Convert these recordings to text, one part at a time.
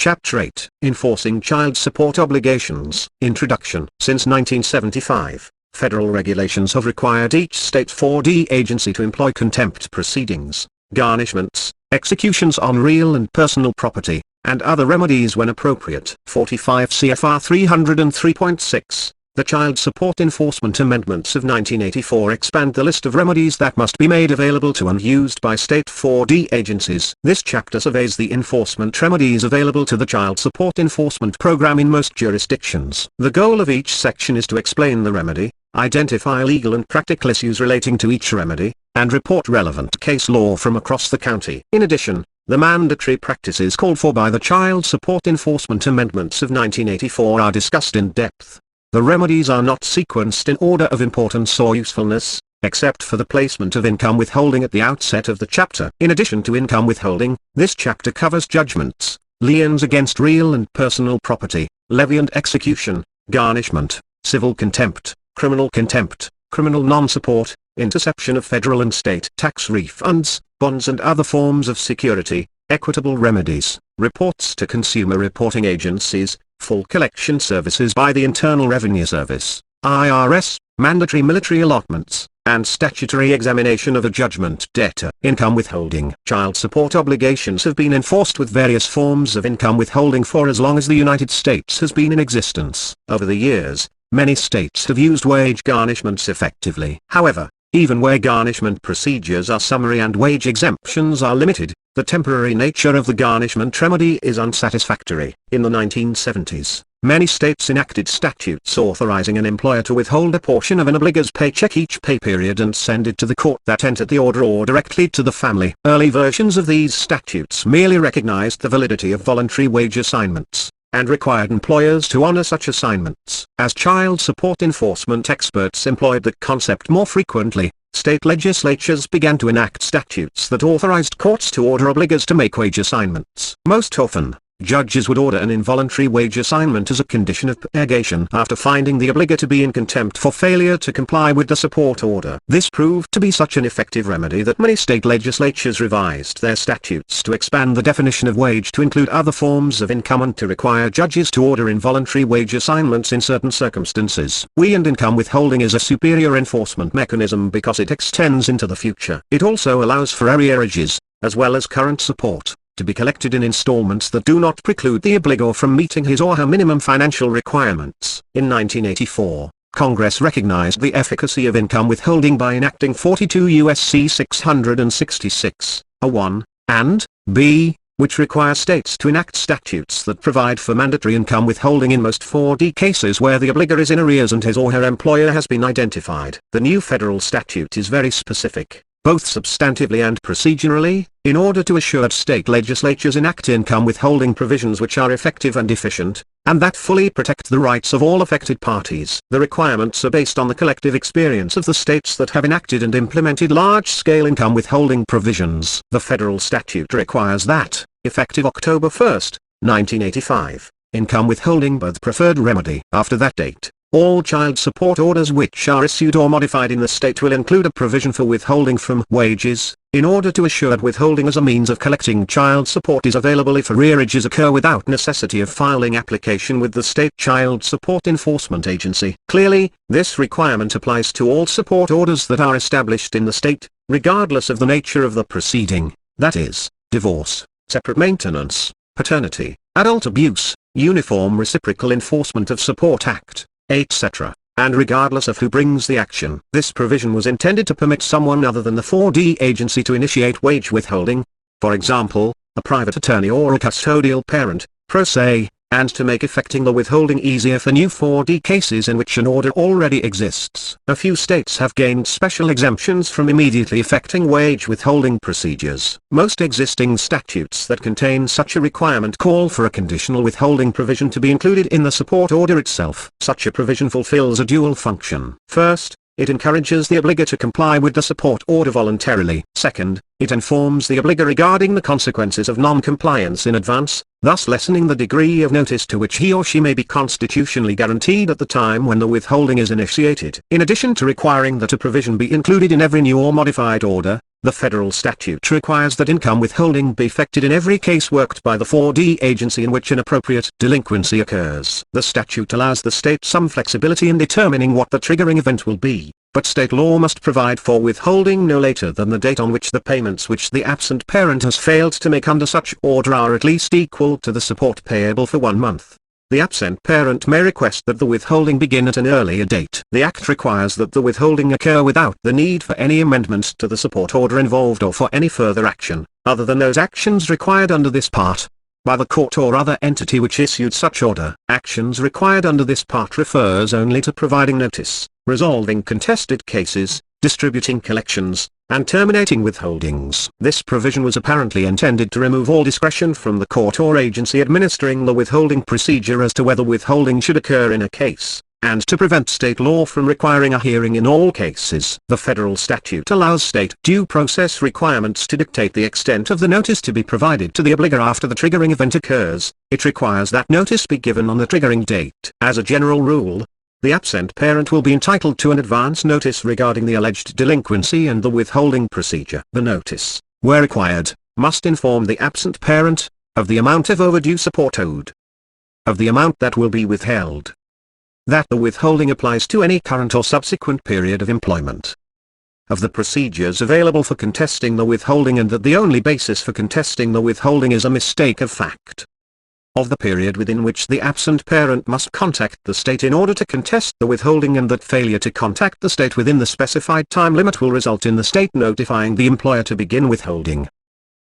Chapter 8. Enforcing Child Support Obligations. Introduction. Since 1975, federal regulations have required each state 4D agency to employ contempt proceedings, garnishments, executions on real and personal property, and other remedies when appropriate. 45 CFR 303.6. The Child Support Enforcement Amendments of 1984 expand the list of remedies that must be made available to and used by state 4D agencies. This chapter surveys the enforcement remedies available to the Child Support Enforcement Program in most jurisdictions. The goal of each section is to explain the remedy, identify legal and practical issues relating to each remedy, and report relevant case law from across the county. In addition, the mandatory practices called for by the Child Support Enforcement Amendments of 1984 are discussed in depth. The remedies are not sequenced in order of importance or usefulness, except for the placement of income withholding at the outset of the chapter. In addition to income withholding, this chapter covers judgments, liens against real and personal property, levy and execution, garnishment, civil contempt, criminal non-support, interception of federal and state tax refunds, bonds and other forms of security, equitable remedies, reports to consumer reporting agencies, full collection services by the Internal Revenue Service, IRS, mandatory military allotments, and statutory examination of a judgment debtor. Income withholding. Child support obligations have been enforced with various forms of income withholding for as long as the United States has been in existence. Over the years, many states have used wage garnishments effectively. However, even where garnishment procedures are summary and wage exemptions are limited, the temporary nature of the garnishment remedy is unsatisfactory. In the 1970s, many states enacted statutes authorizing an employer to withhold a portion of an obligator's paycheck each pay period and send it to the court that entered the order or directly to the family. Early versions of these statutes merely recognized the validity of voluntary wage assignments, and required employers to honor such assignments. As child support enforcement experts employed the concept more frequently, state legislatures began to enact statutes that authorized courts to order obligators to make wage assignments. Most often, judges would order an involuntary wage assignment as a condition of purgation after finding the obligator to be in contempt for failure to comply with the support order. This proved to be such an effective remedy that many state legislatures revised their statutes to expand the definition of wage to include other forms of income and to require judges to order involuntary wage assignments in certain circumstances. Income withholding is a superior enforcement mechanism because it extends into the future. It also allows for arrearages, as well as current support, to be collected in installments that do not preclude the obligor from meeting his or her minimum financial requirements. In 1984, Congress recognized the efficacy of income withholding by enacting 42 U.S.C. 666, A1, and B, which require states to enact statutes that provide for mandatory income withholding in most 4D cases where the obligor is in arrears and his or her employer has been identified. The new federal statute is very specific, both substantively and procedurally, in order to assure that state legislatures enact income withholding provisions which are effective and efficient, and that fully protect the rights of all affected parties. The requirements are based on the collective experience of the states that have enacted and implemented large-scale income withholding provisions. The federal statute requires that, effective October 1, 1985, income withholding be the preferred remedy. After that date, all child support orders which are issued or modified in the state will include a provision for withholding from wages, in order to assure that withholding as a means of collecting child support is available if arrearages occur without necessity of filing application with the state child support enforcement agency. Clearly, this requirement applies to all support orders that are established in the state, regardless of the nature of the proceeding, that is, divorce, separate maintenance, paternity, adult abuse, uniform reciprocal enforcement of support act, etc., and regardless of who brings the action. This provision was intended to permit someone other than the 4D agency to initiate wage withholding, for example, a private attorney or a custodial parent, pro se, and to make effecting the withholding easier for new 4D cases in which an order already exists. A few states have gained special exemptions from immediately effecting wage withholding procedures. Most existing statutes that contain such a requirement call for a conditional withholding provision to be included in the support order itself. Such a provision fulfills a dual function. First, it encourages the obligor to comply with the support order voluntarily. Second, It informs the obligor regarding the consequences of non-compliance in advance, thus lessening the degree of notice to which he or she may be constitutionally guaranteed at the time when the withholding is initiated. In addition to requiring that a provision be included in every new or modified order, the federal statute requires that income withholding be effected in every case worked by the 4D agency in which an appropriate delinquency occurs. The statute allows the state some flexibility in determining what the triggering event will be, but state law must provide for withholding no later than the date on which the payments which the absent parent has failed to make under such order are at least equal to the support payable for 1 month. The absent parent may request that the withholding begin at an earlier date. The Act requires that the withholding occur without the need for any amendment to the support order involved or for any further action, other than those actions required under this part, by the court or other entity which issued such order. Actions required under this part refers only to providing notice, resolving contested cases, distributing collections, and terminating withholdings. This provision was apparently intended to remove all discretion from the court or agency administering the withholding procedure as to whether withholding should occur in a case, and to prevent state law from requiring a hearing in all cases. The federal statute allows state due process requirements to dictate the extent of the notice to be provided to the obligor after the triggering event occurs. It requires that notice be given on the triggering date. As a general rule, the absent parent will be entitled to an advance notice regarding the alleged delinquency and the withholding procedure. The notice, where required, must inform the absent parent of the amount of overdue support owed, of the amount that will be withheld, that the withholding applies to any current or subsequent period of employment, of the procedures available for contesting the withholding and that the only basis for contesting the withholding is a mistake of fact, of the period within which the absent parent must contact the state in order to contest the withholding and that failure to contact the state within the specified time limit will result in the state notifying the employer to begin withholding,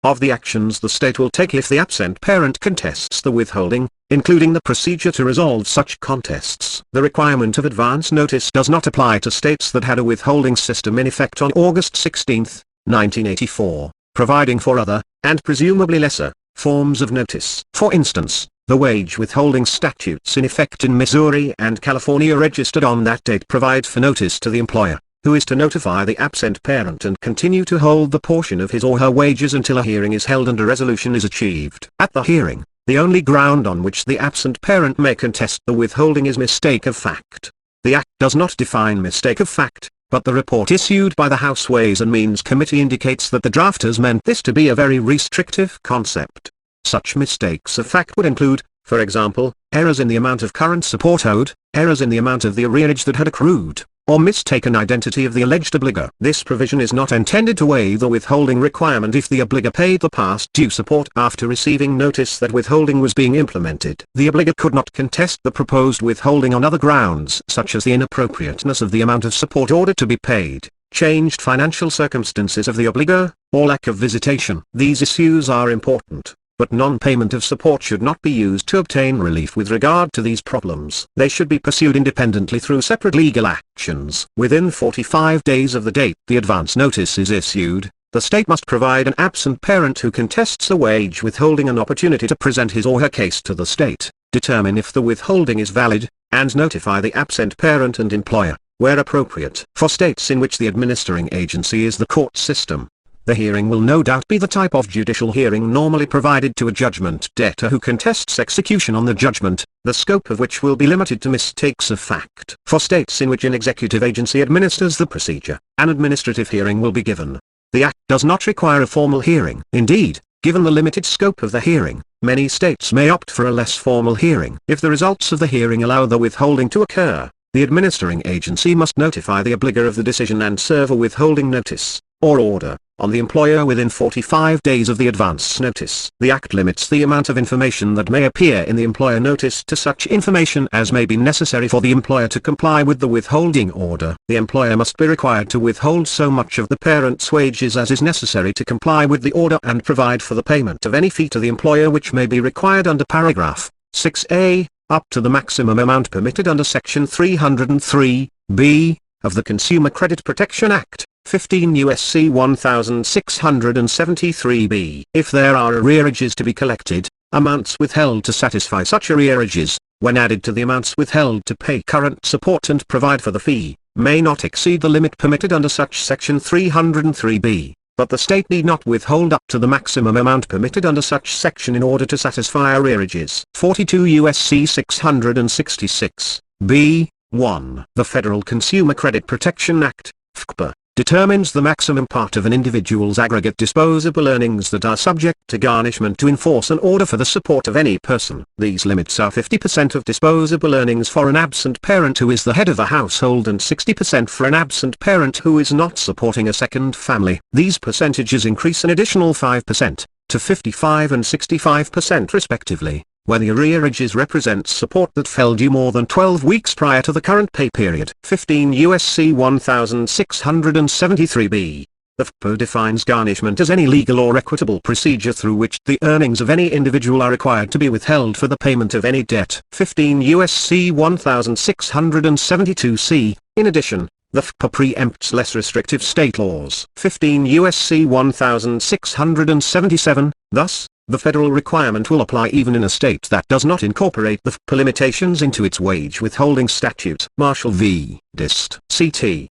of the actions the state will take if the absent parent contests the withholding, including the procedure to resolve such contests. The requirement of advance notice does not apply to states that had a withholding system in effect on August 16, 1984, providing for other, and presumably lesser, forms of notice. For instance, the wage withholding statutes in effect in Missouri and California registered on that date provide for notice to the employer, who is to notify the absent parent and continue to hold the portion of his or her wages until a hearing is held and a resolution is achieved. At the hearing, the only ground on which the absent parent may contest the withholding is mistake of fact. The Act does not define mistake of fact, but the report issued by the House Ways and Means Committee indicates that the drafters meant this to be a very restrictive concept. Such mistakes of fact would include, for example, errors in the amount of current support owed, errors in the amount of the arrearage that had accrued, or mistaken identity of the alleged obligor. This provision is not intended to waive the withholding requirement if the obligor paid the past due support after receiving notice that withholding was being implemented. The obligor could not contest the proposed withholding on other grounds such as the inappropriateness of the amount of support ordered to be paid, changed financial circumstances of the obligor, or lack of visitation. These issues are important, but non-payment of support should not be used to obtain relief with regard to these problems. They should be pursued independently through separate legal actions. Within 45 days of the date the advance notice is issued, the state must provide an absent parent who contests a wage withholding an opportunity to present his or her case to the state, determine if the withholding is valid, and notify the absent parent and employer, where appropriate. For states in which the administering agency is the court system, the hearing will no doubt be the type of judicial hearing normally provided to a judgment debtor who contests execution on the judgment, the scope of which will be limited to mistakes of fact. For states in which an executive agency administers the procedure, an administrative hearing will be given. The Act does not require a formal hearing. Indeed, given the limited scope of the hearing, many states may opt for a less formal hearing. If the results of the hearing allow the withholding to occur, the administering agency must notify the obligor of the decision and serve a withholding notice, or order, on the employer within 45 days of the advance notice. The Act limits the amount of information that may appear in the employer notice to such information as may be necessary for the employer to comply with the withholding order. The employer must be required to withhold so much of the parent's wages as is necessary to comply with the order and provide for the payment of any fee to the employer which may be required under paragraph 6A, up to the maximum amount permitted under Section 303(b) of the Consumer Credit Protection Act, 15 U.S.C. 1673(b). If there are arrearages to be collected, amounts withheld to satisfy such arrearages, when added to the amounts withheld to pay current support and provide for the fee, may not exceed the limit permitted under such Section 303(b). but the state need not withhold up to the maximum amount permitted under such section in order to satisfy arrearages. 42 U.S.C. 666, b. 1. The Federal Consumer Credit Protection Act, FCPA, determines the maximum part of an individual's aggregate disposable earnings that are subject to garnishment to enforce an order for the support of any person. These limits are 50% of disposable earnings for an absent parent who is the head of a household and 60% for an absent parent who is not supporting a second family. These percentages increase an additional 5%, to 55 and 65% respectively, where the arrearages represent support that fell due more than 12 weeks prior to the current pay period. 15 U.S.C. 1673b. The FPA defines garnishment as any legal or equitable procedure through which the earnings of any individual are required to be withheld for the payment of any debt. 15 U.S.C. 1672c. In addition, the FPA preempts less restrictive state laws. 15 U.S.C. 1677, thus, the federal requirement will apply even in a state that does not incorporate the FPA limitations into its wage withholding statute. Marshall v. Dist. Ct.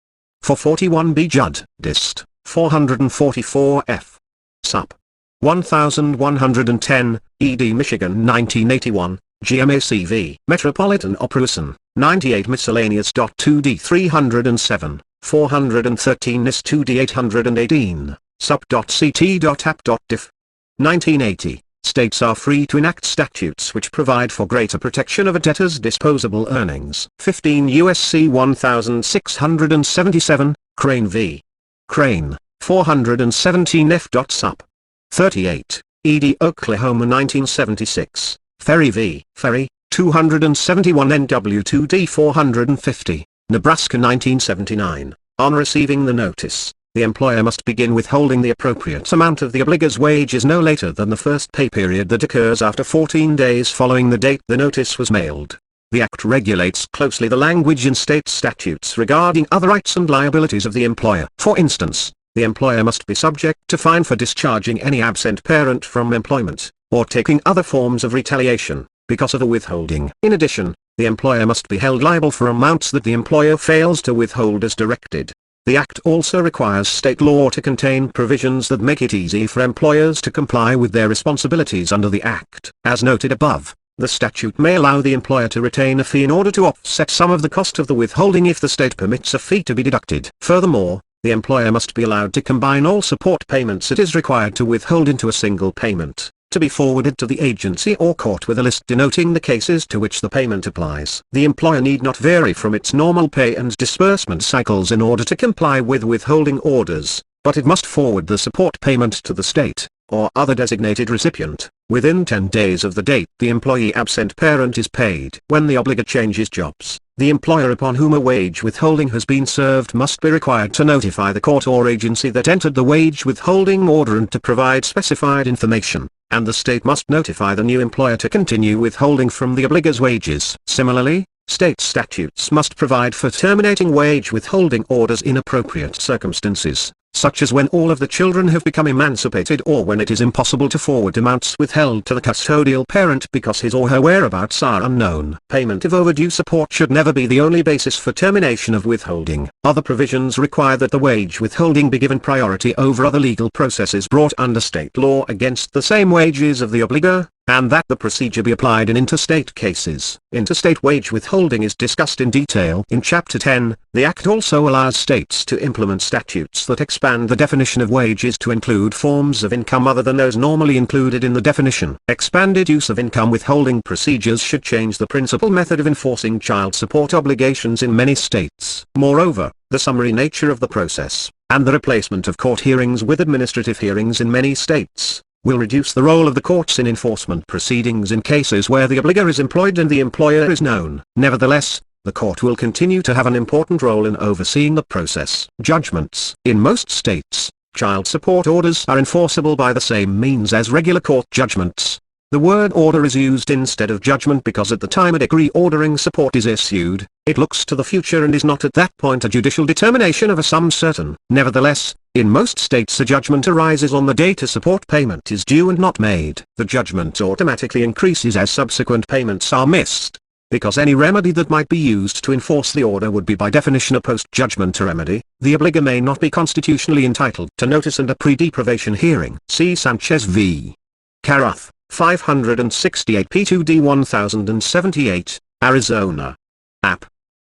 441b Judd. Dist. 444 F. Sup. 1110, ed. Michigan 1981, GMAC v. Metropolitan Operason, 98 Miscellaneous. 2d 307, 413 NIS 2d 818, sup.ct.app.diff. 1980, states are free to enact statutes which provide for greater protection of a debtor's disposable earnings. 15 U.S.C. 1677, Crane v. Crane, 417 F. Sup. 38, ed. Oklahoma 1976, Ferry v. Ferry, 271 NW 2d 450, Nebraska 1979, on receiving the notice, the employer must begin withholding the appropriate amount of the obligor's wages no later than the first pay period that occurs after 14 days following the date the notice was mailed. The Act regulates closely the language in state statutes regarding other rights and liabilities of the employer. For instance, the employer must be subject to fine for discharging any absent parent from employment, or taking other forms of retaliation, because of a withholding. In addition, the employer must be held liable for amounts that the employer fails to withhold as directed. The Act also requires state law to contain provisions that make it easy for employers to comply with their responsibilities under the Act. As noted above, the statute may allow the employer to retain a fee in order to offset some of the cost of the withholding if the state permits a fee to be deducted. Furthermore, the employer must be allowed to combine all support payments it is required to withhold into a single payment, to be forwarded to the agency or court with a list denoting the cases to which the payment applies. The employer need not vary from its normal pay and disbursement cycles in order to comply with withholding orders, but it must forward the support payment to the state, or other designated recipient, within 10 days of the date the employee absent parent is paid. When the obligor changes jobs, the employer upon whom a wage withholding has been served must be required to notify the court or agency that entered the wage withholding order and to provide specified information, and the state must notify the new employer to continue withholding from the obligor's wages. Similarly, state statutes must provide for terminating wage withholding orders in appropriate circumstances, such as when all of the children have become emancipated or when it is impossible to forward amounts withheld to the custodial parent because his or her whereabouts are unknown. Payment of overdue support should never be the only basis for termination of withholding. Other provisions require that the wage withholding be given priority over other legal processes brought under state law against the same wages of the obligor, and that the procedure be applied in interstate cases. Interstate wage withholding is discussed in detail in Chapter 10. The Act also allows states to implement statutes that expand the definition of wages to include forms of income other than those normally included in the definition. Expanded use of income withholding procedures should change the principal method of enforcing child support obligations in many states. Moreover, the summary nature of the process, and the replacement of court hearings with administrative hearings in many states, will reduce the role of the courts in enforcement proceedings in cases where the obligor is employed and the employer is known. Nevertheless, the court will continue to have an important role in overseeing the process. Judgments. In most states, child support orders are enforceable by the same means as regular court judgments. The word order is used instead of judgment because at the time a decree ordering support is issued, it looks to the future and is not at that point a judicial determination of a sum certain. Nevertheless, in most states a judgment arises on the date a support payment is due and not made. The judgment automatically increases as subsequent payments are missed, because any remedy that might be used to enforce the order would be by definition a post-judgment remedy. the obligor may not be constitutionally entitled to notice and a pre-deprivation hearing. See Sanchez v. Carath, 568 P2D 1078, Arizona. App.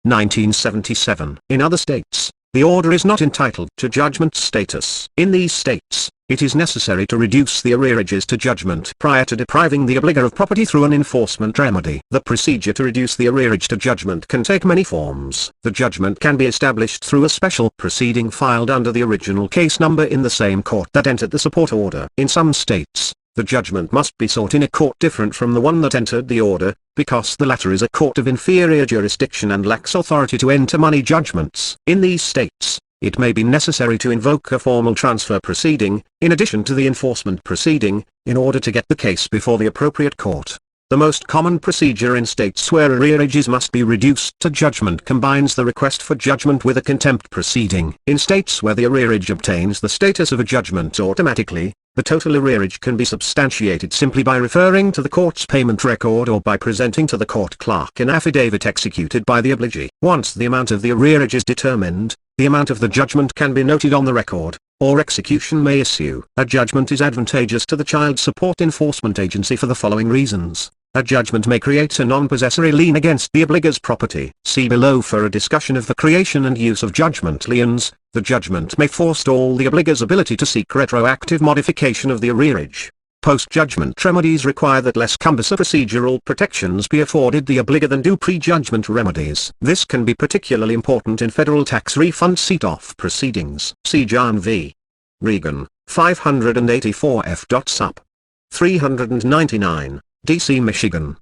1977. In other states, the order is not entitled to judgment status. In these states, it is necessary to reduce the arrearages to judgment prior to depriving the obligor of property through an enforcement remedy. The procedure to reduce the arrearage to judgment can take many forms. The judgment can be established through a special proceeding filed under the original case number in the same court that entered the support order. In some states, the judgment must be sought in a court different from the one that entered the order, because the latter is a court of inferior jurisdiction and lacks authority to enter money judgments. In these states, it may be necessary to invoke a formal transfer proceeding, in addition to the enforcement proceeding, in order to get the case before the appropriate court. The most common procedure in states where arrearages must be reduced to judgment combines the request for judgment with a contempt proceeding. In states where the arrearage obtains the status of a judgment automatically, the total arrearage can be substantiated simply by referring to the court's payment record or by presenting to the court clerk an affidavit executed by the obligee. Once the amount of the arrearage is determined, the amount of the judgment can be noted on the record, or execution may issue. A judgment is advantageous to the Child Support Enforcement Agency for the following reasons. A judgment may create a non-possessory lien against the obligor's property. See below for a discussion of the creation and use of judgment liens. The judgment may forestall the obligor's ability to seek retroactive modification of the arrearage. Post-judgment remedies require that less cumbersome procedural protections be afforded the obligor than do pre-judgment remedies. This can be particularly important in federal tax refund set-off proceedings. See John v. Regan, 584 F. Sup. 399. D.C. Michigan.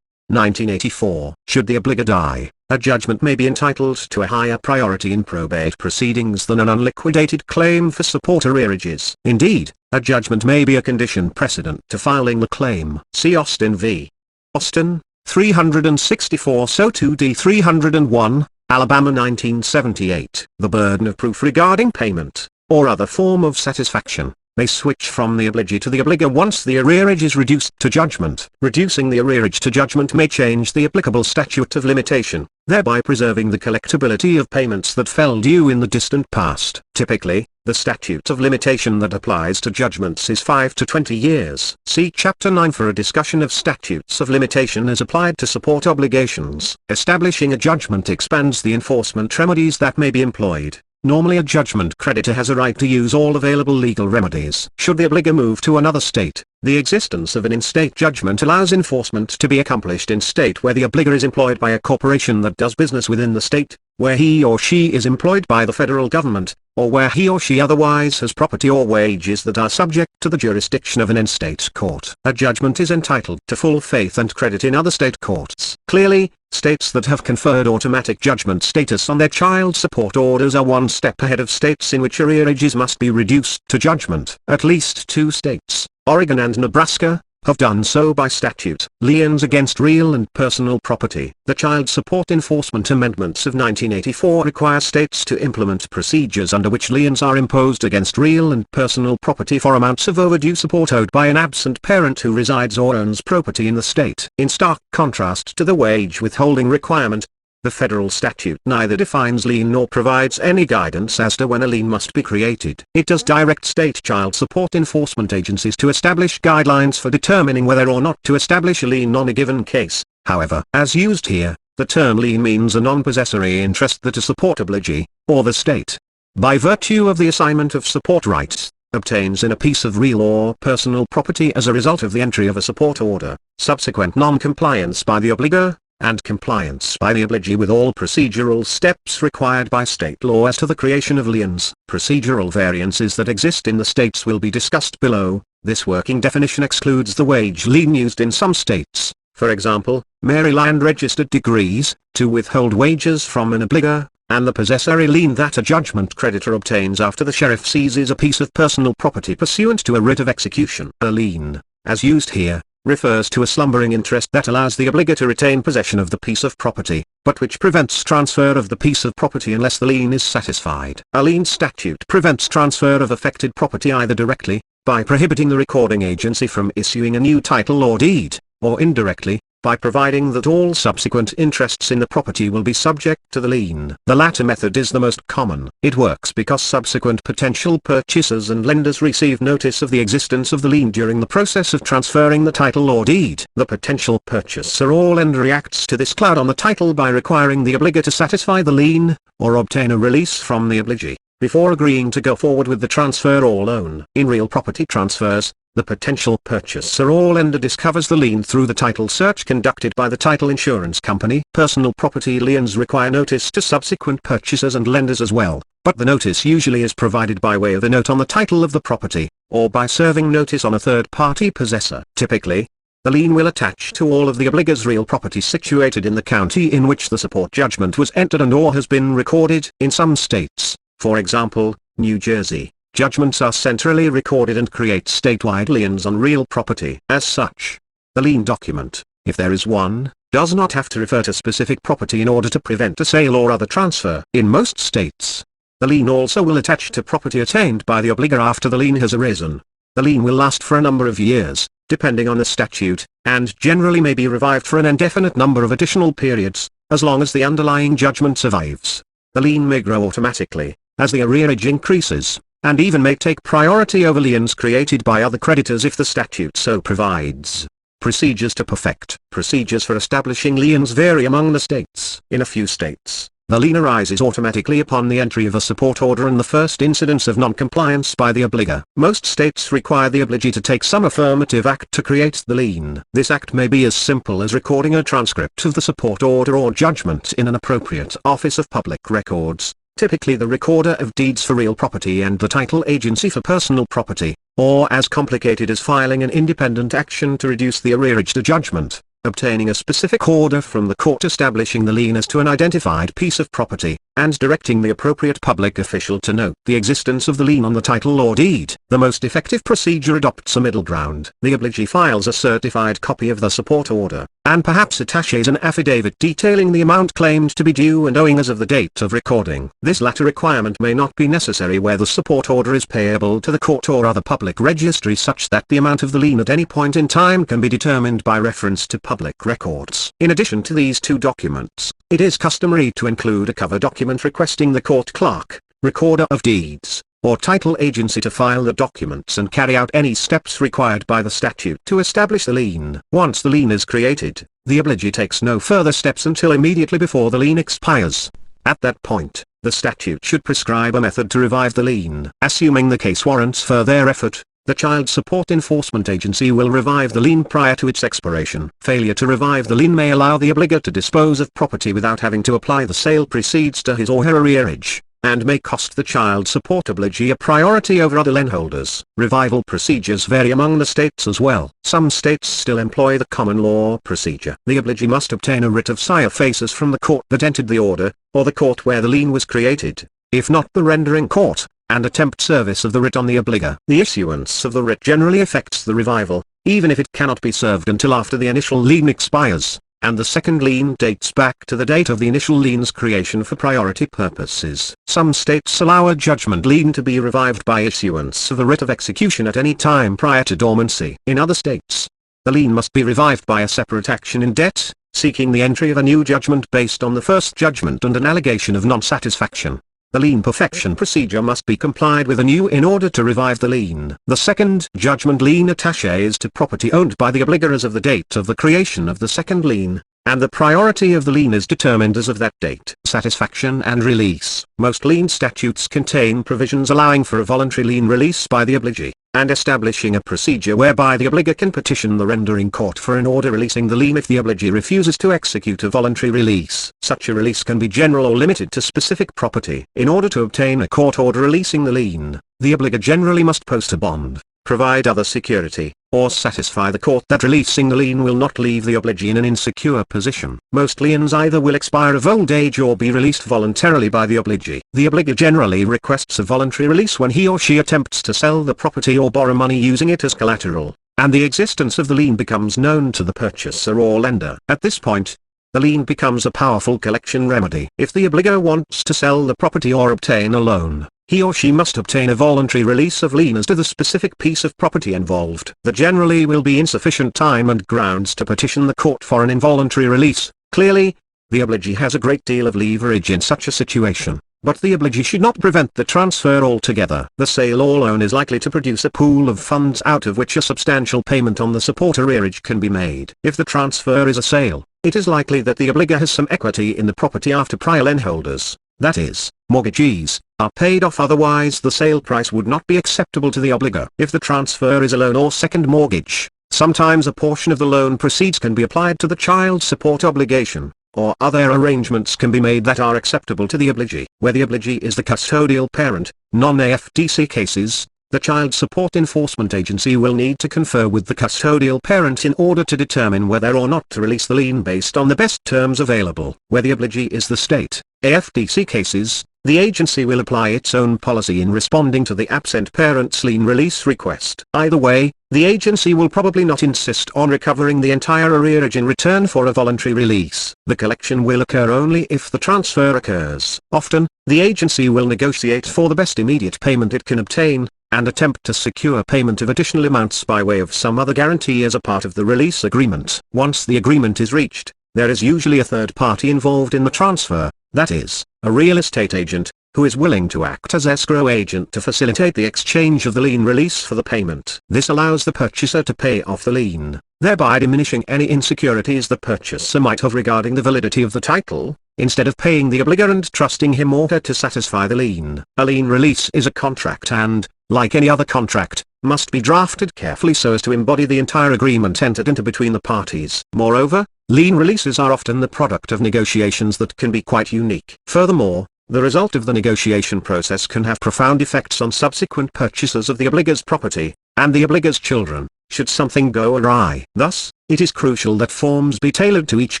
1984. Should the obligor die, a judgment may be entitled to a higher priority in probate proceedings than an unliquidated claim for support arrearages. Indeed, a judgment may be a condition precedent to filing the claim. See Austin v. Austin, 364 So 2D 301, Alabama 1978. The burden of proof regarding payment, or other form of satisfaction, may switch from the obligee to the obligor once the arrearage is reduced to judgment. Reducing the arrearage to judgment may change the applicable statute of limitation, thereby preserving the collectability of payments that fell due in the distant past. Typically, the statute of limitation that applies to judgments is 5 to 20 years. See Chapter 9 for a discussion of statutes of limitation as applied to support obligations. Establishing a judgment expands the enforcement remedies that may be employed. Normally a judgment creditor has a right to use all available legal remedies. Should the obligor move to another state, the existence of an in-state judgment allows enforcement to be accomplished in state where the obligor is employed by a corporation that does business within the state, where he or she is employed by the federal government, or where he or she otherwise has property or wages that are subject to the jurisdiction of an in-state court. A judgment is entitled to full faith and credit in other state courts. Clearly, states that have conferred automatic judgment status on their child support orders are one step ahead of states in which arrearages must be reduced to judgment. At least 2 states, Oregon and Nebraska, have done so by statute. Liens against real and personal property. The Child Support Enforcement Amendments of 1984 require states to implement procedures under which liens are imposed against real and personal property for amounts of overdue support owed by an absent parent who resides or owns property in the state. In stark contrast to the wage withholding requirement, the federal statute neither defines lien nor provides any guidance as to when a lien must be created. It does direct state child support enforcement agencies to establish guidelines for determining whether or not to establish a lien on a given case. However, as used here, the term lien means a non-possessory interest that a support obligee, or the state, by virtue of the assignment of support rights, obtains in a piece of real or personal property as a result of the entry of a support order, subsequent non-compliance by the obligor, and compliance by the obligee with all procedural steps required by state law as to the creation of liens. Procedural variances that exist in the states will be discussed below. This working definition excludes the wage lien used in some states, for example, Maryland registered degrees, to withhold wages from an obligor, and the possessory lien that a judgment creditor obtains after the sheriff seizes a piece of personal property pursuant to a writ of execution. A lien, as used here, refers to a slumbering interest that allows the obligor to retain possession of the piece of property, but which prevents transfer of the piece of property unless the lien is satisfied. A lien statute prevents transfer of affected property either directly, by prohibiting the recording agency from issuing a new title or deed, or indirectly, by providing that all subsequent interests in the property will be subject to the lien. The latter method is the most common. It works because subsequent potential purchasers and lenders receive notice of the existence of the lien during the process of transferring the title or deed. The potential purchaser or lender reacts to this cloud on the title by requiring the obligor to satisfy the lien, or obtain a release from the obligee, before agreeing to go forward with the transfer or loan. In real property transfers, the potential purchaser or lender discovers the lien through the title search conducted by the title insurance company. Personal property liens require notice to subsequent purchasers and lenders as well, but the notice usually is provided by way of a note on the title of the property, or by serving notice on a third-party possessor. Typically, the lien will attach to all of the obligor's real property situated in the county in which the support judgment was entered and/or has been recorded. In some states, for example, New Jersey, judgments are centrally recorded and create statewide liens on real property. As such, the lien document, if there is one, does not have to refer to specific property in order to prevent a sale or other transfer. In most states, the lien also will attach to property attained by the obligor after the lien has arisen. The lien will last for a number of years, depending on the statute, and generally may be revived for an indefinite number of additional periods, as long as the underlying judgment survives. The lien may grow automatically, as the arrearage increases, and even may take priority over liens created by other creditors if the statute so provides. Procedures to perfect. Procedures for establishing liens vary among the states. In a few states, the lien arises automatically upon the entry of a support order and the first incidence of non-compliance by the obligor. Most states require the obligee to take some affirmative act to create the lien. This act may be as simple as recording a transcript of the support order or judgment in an appropriate office of public records, typically the recorder of deeds for real property and the title agency for personal property, or as complicated as filing an independent action to reduce the arrearage to judgment, obtaining a specific order from the court establishing the lien as to an identified piece of property, and directing the appropriate public official to note the existence of the lien on the title or deed. The most effective procedure adopts a middle ground. The obligee files a certified copy of the support order, and perhaps attaches an affidavit detailing the amount claimed to be due and owing as of the date of recording. This latter requirement may not be necessary where the support order is payable to the court or other public registry such that the amount of the lien at any point in time can be determined by reference to public records. In addition to these two documents, it is customary to include a cover document requesting the court clerk, recorder of deeds, or title agency to file the documents and carry out any steps required by the statute to establish the lien. Once the lien is created, the obligee takes no further steps until immediately before the lien expires. At that point, the statute should prescribe a method to revive the lien. Assuming the case warrants further effort, the Child Support Enforcement Agency will revive the lien prior to its expiration. Failure to revive the lien may allow the obligor to dispose of property without having to apply the sale proceeds to his or her arrearage, and may cost the child support obligee a priority over other lienholders. Revival procedures vary among the states as well. Some states still employ the common law procedure. The obligee must obtain a writ of sia faces from the court that entered the order, or the court where the lien was created, if not the rendering court, and attempt service of the writ on the obligor. The issuance of the writ generally affects the revival, even if it cannot be served until after the initial lien expires, and the second lien dates back to the date of the initial lien's creation for priority purposes. Some states allow a judgment lien to be revived by issuance of a writ of execution at any time prior to dormancy. In other states, the lien must be revived by a separate action in debt, seeking the entry of a new judgment based on the first judgment and an allegation of non-satisfaction. The lien perfection procedure must be complied with anew in order to revive the lien. The second judgment lien attaches to property owned by the obligor as of the date of the creation of the second lien, and the priority of the lien is determined as of that date. Satisfaction and release. Most lien statutes contain provisions allowing for a voluntary lien release by the obligee, and establishing a procedure whereby the obligor can petition the rendering court for an order releasing the lien if the obligee refuses to execute a voluntary release. Such a release can be general or limited to specific property. In order to obtain a court order releasing the lien, the obligor generally must post a bond, provide other security, or satisfy the court that releasing the lien will not leave the obligee in an insecure position. Most liens either will expire of old age or be released voluntarily by the obligee. The obligor generally requests a voluntary release when he or she attempts to sell the property or borrow money using it as collateral, and the existence of the lien becomes known to the purchaser or lender. At this point, the lien becomes a powerful collection remedy. If the obligor wants to sell the property or obtain a loan, he or she must obtain a voluntary release of lien as to the specific piece of property involved. There generally will be insufficient time and grounds to petition the court for an involuntary release. Clearly, the obligee has a great deal of leverage in such a situation, but the obligee should not prevent the transfer altogether. The sale or loan is likely to produce a pool of funds out of which a substantial payment on the support arrearage can be made. If the transfer is a sale, it is likely that the obligor has some equity in the property after prior lien holders, that is, mortgagees, are paid off, otherwise the sale price would not be acceptable to the obligor. If the transfer is a loan or second mortgage, sometimes a portion of the loan proceeds can be applied to the child support obligation, or other arrangements can be made that are acceptable to the obligee. Where the obligee is the custodial parent, non-Afdc cases, the Child Support Enforcement Agency will need to confer with the custodial parent in order to determine whether or not to release the lien based on the best terms available. Where the obligee is the state, AFDC cases, the agency will apply its own policy in responding to the absent parent's lien release request. Either way, the agency will probably not insist on recovering the entire arrearage in return for a voluntary release. The collection will occur only if the transfer occurs. Often, the agency will negotiate for the best immediate payment it can obtain, and attempt to secure payment of additional amounts by way of some other guarantee as a part of the release agreement. Once the agreement is reached, there is usually a third party involved in the transfer, that is, a real estate agent, who is willing to act as escrow agent to facilitate the exchange of the lien release for the payment. This allows the purchaser to pay off the lien, thereby diminishing any insecurities the purchaser might have regarding the validity of the title, instead of paying the obligor and trusting him or her to satisfy the lien. A lien release is a contract and, like any other contract, must be drafted carefully so as to embody the entire agreement entered into between the parties. Moreover, lien releases are often the product of negotiations that can be quite unique. Furthermore, the result of the negotiation process can have profound effects on subsequent purchasers of the obligor's property, and the obligor's children, should something go awry. Thus, it is crucial that forms be tailored to each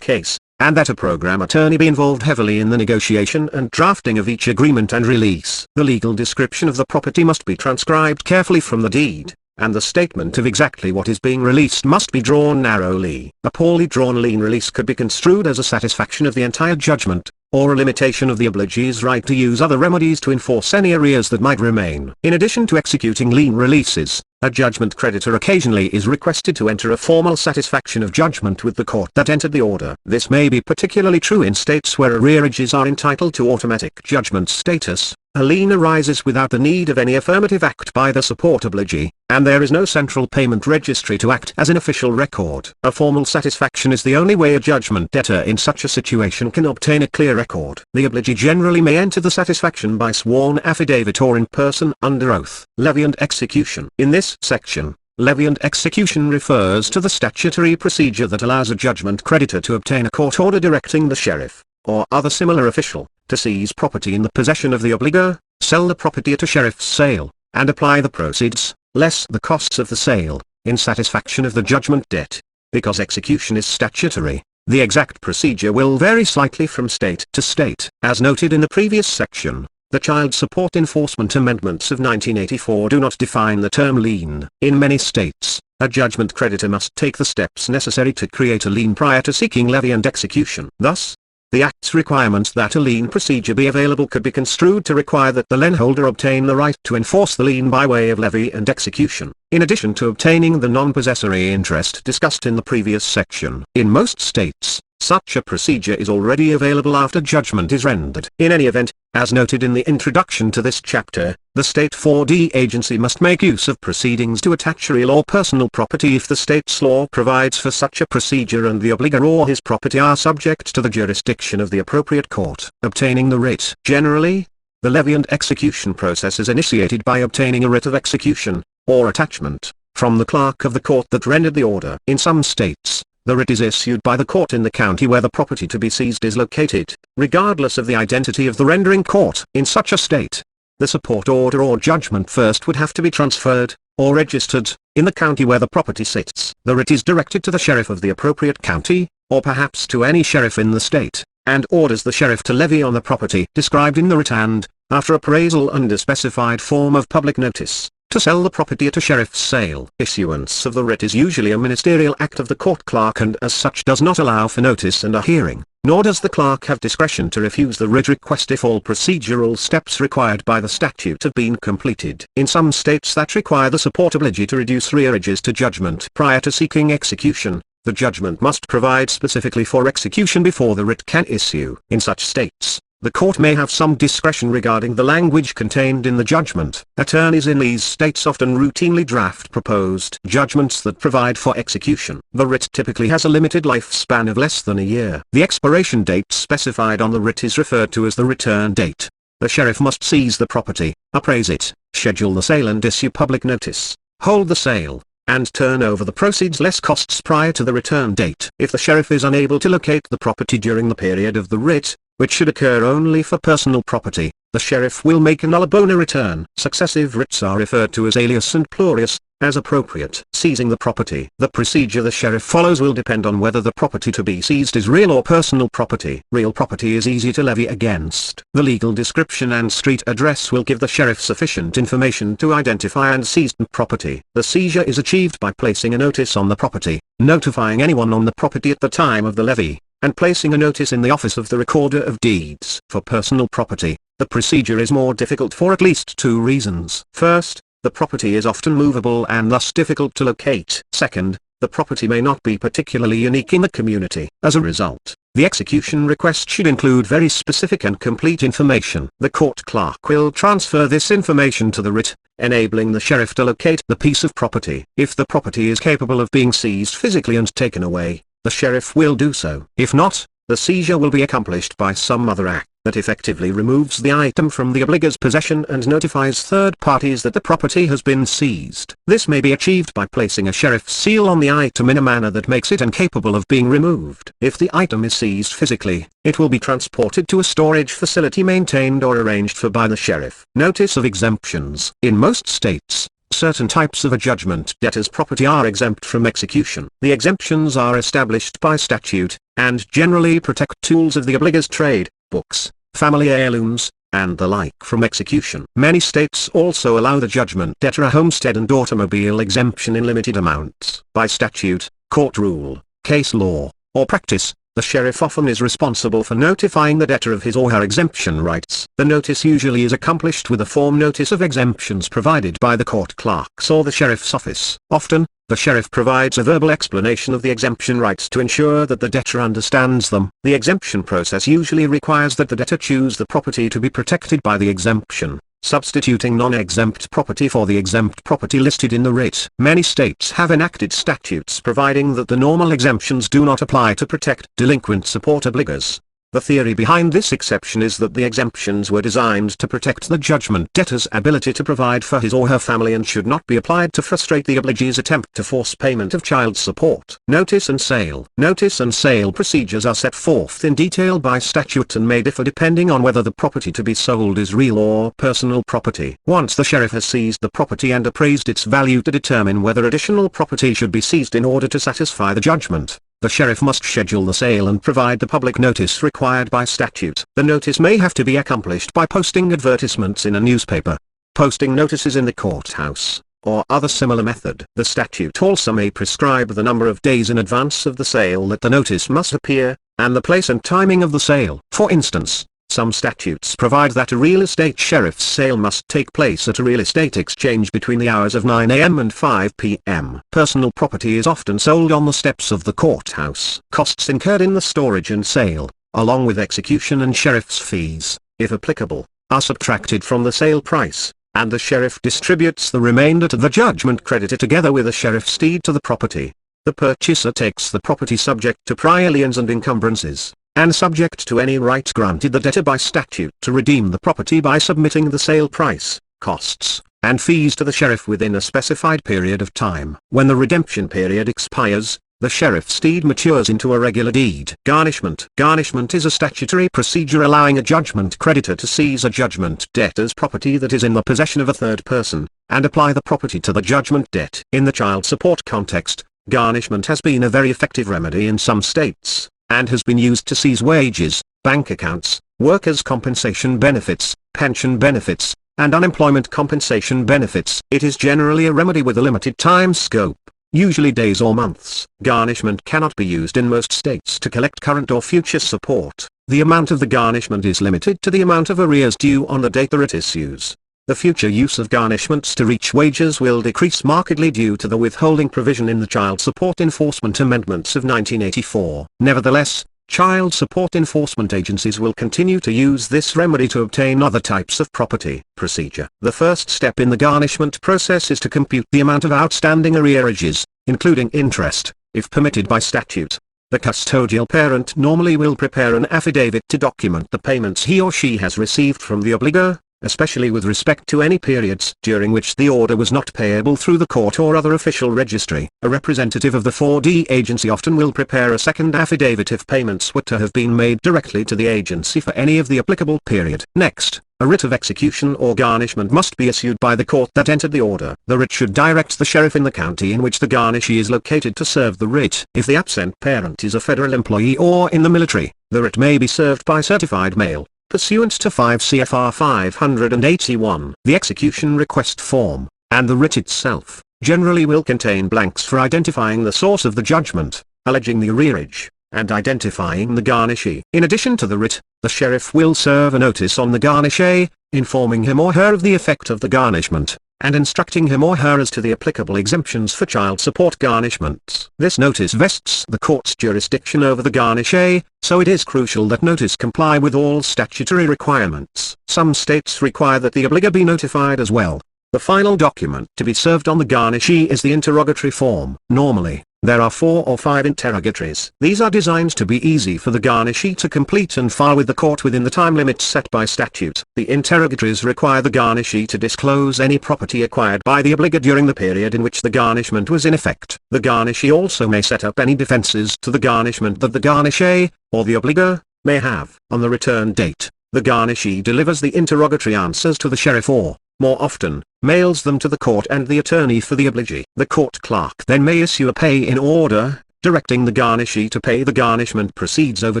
case, and that a program attorney be involved heavily in the negotiation and drafting of each agreement and release. The legal description of the property must be transcribed carefully from the deed, and the statement of exactly what is being released must be drawn narrowly. A poorly drawn lien release could be construed as a satisfaction of the entire judgment, or a limitation of the obligee's right to use other remedies to enforce any arrears that might remain. In addition to executing lien releases, a judgment creditor occasionally is requested to enter a formal satisfaction of judgment with the court that entered the order. This may be particularly true in states where arrearages are entitled to automatic judgment status. A lien arises without the need of any affirmative act by the support obligee, and there is no central payment registry to act as an official record. A formal satisfaction is the only way a judgment debtor in such a situation can obtain a clear record. The obligee generally may enter the satisfaction by sworn affidavit or in person under oath. Levy and Execution. In this section, levy and execution refers to the statutory procedure that allows a judgment creditor to obtain a court order directing the sheriff, or other similar official, to seize property in the possession of the obligor, sell the property at a sheriff's sale, and apply the proceeds, less the costs of the sale, in satisfaction of the judgment debt. Because execution is statutory, the exact procedure will vary slightly from state to state. As noted in the previous section, the Child Support Enforcement Amendments of 1984 do not define the term lien. In many states, a judgment creditor must take the steps necessary to create a lien prior to seeking levy and execution. Thus, the Act's requirement that a lien procedure be available could be construed to require that the lien holder obtain the right to enforce the lien by way of levy and execution, in addition to obtaining the non-possessory interest discussed in the previous section. In most states, such a procedure is already available after judgment is rendered. In any event, as noted in the introduction to this chapter, the State 4D agency must make use of proceedings to attach real or personal property if the state's law provides for such a procedure and the obligor or his property are subject to the jurisdiction of the appropriate court. Obtaining the writ. Generally, the levy and execution process is initiated by obtaining a writ of execution, or attachment, from the clerk of the court that rendered the order. In some states, the writ is issued by the court in the county where the property to be seized is located, regardless of the identity of the rendering court. In such a state, the support order or judgment first would have to be transferred, or registered, in the county where the property sits. The writ is directed to the sheriff of the appropriate county, or perhaps to any sheriff in the state, and orders the sheriff to levy on the property described in the writ and, after appraisal under specified form of public notice, to sell the property at a sheriff's sale. Issuance of the writ is usually a ministerial act of the court clerk and as such does not allow for notice and a hearing. nor does the clerk have discretion to refuse the writ request if all procedural steps required by the statute have been completed. In some states that require the support obligee to reduce arrearages to judgment prior to seeking execution, the judgment must provide specifically for execution before the writ can issue. In such states, the court may have some discretion regarding the language contained in the judgment. Attorneys in these states often routinely draft proposed judgments that provide for execution. The writ typically has a limited lifespan of less than a year. The expiration date specified on the writ is referred to as the return date. The sheriff must seize the property, appraise it, schedule the sale and issue public notice, hold the sale, and turn over the proceeds less costs prior to the return date. If the sheriff is unable to locate the property during the period of the writ, which should occur only for personal property, the sheriff will make a nulla bona return. Successive writs are referred to as alias and plurius, as appropriate. Seizing the property. The procedure the sheriff follows will depend on whether the property to be seized is real or personal property. Real property is easy to levy against. The legal description and street address will give the sheriff sufficient information to identify and seize the property. The seizure is achieved by placing a notice on the property, notifying anyone on the property at the time of the levy, and placing a notice in the office of the Recorder of Deeds. For personal property, the procedure is more difficult for at least two reasons. First, the property is often movable and thus difficult to locate. Second, the property may not be particularly unique in the community. As a result, the execution request should include very specific and complete information. The court clerk will transfer this information to the writ, enabling the sheriff to locate the piece of property. If the property is capable of being seized physically and taken away, the sheriff will do so. If not, the seizure will be accomplished by some other act that effectively removes the item from the obliger's possession and notifies third parties that the property has been seized. This may be achieved by placing a sheriff's seal on the item in a manner that makes it incapable of being removed. If the item is seized physically, it will be transported to a storage facility maintained or arranged for by the sheriff. Notice of exemptions. In most states, certain types of a judgment debtor's property are exempt from execution. The exemptions are established by statute, and generally protect tools of the obliger's trade, books, family heirlooms, and the like from execution. Many states also allow the judgment debtor a homestead and automobile exemption in limited amounts. By statute, court rule, case law, or practice, the sheriff often is responsible for notifying the debtor of his or her exemption rights. The notice usually is accomplished with a form notice of exemptions provided by the court clerks or the sheriff's office. Often, the sheriff provides a verbal explanation of the exemption rights to ensure that the debtor understands them. The exemption process usually requires that the debtor choose the property to be protected by the exemption, substituting non-exempt property for the exempt property listed in the writ. Many states have enacted statutes providing that the normal exemptions do not apply to protect delinquent support obligors. The theory behind this exception is that the exemptions were designed to protect the judgment debtor's ability to provide for his or her family and should not be applied to frustrate the obligee's attempt to force payment of child support. Notice and sale. Notice and sale procedures are set forth in detail by statute and may differ depending on whether the property to be sold is real or personal property. Once the sheriff has seized the property and appraised its value to determine whether additional property should be seized in order to satisfy the judgment, the sheriff must schedule the sale and provide the public notice required by statute. The notice may have to be accomplished by posting advertisements in a newspaper, posting notices in the courthouse, or other similar method. The statute also may prescribe the number of days in advance of the sale that the notice must appear, and the place and timing of the sale. For instance, some statutes provide that a real estate sheriff's sale must take place at a real estate exchange between the hours of 9 a.m. and 5 p.m. Personal property is often sold on the steps of the courthouse. Costs incurred in the storage and sale, along with execution and sheriff's fees, if applicable, are subtracted from the sale price, and the sheriff distributes the remainder to the judgment creditor together with a sheriff's deed to the property. The purchaser takes the property subject to prior liens and encumbrances, and subject to any right granted the debtor by statute to redeem the property by submitting the sale price, costs, and fees to the sheriff within a specified period of time. When the redemption period expires, the sheriff's deed matures into a regular deed. Garnishment. Garnishment is a statutory procedure allowing a judgment creditor to seize a judgment debtor's property that is in the possession of a third person, and apply the property to the judgment debt. In the child support context, garnishment has been a very effective remedy in some states, and has been used to seize wages, bank accounts, workers' compensation benefits, pension benefits, and unemployment compensation benefits. It is generally a remedy with a limited time scope, usually days or months. Garnishment cannot be used in most states to collect current or future support. The amount of the garnishment is limited to the amount of arrears due on the date the writ issues. The future use of garnishments to reach wages will decrease markedly due to the withholding provision in the Child Support Enforcement Amendments of 1984. Nevertheless, child support enforcement agencies will continue to use this remedy to obtain other types of property. Procedure. The first step in the garnishment process is to compute the amount of outstanding arrearages, including interest, if permitted by statute. The custodial parent normally will prepare an affidavit to document the payments he or she has received from the obligor, especially with respect to any periods during which the order was not payable through the court or other official registry. A representative of the 4D agency often will prepare a second affidavit if payments were to have been made directly to the agency for any of the applicable period. Next, a writ of execution or garnishment must be issued by the court that entered the order. The writ should direct the sheriff in the county in which the garnishee is located to serve the writ. If the absent parent is a federal employee or in the military, the writ may be served by certified mail, pursuant to 5 CFR 581. The execution request form, and the writ itself, generally will contain blanks for identifying the source of the judgment, alleging the arrearage, and identifying the garnishee. In addition to the writ, the sheriff will serve a notice on the garnishee, informing him or her of the effect of the garnishment, and instructing him or her as to the applicable exemptions for child support garnishments. This notice vests the court's jurisdiction over the garnishee, so it is crucial that notice comply with all statutory requirements. Some states require that the obligor be notified as well. The final document to be served on the garnishee is the interrogatory form. Normally, there are 4 or 5 interrogatories. These are designed to be easy for the garnishee to complete and file with the court within the time limits set by statute. The interrogatories require the garnishee to disclose any property acquired by the obligor during the period in which the garnishment was in effect. The garnishee also may set up any defenses to the garnishment that the garnishee, or the obligor, may have. On the return date, the garnishee delivers the interrogatory answers to the sheriff or, more often, mails them to the court and the attorney for the obligee. The court clerk then may issue a pay-in order, directing the garnishee to pay the garnishment proceeds over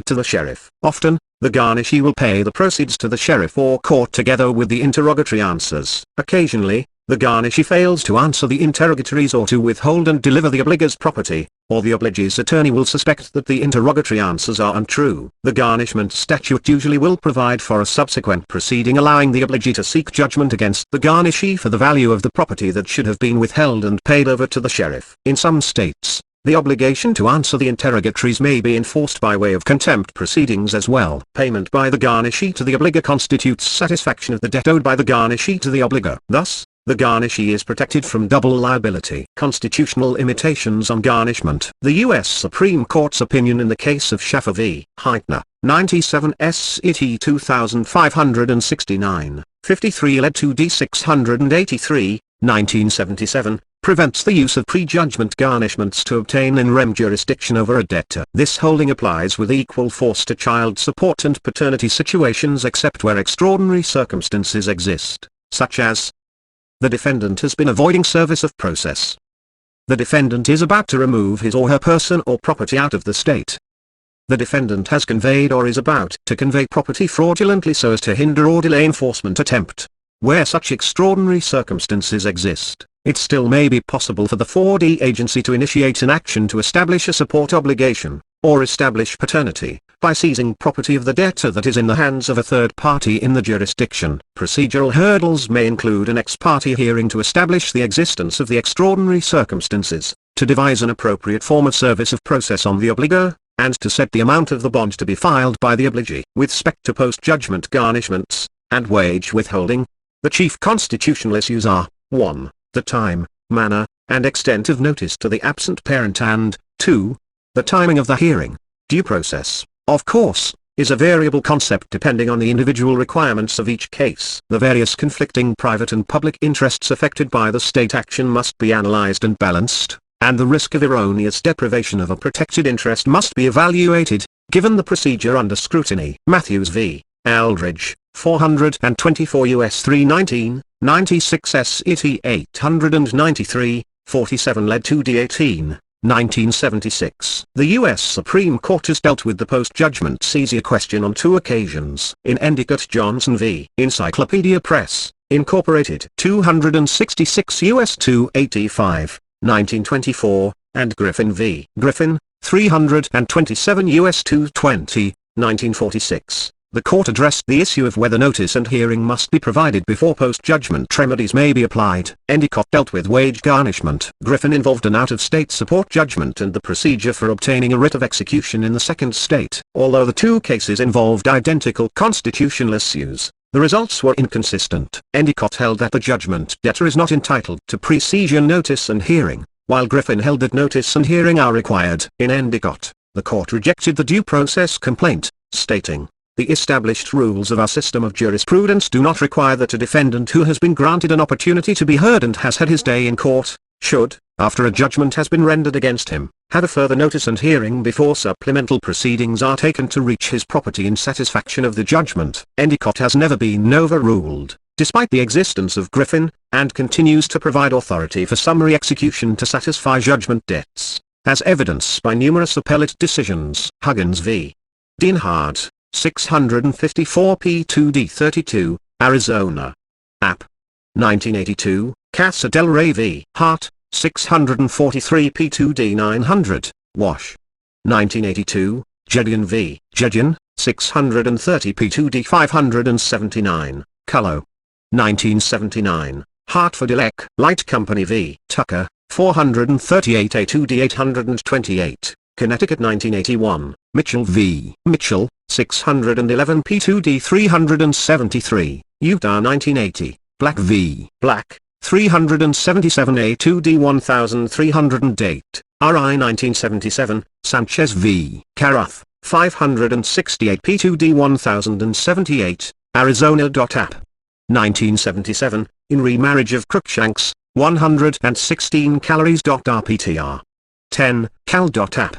to the sheriff. Often, the garnishee will pay the proceeds to the sheriff or court together with the interrogatory answers. Occasionally, the garnishee fails to answer the interrogatories or to withhold and deliver the obligor's property, or the obligee's attorney will suspect that the interrogatory answers are untrue. The garnishment statute usually will provide for a subsequent proceeding allowing the obligee to seek judgment against the garnishee for the value of the property that should have been withheld and paid over to the sheriff. In some states, the obligation to answer the interrogatories may be enforced by way of contempt proceedings as well. Payment by the garnishee to the obligor constitutes satisfaction of the debt owed by the garnishee to the obligor. Thus, the garnishee is protected from double liability. Constitutional imitations on garnishment. The U.S. Supreme Court's opinion in the case of Schaffer v. Heitner, 97 S.It. 2569, 53 led 2D 683, 1977, prevents the use of prejudgment garnishments to obtain in rem jurisdiction over a debtor. This holding applies with equal force to child support and paternity situations except where extraordinary circumstances exist, such as the defendant has been avoiding service of process. The defendant is about to remove his or her person or property out of the state. The defendant has conveyed or is about to convey property fraudulently so as to hinder or delay enforcement attempt. Where such extraordinary circumstances exist, it still may be possible for the 4D agency to initiate an action to establish a support obligation, or establish paternity, by seizing property of the debtor that is in the hands of a third party in the jurisdiction. Procedural hurdles may include an ex parte hearing to establish the existence of the extraordinary circumstances, to devise an appropriate form of service of process on the obligor, and to set the amount of the bond to be filed by the obligee. With respect to post-judgment garnishments, and wage withholding, the chief constitutional issues are, 1. The time, manner, and extent of notice to the absent parent and, 2. The timing of the hearing. Due process, of course, is a variable concept depending on the individual requirements of each case. The various conflicting private and public interests affected by the state action must be analyzed and balanced, and the risk of erroneous deprivation of a protected interest must be evaluated, given the procedure under scrutiny. Matthews v. Aldridge, 424 U.S. 319, 96 S.It. 893, 47 led 2D18. 1976. The U.S. Supreme Court has dealt with the post-judgment seizure question on 2 occasions. In Endicott Johnson v. Encyclopedia Press, Incorporated 266 U.S. 285, 1924, and Griffin v. Griffin, 327 U.S. 220, 1946. The court addressed the issue of whether notice and hearing must be provided before post-judgment remedies may be applied. Endicott dealt with wage garnishment. Griffin involved an out-of-state support judgment and the procedure for obtaining a writ of execution in the second state. Although the two cases involved identical constitutional issues, the results were inconsistent. Endicott held that the judgment debtor is not entitled to pre-seizure notice and hearing, while Griffin held that notice and hearing are required. In Endicott, the court rejected the due process complaint, stating, "The established rules of our system of jurisprudence do not require that a defendant who has been granted an opportunity to be heard and has had his day in court, should, after a judgment has been rendered against him, have a further notice and hearing before supplemental proceedings are taken to reach his property in satisfaction of the judgment." Endicott has never been overruled, despite the existence of Griffin, and continues to provide authority for summary execution to satisfy judgment debts, as evidenced by numerous appellate decisions. Huggins v. Dienhard, 654 P2D 32, Arizona. App. 1982, Casa del Rey v. Hart, 643 P2D 900, Wash. 1982, Jedian v. Jedian, 630 P2D 579, Cullo. 1979, Hartford Elec Light Company v. Tucker, 438 A2D 828, Connecticut. 1981, Mitchell v. Mitchell, 611 P2D 373, Utah. 1980, Black v. Black, 377 A2D 1308, RI. 1977, Sanchez v. Carath, 568 P2D 1078, Arizona. App. 1977, in remarriage of Cruikshanks, 116 calories. RPTR. 10, Cal.app.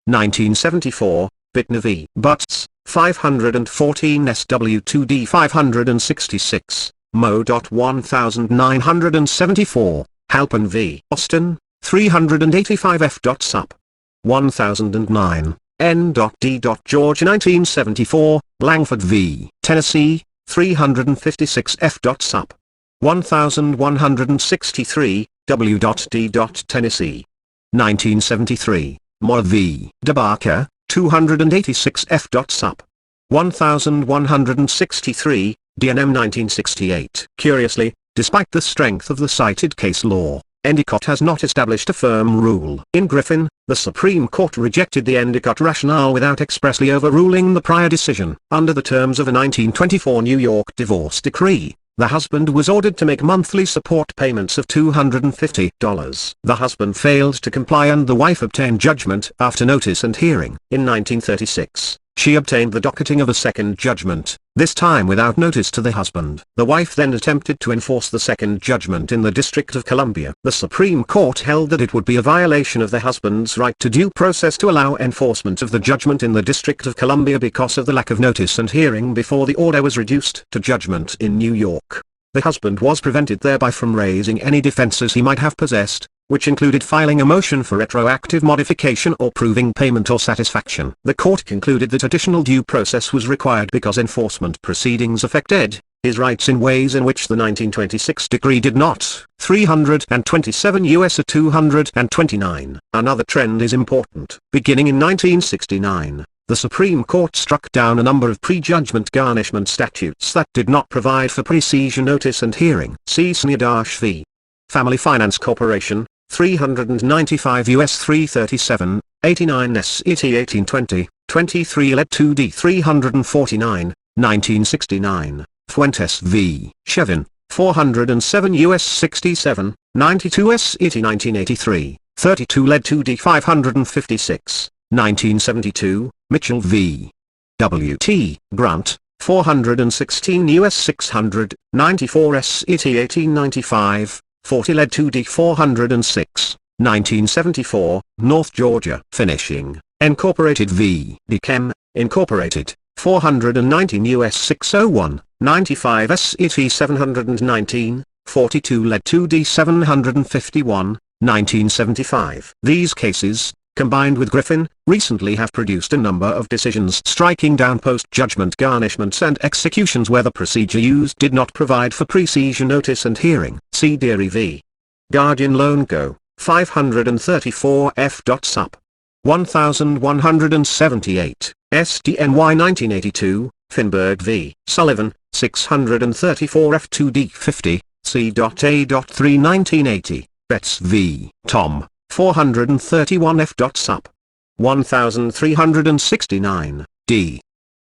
1974, Bittner v. Butts, 514 SW2D 566, Mo. 1974, Halpin v. Austin, 385 F.Sup. 1009, N.D. George. 1974, Langford v. Tennessee, 356 F.Sup. 1163, W.D. Tennessee. 1973, Moore v. DeBarker, 286 F.Sup. 1163, DNM. 1968. Curiously, despite the strength of the cited case law, Endicott has not established a firm rule. In Griffin, the Supreme Court rejected the Endicott rationale without expressly overruling the prior decision. Under the terms of a 1924 New York divorce decree, the husband was ordered to make monthly support payments of $250. The husband failed to comply and the wife obtained judgment after notice and hearing. In 1936, she obtained the docketing of a second judgment, this time without notice to the husband. The wife then attempted to enforce the second judgment in the District of Columbia. The Supreme Court held that it would be a violation of the husband's right to due process to allow enforcement of the judgment in the District of Columbia because of the lack of notice and hearing before the order was reduced to judgment in New York. The husband was prevented thereby from raising any defenses he might have possessed, which included filing a motion for retroactive modification or proving payment or satisfaction. The court concluded that additional due process was required because enforcement proceedings affected his rights in ways in which the 1926 decree did not. 327 U.S. 229. Another trend is important. Beginning in 1969, the Supreme Court struck down a number of pre-judgment garnishment statutes that did not provide for pre-seizure notice and hearing. See Sneadash v. Family Finance Corporation, 395 U.S. 337, 89 S.E.T. 1820, 23 Led 2D 349, 1969, Fuentes v. Chevin, 407 U.S. 67, 92 S.E.T. 1983, 32 Led 2D 556, 1972, Mitchell v. W.T. Grant, 416 U.S. 600, 94 S.E.T. 1895, 40 Led 2D 406, 1974, North Georgia. Finishing, Incorporated v. Dechem, Incorporated, 419 U.S. 601, 95 S.E.T. 719, 42 Led 2D 751, 1975. These cases, combined with Griffin, recently have produced a number of decisions striking down post-judgment garnishments and executions where the procedure used did not provide for pre-seizure notice and hearing. See Deary v. Guardian Loan Co., 534 F. Sup. 1178, SDNY 1982, Finberg v. Sullivan, 634 F2D 50, C.A.3 1980, Betts v. Tom, 431 F. Sup. 1369, D.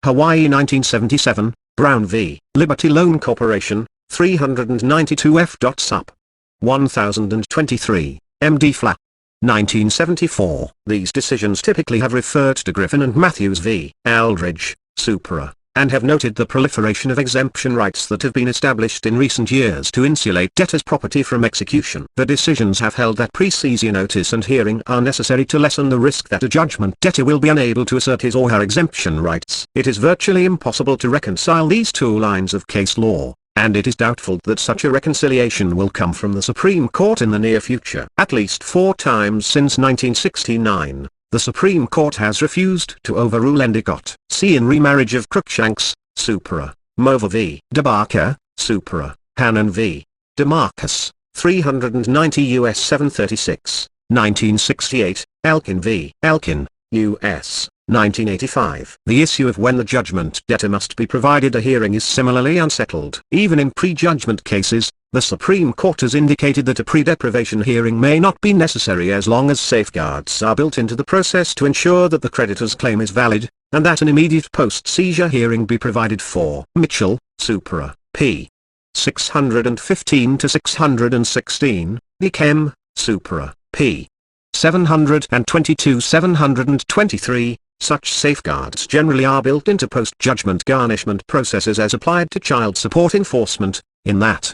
Hawaii 1977, Brown v. Liberty Loan Corporation, 392 F. Sup. 1023, M.D. Flat. 1974. These decisions typically have referred to Griffin and Matthews v. Aldridge, Supra, and have noted the proliferation of exemption rights that have been established in recent years to insulate debtors' property from execution. The decisions have held that pre-seizure notice and hearing are necessary to lessen the risk that a judgment debtor will be unable to assert his or her exemption rights. It is virtually impossible to reconcile these two lines of case law, and it is doubtful that such a reconciliation will come from the Supreme Court in the near future. At least 4 times since 1969, the Supreme Court has refused to overrule Endicott. See in Remarriage of Cruikshanks, Supra, Mova v. DeBarker, Supra, Hannon v. DeMarcus, 390 U.S. 736, 1968, Elkin v. Elkin, U.S. 1985. The issue of when the judgment debtor must be provided a hearing is similarly unsettled. Even in pre-judgment cases, the Supreme Court has indicated that a pre-deprivation hearing may not be necessary as long as safeguards are built into the process to ensure that the creditor's claim is valid, and that an immediate post-seizure hearing be provided for. Mitchell, Supra, p. 615-616, Nickem, Supra, p. 722-723, such safeguards generally are built into post-judgment garnishment processes as applied to child support enforcement, in that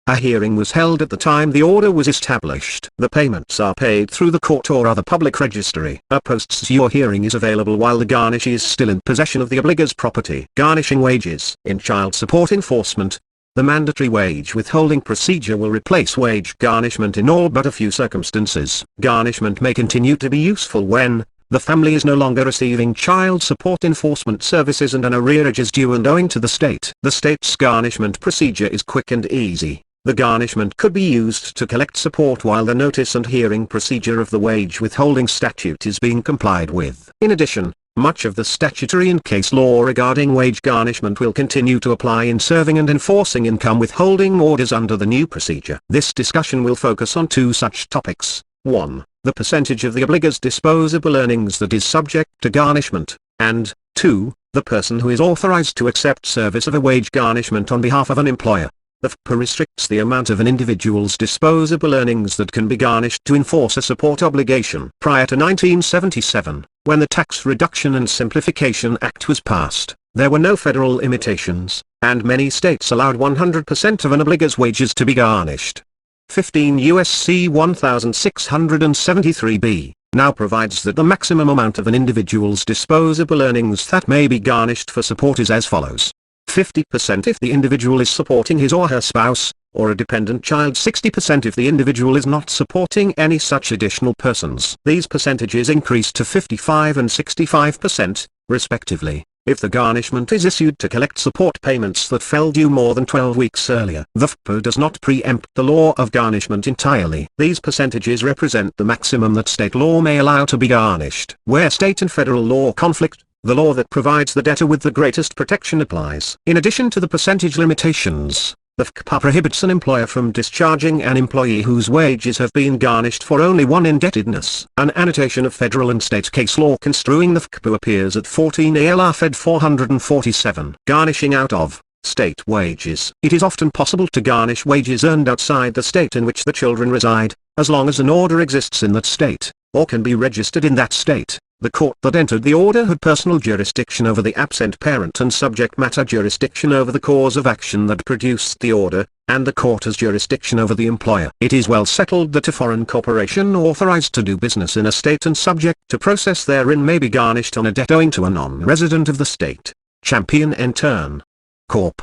a hearing was held at the time the order was established. The payments are paid through the court or other public registry. A post-seizure hearing is available while the garnishee is still in possession of the obligor's property. Garnishing wages. In child support enforcement, the mandatory wage withholding procedure will replace wage garnishment in all but a few circumstances. Garnishment may continue to be useful when the family is no longer receiving child support enforcement services and an arrearage is due and owing to the state. The state's garnishment procedure is quick and easy. The garnishment could be used to collect support while the notice and hearing procedure of the wage withholding statute is being complied with. In addition, much of the statutory and case law regarding wage garnishment will continue to apply in serving and enforcing income withholding orders under the new procedure. This discussion will focus on 2 such topics. 1. The percentage of the obligor's disposable earnings that is subject to garnishment, and 2. The person who is authorized to accept service of a wage garnishment on behalf of an employer. The FPA restricts the amount of an individual's disposable earnings that can be garnished to enforce a support obligation. Prior to 1977, when the Tax Reduction and Simplification Act was passed, there were no federal imitations, and many states allowed 100% of an obligor's wages to be garnished. 15 U.S.C. 1673b now provides that the maximum amount of an individual's disposable earnings that may be garnished for support is as follows: 50% if the individual is supporting his or her spouse, or a dependent child. 60% if the individual is not supporting any such additional persons. These percentages increase to 55 and 65%, respectively, if the garnishment is issued to collect support payments that fell due more than 12 weeks earlier. The FPA does not preempt the law of garnishment entirely. These percentages represent the maximum that state law may allow to be garnished. Where state and federal law conflict, the law that provides the debtor with the greatest protection applies. In addition to the percentage limitations, the FPA prohibits an employer from discharging an employee whose wages have been garnished for only one indebtedness. An annotation of federal and state case law construing the FPA appears at 14 ALR Fed 447. Garnishing out of state wages. It is often possible to garnish wages earned outside the state in which the children reside, as long as an order exists in that state, or can be registered in that state. The court that entered the order had personal jurisdiction over the absent parent and subject matter jurisdiction over the cause of action that produced the order, and the court has jurisdiction over the employer. It is well settled that a foreign corporation authorized to do business in a state and subject to process therein may be garnished on a debt owing to a non-resident of the state. Champion and Turn. Corp.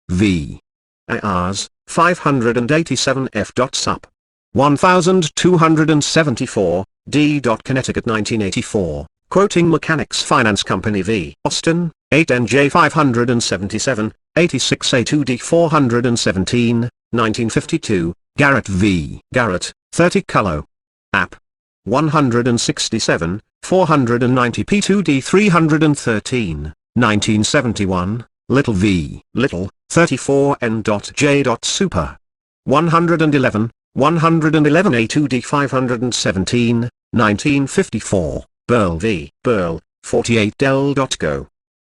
v. Arrearages, 587 F. Sup. 1274, D. Connecticut 1984, quoting Mechanics Finance Company v. Austin, 8 NJ 577, 86 A2D 417, 1952, Garrett v. Garrett, 30 Cullo, App. 167, 490 P2D 313, 1971, Little v. Little, 34N.J. Super. 111, 111 A2D 517, 1954, Burl v. Burl, 48 Del.Go.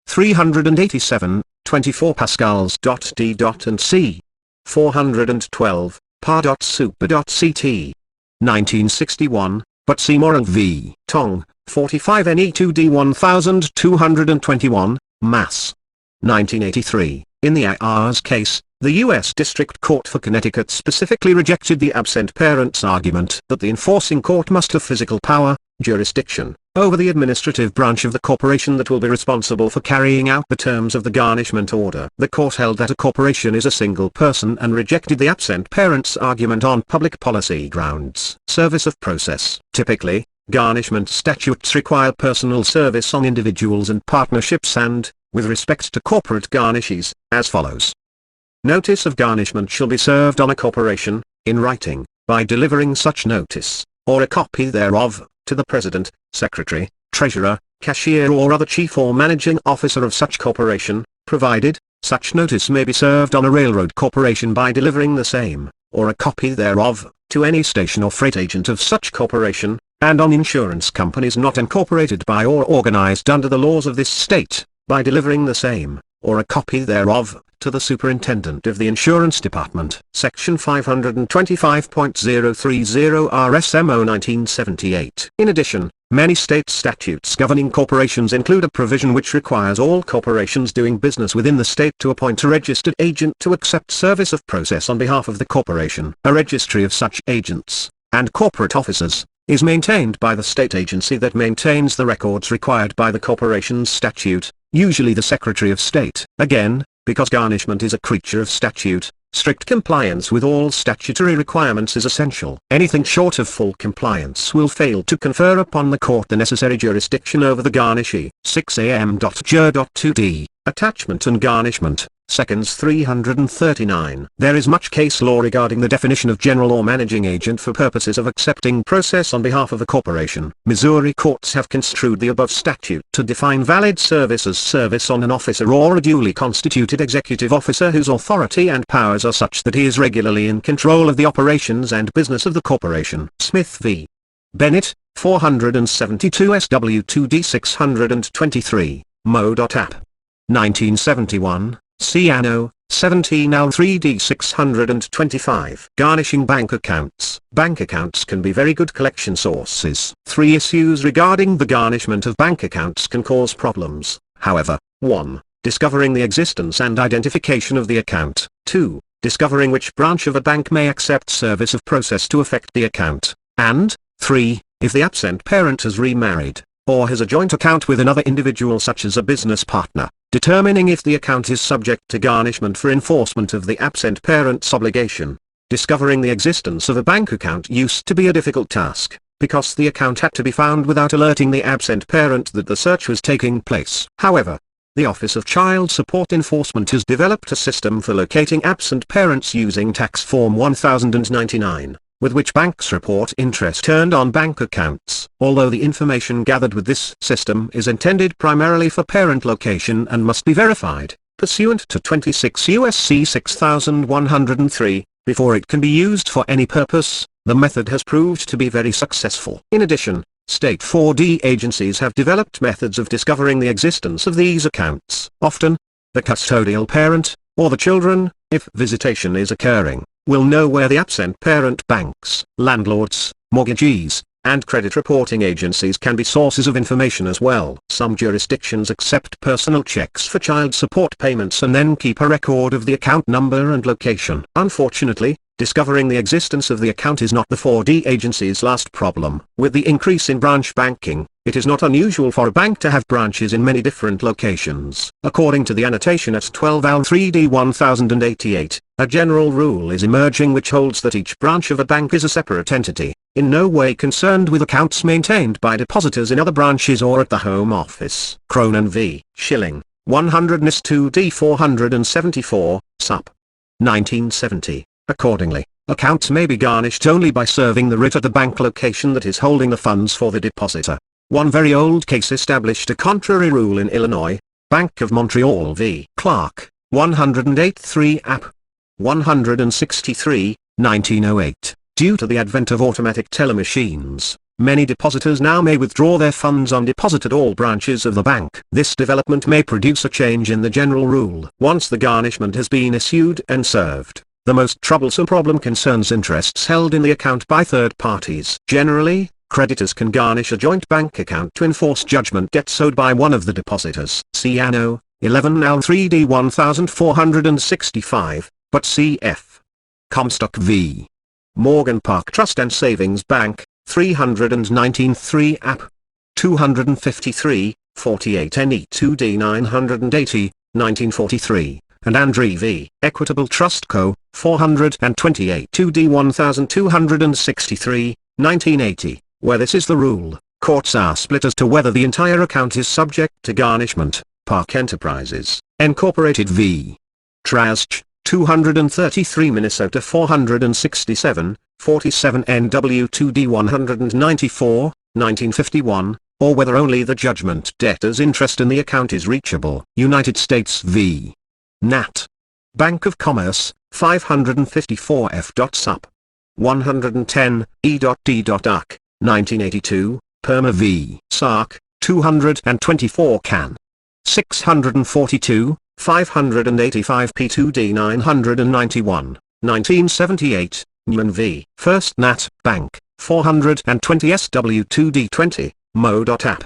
387, 24 Pascals.D. and C. 412, par.super.ct. 1961, but Seymour v. Tong, 45 NE2D 1221, Mass. 1983, in the Arrearage case, the U.S. District Court for Connecticut specifically rejected the absent parent's argument that the enforcing court must have physical power, jurisdiction, over the administrative branch of the corporation that will be responsible for carrying out the terms of the garnishment order. The court held that a corporation is a single person and rejected the absent parent's argument on public policy grounds. Service of process. Typically, garnishment statutes require personal service on individuals and partnerships and, with respect to corporate garnishes, as follows. Notice of garnishment shall be served on a corporation, in writing, by delivering such notice, or a copy thereof, to the President, Secretary, Treasurer, Cashier or other chief or managing officer of such corporation, provided, such notice may be served on a railroad corporation by delivering the same, or a copy thereof, to any station or freight agent of such corporation, and on insurance companies not incorporated by or organized under the laws of this state, by delivering the same, or a copy thereof, to the Superintendent of the Insurance Department. Section 525.030 Rsmo 1978. In addition, many state statutes governing corporations include a provision which requires all corporations doing business within the state to appoint a registered agent to accept service of process on behalf of the corporation. A registry of such agents, and corporate officers, is maintained by the state agency that maintains the records required by the corporation's statute, usually the Secretary of State. Again, because garnishment is a creature of statute, strict compliance with all statutory requirements is essential. Anything short of full compliance will fail to confer upon the court the necessary jurisdiction over the garnishee. 6am.j.2d, Attachment and Garnishment, Seconds 339. There is much case law regarding the definition of general or managing agent for purposes of accepting process on behalf of a corporation. Missouri courts have construed the above statute to define valid service as service on an officer or a duly constituted executive officer whose authority and powers are such that he is regularly in control of the operations and business of the corporation. Smith v. Bennett, 472 SW2D 623, Mo.App. 1971. Ciano, 17 Al 3D 625. Garnishing bank accounts. Bank accounts can be very good collection sources. 3 issues regarding the garnishment of bank accounts can cause problems, however. 1. Discovering the existence and identification of the account. 2. Discovering which branch of a bank may accept service of process to affect the account. And, 3. If the absent parent has remarried, or has a joint account with another individual such as a business partner. Determining if the account is subject to garnishment for enforcement of the absent parent's obligation. Discovering the existence of a bank account used to be a difficult task, because the account had to be found without alerting the absent parent that the search was taking place. However, the Office of Child Support Enforcement has developed a system for locating absent parents using Tax Form 1099. With which banks report interest earned on bank accounts. Although the information gathered with this system is intended primarily for parent location and must be verified, pursuant to 26 U.S.C. 6103, before it can be used for any purpose, the method has proved to be very successful. In addition, state 4D agencies have developed methods of discovering the existence of these accounts. Often, the custodial parent, or the children, if visitation is occurring, will know where the absent parent banks, landlords, mortgagees, and credit reporting agencies can be sources of information as well. Some jurisdictions accept personal checks for child support payments and then keep a record of the account number and location. Unfortunately, discovering the existence of the account is not the 4D agency's last problem. With the increase in branch banking, it is not unusual for a bank to have branches in many different locations. According to the annotation at 12 Al 3D 1088, a general rule is emerging which holds that each branch of a bank is a separate entity, in no way concerned with accounts maintained by depositors in other branches or at the Home Office. Cronin v. Schilling, 100 NIS 2D 474, Sup. 1970. Accordingly, Accounts may be garnished only by serving the writ at the bank location that is holding the funds for the depositor. One very old case established a contrary rule in Illinois. Bank of Montreal v. Clark, 108-3 App. 163, 1908. Due to the advent of automatic teller machines, many depositors now may withdraw their funds on deposit at all branches of the bank. This development may produce a change in the general rule. Once the garnishment has been issued and served, the most troublesome problem concerns interests held in the account by third parties. Generally, creditors can garnish a joint bank account to enforce judgment debts owed by one of the depositors. See Anno 11 Al 3D 1465, but cf. Comstock v. Morgan Park Trust and Savings Bank, 319-3 App. 253, 48 NE 2D 980, 1943, and Andre v. Equitable Trust Co., 428 2D 1263, 1980, where this is the rule. Courts are split as to whether the entire account is subject to garnishment. Park Enterprises, Incorporated v. Trask, 233 Minnesota 467, 47 NW 2D 194, 1951, or whether only the judgment debtor's interest in the account is reachable. United States v. Nat. Bank of Commerce, 554 F. Sup. 110, E.D. Uc. 1982, Perma v. Sark, 224 Can. 642, 585 P2D 991, 1978, Newman v. First Nat. Bank, 420 SW2D 20, Mo.App.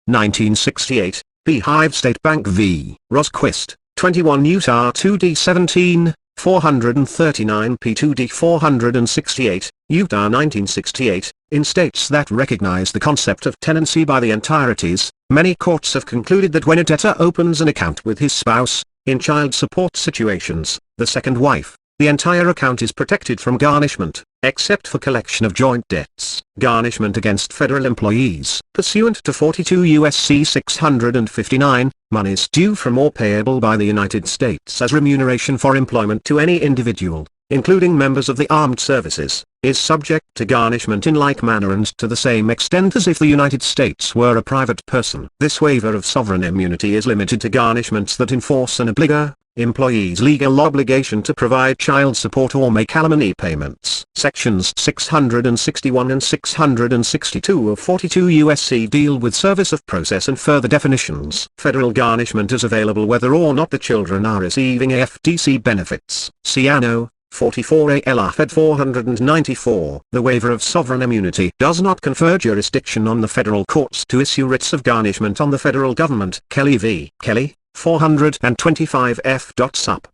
1968, Beehive State Bank v. Rosquist, 21 Utah 2D 17, 439 P2D 468, Utah 1968, in states that recognize the concept of tenancy by the entireties. Many courts have concluded that when a debtor opens an account with his spouse, in child support situations, the second wife, the entire account is protected from garnishment, except for collection of joint debts. Garnishment against federal employees. Pursuant to 42 U.S.C. 659, monies due from or payable by the United States as remuneration for employment to any individual, including members of the armed services, is subject to garnishment in like manner and to the same extent as if the United States were a private person. This waiver of sovereign immunity is limited to garnishments that enforce an obligor, employee's legal obligation to provide child support or make alimony payments. Sections 661 and 662 of 42 U.S.C. deal with service of process and further definitions. Federal garnishment is available whether or not the children are receiving AFDC benefits. See Anno 44 AL Fed 494. The waiver of sovereign immunity does not confer jurisdiction on the federal courts to issue writs of garnishment on the federal government. Kelly v. Kelly, 425 F. Sup.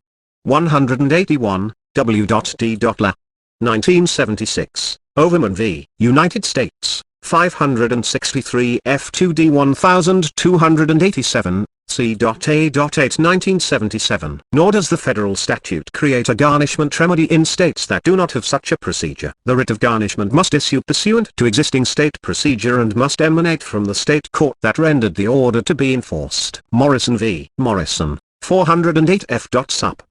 181, W.D. La. 1976, Overman v. United States, 563 F2D 1287, C.A.8 1977. Nor does the federal statute create a garnishment remedy in states that do not have such a procedure. The writ of garnishment must issue pursuant to existing state procedure and must emanate from the state court that rendered the order to be enforced. Morrison v. Morrison, 408 F. Sup.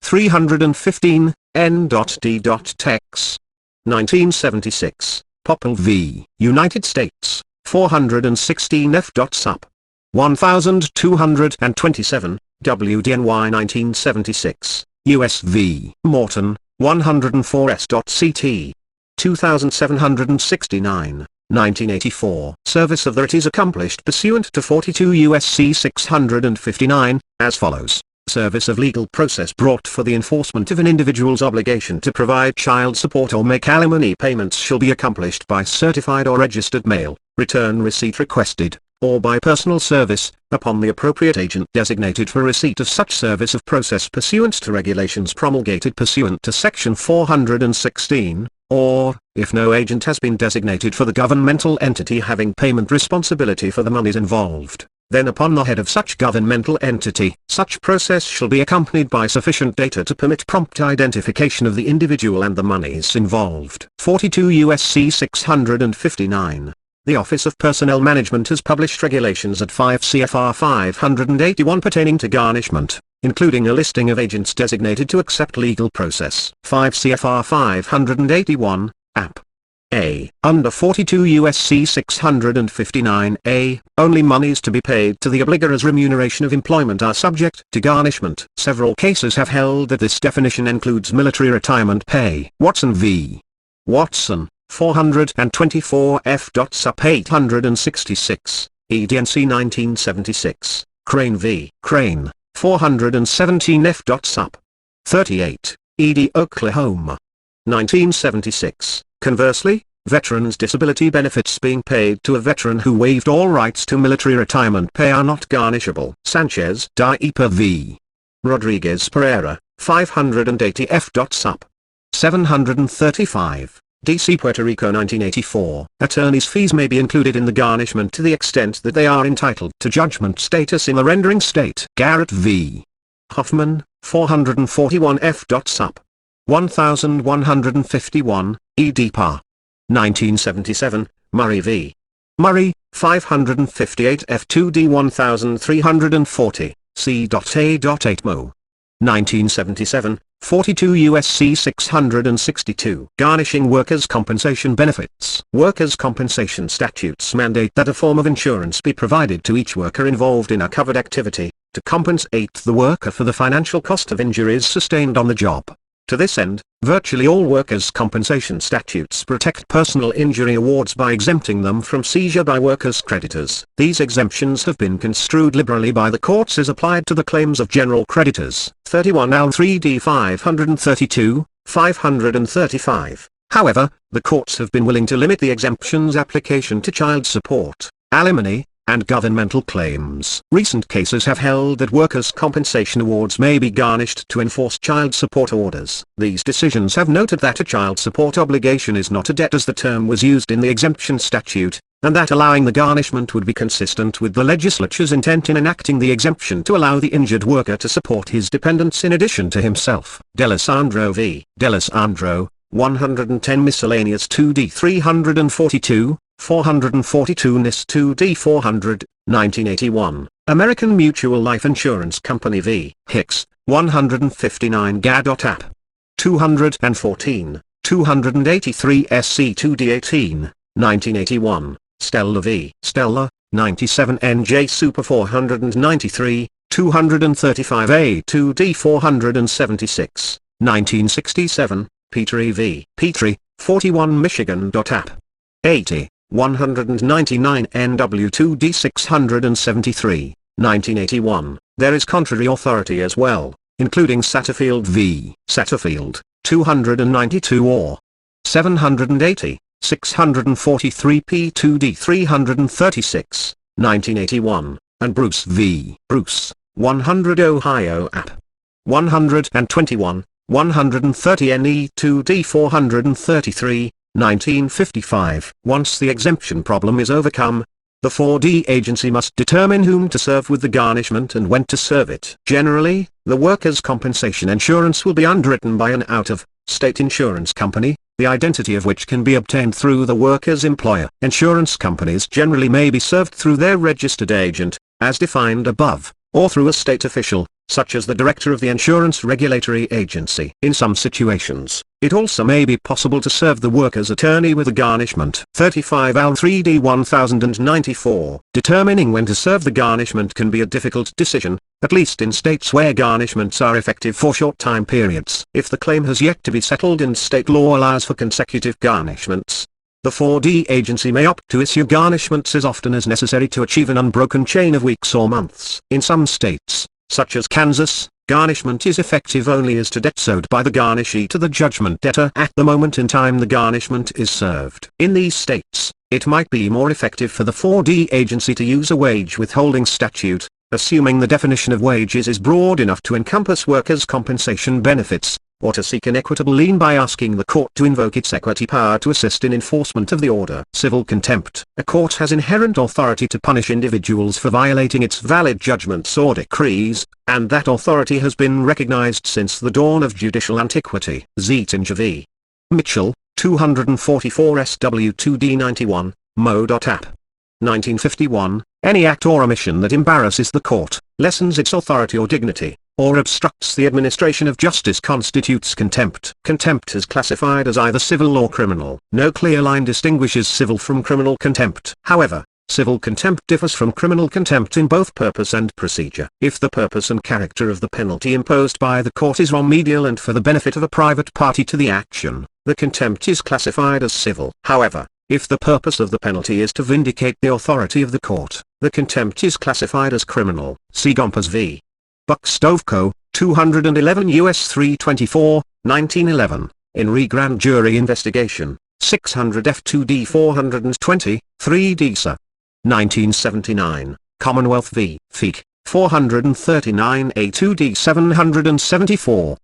315, N.D. Tex. 1976, Popple v. United States, 416 F. Sup. 1227, WDNY 1976, US v. Morton, 104 S.Ct. 2769, 1984. Service of the writ is accomplished pursuant to 42 U.S.C. 659, as follows. Service of legal process brought for the enforcement of an individual's obligation to provide child support or make alimony payments shall be accomplished by certified or registered mail, return receipt requested, or by personal service, upon the appropriate agent designated for receipt of such service of process pursuant to regulations promulgated pursuant to Section 416, or, if no agent has been designated for the governmental entity having payment responsibility for the monies involved, then upon the head of such governmental entity. Such process shall be accompanied by sufficient data to permit prompt identification of the individual and the monies involved. 42 U.S.C. 659. The Office of Personnel Management has published regulations at 5 CFR 581 pertaining to garnishment. including a listing of agents designated to accept legal process. 5 CFR 581, App. A. Under 42 U.S.C. 659 A, only monies to be paid to the obligor as remuneration of employment are subject to garnishment. Several cases have held that this definition includes military retirement pay. Watson v. Watson, 424 F. Sup 866, EDNC 1976, Crane v. Crane, 417 F. Sup. 38, ED Oklahoma, 1976. Conversely, veterans' disability benefits being paid to a veteran who waived all rights to military retirement pay are not garnishable. Sanchez Dieper v. Rodriguez Pereira, 580 F. Sup. 735, D.C. Puerto Rico 1984. Attorneys' fees may be included in the garnishment to the extent that they are entitled to judgment status in the rendering state. Garrett v. Hoffman, 441 F. Sup. 1151, ed. Par. 1977, Murray v. Murray, 558 F2D 1340, C.A.8mo. 1977, 42 U.S.C. 662. Garnishing workers' compensation benefits. Workers' compensation statutes mandate that a form of insurance be provided to each worker involved in a covered activity, to compensate the worker for the financial cost of injuries sustained on the job. To this end, virtually all workers' compensation statutes protect personal injury awards by exempting them from seizure by workers' creditors. These exemptions have been construed liberally by the courts as applied to the claims of general creditors. 31 Al 3D 532, 535. However, the courts have been willing to limit the exemptions application to child support, alimony, and governmental claims. Recent cases have held that workers' compensation awards may be garnished to enforce child support orders. These decisions have noted that a child support obligation is not a debt as the term was used in the exemption statute, and that allowing the garnishment would be consistent with the legislature's intent in enacting the exemption to allow the injured worker to support his dependents in addition to himself. D'Alessandro v. D'Alessandro, 110 Miscellaneous 2D 342, 442 NIS 2D 400, 1981, American Mutual Life Insurance Company v. Hicks, 159 GA.App. 214, 283 SC 2D 18, 1981, Stella v. Stella, 97 NJ Super 493, 235 A 2D 476, 1967, Petrie v. Petrie, 41 Michigan.App. 80. 199 NW2D 673, 1981. There is contrary authority as well, including Satterfield v. Satterfield, 292 or 780, 643 P2D 336, 1981, and Bruce v. Bruce, 100 Ohio App. 121, 130 NE2D 433, 1955. Once the exemption problem is overcome, the 4D agency must determine whom to serve with the garnishment and when to serve it. Generally, the workers' compensation insurance will be underwritten by an out-of-state insurance company, the identity of which can be obtained through the worker's employer. Insurance companies generally may be served through their registered agent, as defined above, or through a state official, such as the director of the insurance regulatory agency. In some situations, it also may be possible to serve the worker's attorney with a garnishment. 35 Al 3D 1094. Determining when to serve the garnishment can be a difficult decision, at least in states where garnishments are effective for short time periods. If the claim has yet to be settled and state law allows for consecutive garnishments, the 4D agency may opt to issue garnishments as often as necessary to achieve an unbroken chain of weeks or months. In some states, such as Kansas, garnishment is effective only as to debts owed by the garnishee to the judgment debtor at the moment in time the garnishment is served. In these states, it might be more effective for the 4D agency to use a wage withholding statute, assuming the definition of wages is broad enough to encompass workers' compensation benefits, or to seek an equitable lien by asking the court to invoke its equity power to assist in enforcement of the order. Civil contempt. A court has inherent authority to punish individuals for violating its valid judgments or decrees, and that authority has been recognized since the dawn of judicial antiquity. Zeitinger v. Mitchell, 244 SW2D 91, Mo.App. 1951. Any act or omission that embarrasses the court, lessens its authority or dignity, or obstructs the administration of justice constitutes contempt. Contempt is classified as either civil or criminal. No clear line distinguishes civil from criminal contempt. However, civil contempt differs from criminal contempt in both purpose and procedure. If the purpose and character of the penalty imposed by the court is remedial and for the benefit of a private party to the action, the contempt is classified as civil. However, if the purpose of the penalty is to vindicate the authority of the court, the contempt is classified as criminal. See Gompers v. Buck-Stoveco, 211 U.S. 324, 1911, in Re Grand Jury Investigation, 600 F2D 420, 3D Sir. 1979, Commonwealth v. Feek, 439 A2D 774,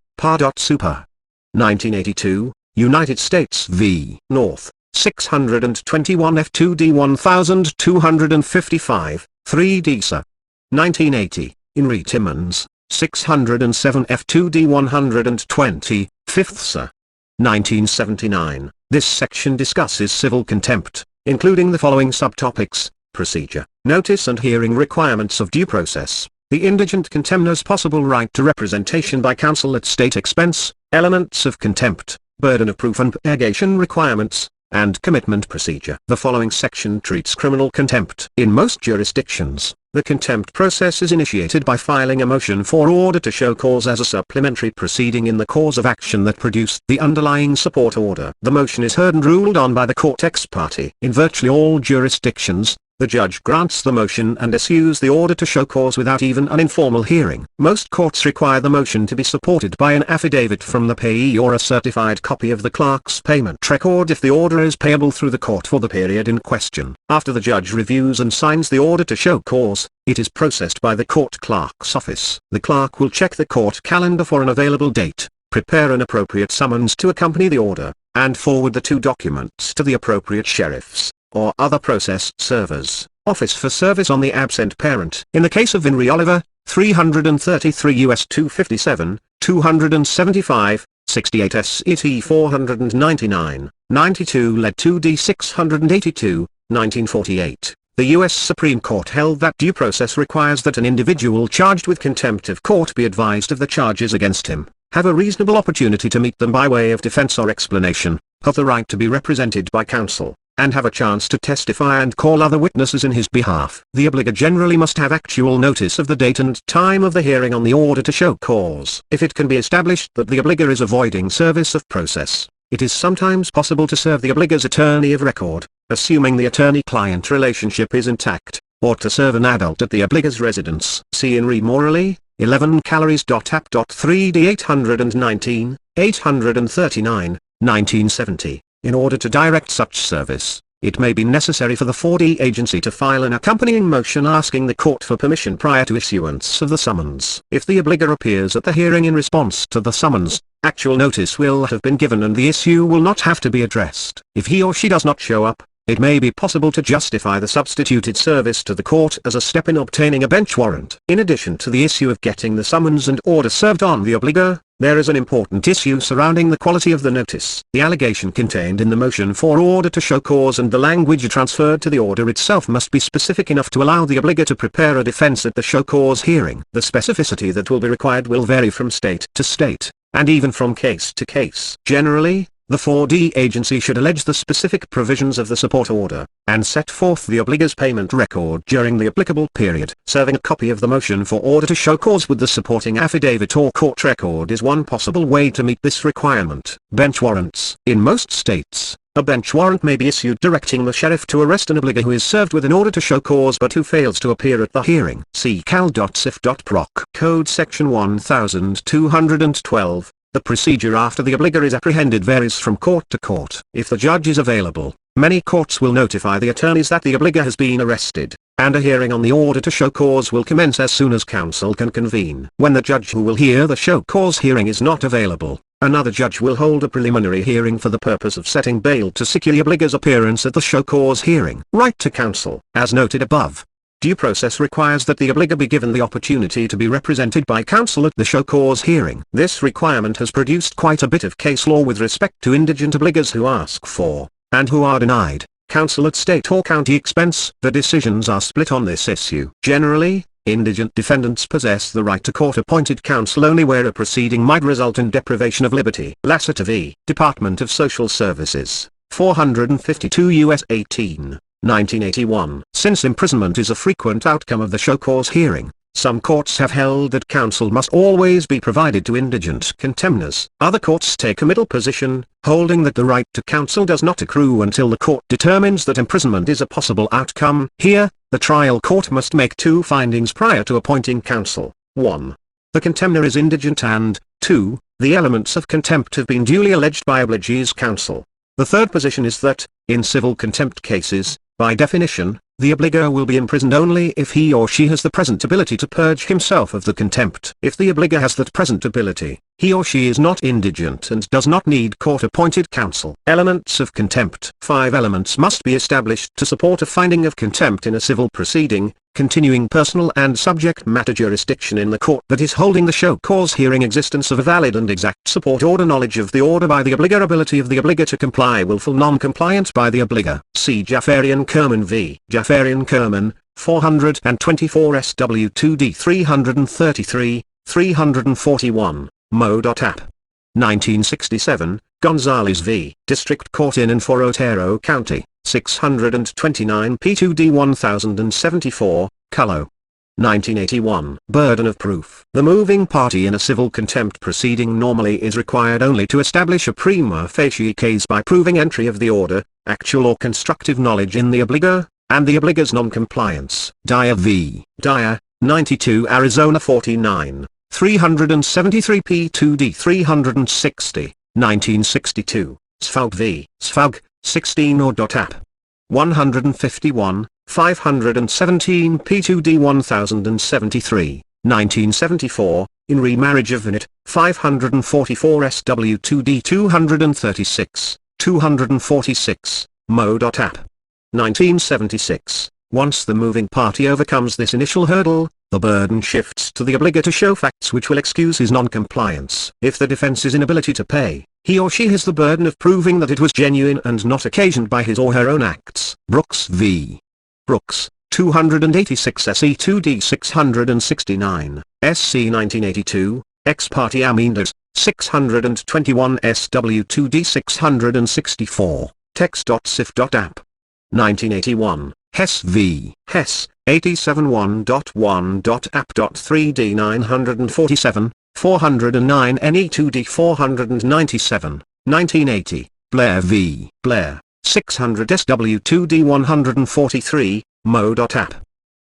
Supra. 1982, United States v. North, 621 F2D 1255, 3D Sir. 1980, in Re Timmons, 607 F2D 120, 5th Sir. 1979, this section discusses civil contempt, including the following subtopics: procedure, notice and hearing requirements of due process, the indigent contemner's possible right to representation by counsel at state expense, elements of contempt, burden of proof and purgation requirements, and commitment procedure. The following section treats criminal contempt. In most jurisdictions, the contempt process is initiated by filing a motion for order to show cause as a supplementary proceeding in the cause of action that produced the underlying support order. The motion is heard and ruled on by the court ex parte. In virtually all jurisdictions, the judge grants the motion and issues the order to show cause without even an informal hearing. Most courts require the motion to be supported by an affidavit from the payee or a certified copy of the clerk's payment record if the order is payable through the court for the period in question. After the judge reviews and signs the order to show cause, it is processed by the court clerk's office. The clerk will check the court calendar for an available date, prepare an appropriate summons to accompany the order, and forward the two documents to the appropriate sheriff's or other process servers, office for service on the absent parent. In the case of In re Oliver, 333 U.S. 257, 275, 68 S.E.T. 499, 92 Led 2D 682, 1948, the U.S. Supreme Court held that due process requires that an individual charged with contempt of court be advised of the charges against him, have a reasonable opportunity to meet them by way of defense or explanation, have the right to be represented by counsel, and have a chance to testify and call other witnesses in his behalf. The obligor generally must have actual notice of the date and time of the hearing on the order to show cause. If it can be established that the obligor is avoiding service of process, it is sometimes possible to serve the obligor's attorney of record, assuming the attorney-client relationship is intact, or to serve an adult at the obligor's residence. See in re Morley, 11 Calories.app.3D 819, 839, 1970. In order to direct such service, it may be necessary for the 4D agency to file an accompanying motion asking the court for permission prior to issuance of the summons. If the obligor appears at the hearing in response to the summons, actual notice will have been given and the issue will not have to be addressed. If he or she does not show up, it may be possible to justify the substituted service to the court as a step in obtaining a bench warrant. In addition to the issue of getting the summons and order served on the obligor, there is an important issue surrounding the quality of the notice. The allegation contained in the motion for order to show cause and the language transferred to the order itself must be specific enough to allow the obligor to prepare a defense at the show cause hearing. The specificity that will be required will vary from state to state, and even from case to case. Generally, the 4D agency should allege the specific provisions of the support order, and set forth the obligor's payment record during the applicable period. Serving a copy of the motion for order to show cause with the supporting affidavit or court record is one possible way to meet this requirement. Bench warrants. In most states, a bench warrant may be issued directing the sheriff to arrest an obligor who is served with an order to show cause but who fails to appear at the hearing. See cal.sif.proc. Code Section 1212. The procedure after the obligor is apprehended varies from court to court. If the judge is available, many courts will notify the attorneys that the obligor has been arrested, and a hearing on the order to show cause will commence as soon as counsel can convene. When the judge who will hear the show cause hearing is not available, another judge will hold a preliminary hearing for the purpose of setting bail to secure the obligor's appearance at the show cause hearing. Right to counsel. As noted above, due process requires that the obligor be given the opportunity to be represented by counsel at the show cause hearing. This requirement has produced quite a bit of case law with respect to indigent obligors who ask for, and who are denied, counsel at state or county expense. The decisions are split on this issue. Generally, Indigent defendants possess the right to court-appointed counsel only where a proceeding might result in deprivation of liberty. Lasseter v. Department of Social Services, 452 U.S. 18, 1981. Since imprisonment is a frequent outcome of the show cause hearing, some courts have held that counsel must always be provided to indigent contemners. Other courts take a middle position, holding that the right to counsel does not accrue until the court determines that imprisonment is a possible outcome. Here, the trial court must make two findings prior to appointing counsel. 1. The contemner is indigent and, 2. The elements of contempt have been duly alleged by obligee's counsel. The third position is that, in civil contempt cases, by definition, the obligor will be imprisoned only if he or she has the present ability to purge himself of the contempt. If the obligor has that present ability, he or she is not indigent and does not need court-appointed counsel. Elements of contempt. 5 elements must be established to support a finding of contempt in a civil proceeding: continuing personal and subject matter jurisdiction in the court that is holding the show cause hearing, existence of a valid and exact support order, knowledge of the order by the obligor, ability of the obligor to comply, willful non-compliance by the obligor. See Jaffarian-Kerman v. Jaffarian-Kerman, 424 SW 2D 333, 341, Mo.App. 1967, Gonzalez v. District Court in and for Otero County, 629 P2D 1074, Cullo. 1981. Burden of proof. The moving party in a civil contempt proceeding normally is required only to establish a prima facie case by proving entry of the order, actual or constructive knowledge in the obligor, and the obligor's non-compliance. Dyer v. Dyer, 92 Arizona 49, 373 P2D 360, 1962. Sfaug v. Sfaug, 16 or.App. 151, 517 P2D 1073, 1974, in remarriage of Writ, 544 SW 2D 236, 246, Mo.App. 1976. Once the moving party overcomes this initial hurdle, the burden shifts to the obligor to show facts which will excuse his non-compliance. If the defense is inability to pay, he or she has the burden of proving that it was genuine and not occasioned by his or her own acts. Brooks v. Brooks, 286 SE 2D 669, SC 1982, ex parte Amindas, 621 SW 2D 664, text.sif.app. 1981, Hess v. Hess, 87 1.1.app.3D 947, 409 NE 2D 497, 1980, Blair v. Blair, 600 SW 2D 143, Mo.App.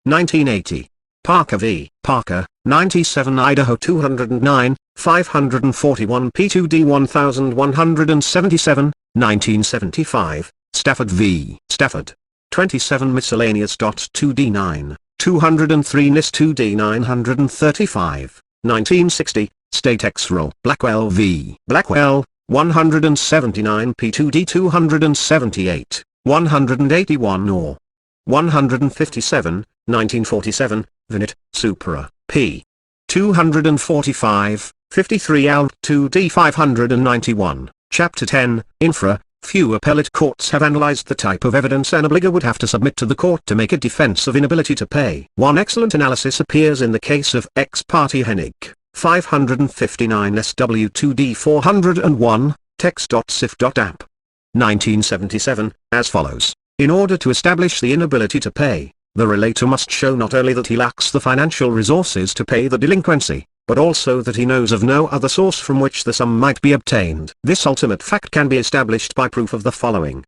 1980. Parker v. Parker, 97 Idaho 209, 541 P2D 1177, 1975. Stafford v. Stafford, 27 Miscellaneous.2D9, 203 NIS 2D 935, 1960, State Ex Rel. Blackwell v. Blackwell, 179 P2D 278, 181 or 157, 1947, Vinit, Supra, p. 245, 53 Alt 2D 591, Chapter 10, Infra. Few appellate courts have analyzed the type of evidence an obligor would have to submit to the court to make a defense of inability to pay. One excellent analysis appears in the case of ex parte Hennig, 559 SW 2D 401, text.sif.app. 1977, as follows. In order to establish the inability to pay, the relator must show not only that he lacks the financial resources to pay the delinquency, but also that he knows of no other source from which the sum might be obtained. This ultimate fact can be established by proof of the following.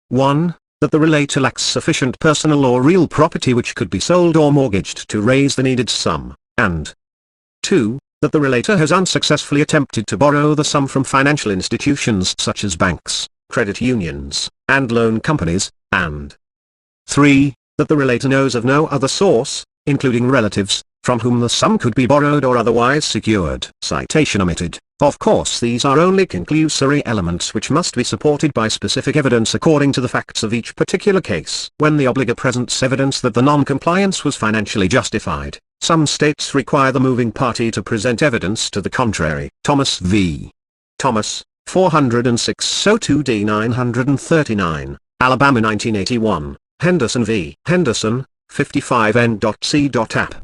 1. That the relator lacks sufficient personal or real property which could be sold or mortgaged to raise the needed sum, and 2. That the relator has unsuccessfully attempted to borrow the sum from financial institutions such as banks, credit unions, and loan companies, and 3. That the relator knows of no other source, including relatives, from whom the sum could be borrowed or otherwise secured. Citation omitted. Of course, these are only conclusory elements which must be supported by specific evidence according to the facts of each particular case. When the obligor presents evidence that the non-compliance was financially justified, some states require the moving party to present evidence to the contrary. Thomas v. Thomas, 406 SO 2D 939, Alabama 1981. Henderson v. Henderson, 55 N.C.App.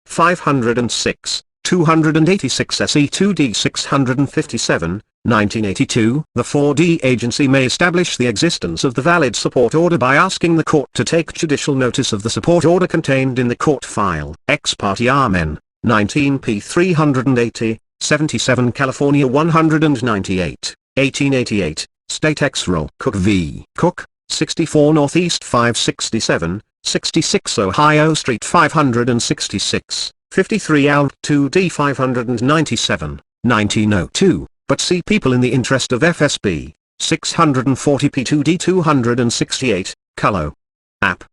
506, 286 SE 2D 657, 1982. The 4D agency may establish the existence of the valid support order by asking the court to take judicial notice of the support order contained in the court file. Ex parte Amen, 19 p. 380, 77 California 198, 1888, State Ex Rel. Cook v. Cook, 64 Northeast 567, 66 Ohio Street 566, 53 Alp 2D 597, 1902, but see People in the Interest of FSB, 640 P2D 268, Cullo. App.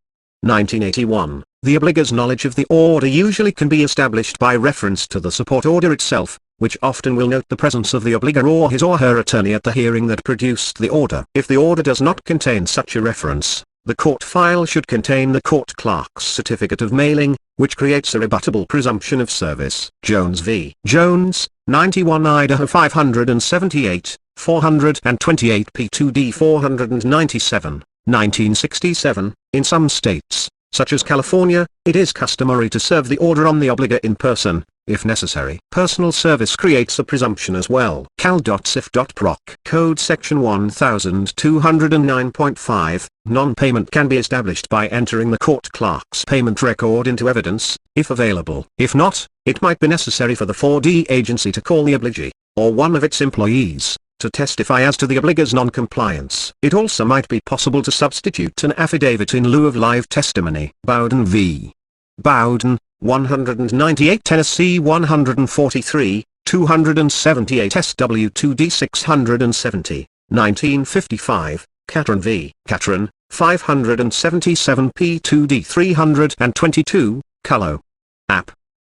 1981. The obligator's knowledge of the order usually can be established by reference to the support order itself, which often will note the presence of the obligor or his or her attorney at the hearing that produced the order. If the order does not contain such a reference, the court file should contain the court clerk's certificate of mailing, which creates a rebuttable presumption of service. Jones v. Jones, 91 Idaho 578, 428 P2D 497, 1967. In some states, such as California, it is customary to serve the order on the obligor in person, if necessary. Personal service creates a presumption as well. Cal.cif.proc. Code Section 1209.5, non-payment can be established by entering the court clerk's payment record into evidence, if available. If not, it might be necessary for the 4D agency to call the obligee, or one of its employees, to testify as to the obligor's non-compliance. It also might be possible to substitute an affidavit in lieu of live testimony. Bowden v. Bowden, 198 Tennessee 143, 278 SW2D 670, 1955, Catron v. Catron, 577 P2D 322, Cullo. App.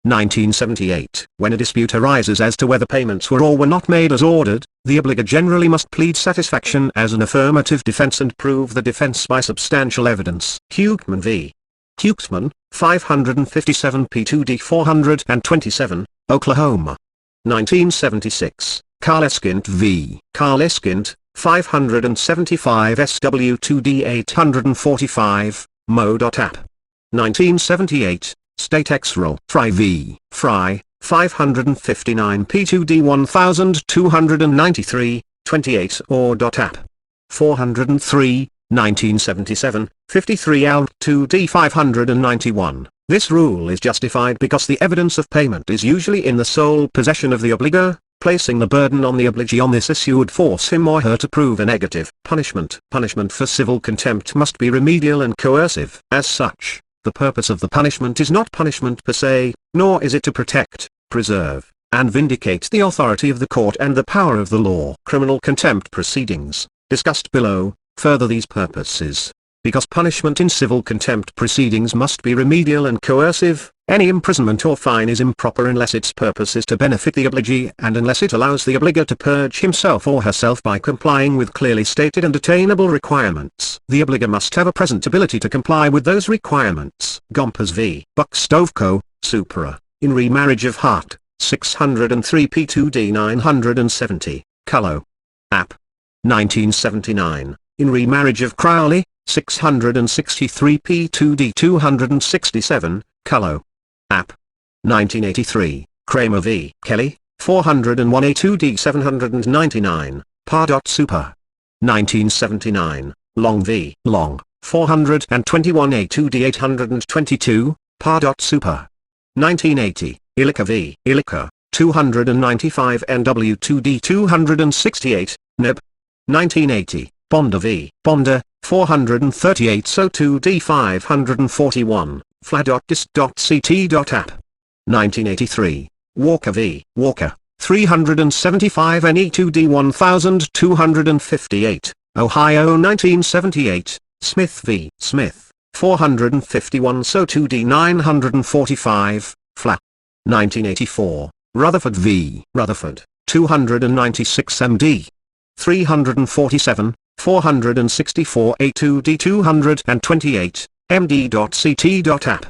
1978. When a dispute arises as to whether payments were or were not made as ordered, the obligor generally must plead satisfaction as an affirmative defense and prove the defense by substantial evidence. Hukeman v. Hukeman, 557 P2D 427, Oklahoma. 1976. Carleskint v. Carleskint, 575 SW2D 845, Mo.App. 1978. State Ex Rel. Fry v. Fry, 559 P2D 1293, 28 or.App. 403, 1977, 53 Alp 2D 591. This rule is justified because the evidence of payment is usually in the sole possession of the obligor. Placing the burden on the obligee on this issue would force him or her to prove a negative. Punishment. Punishment for civil contempt must be remedial and coercive. As such, the purpose of the punishment is not punishment per se, nor is it to protect, preserve, and vindicate the authority of the court and the power of the law. Criminal contempt proceedings, discussed below, further these purposes. Because punishment in civil contempt proceedings must be remedial and coercive, any imprisonment or fine is improper unless its purpose is to benefit the obligee and unless it allows the obligor to purge himself or herself by complying with clearly stated and attainable requirements. The obligor must have a present ability to comply with those requirements. Gompers v. Buck-Stovko, Supra, in Remarriage of Hart, 603 P2D 970, Cullo. App. 1979, in Remarriage of Crowley, 663 P2D 267, Cullo. App. 1983, Kramer v. Kelly, 401 A2D 799, Par.Super. 1979, Long v. Long, 421 A2D 822, Par.Super. 1980, Illica v. Illica, 295 NW2D 268, Neb. 1980, Bonder v. Bonder, 438 So2D 541, Fla.Dis.ct.App. 1983, Walker v. Walker, 375 NE2D 1258, Ohio. 1978, Smith v. Smith, 451 So2D 945, Fla. 1984, Rutherford v. Rutherford, 296 MD. 347, 464 A2D 228, MD.CT.App.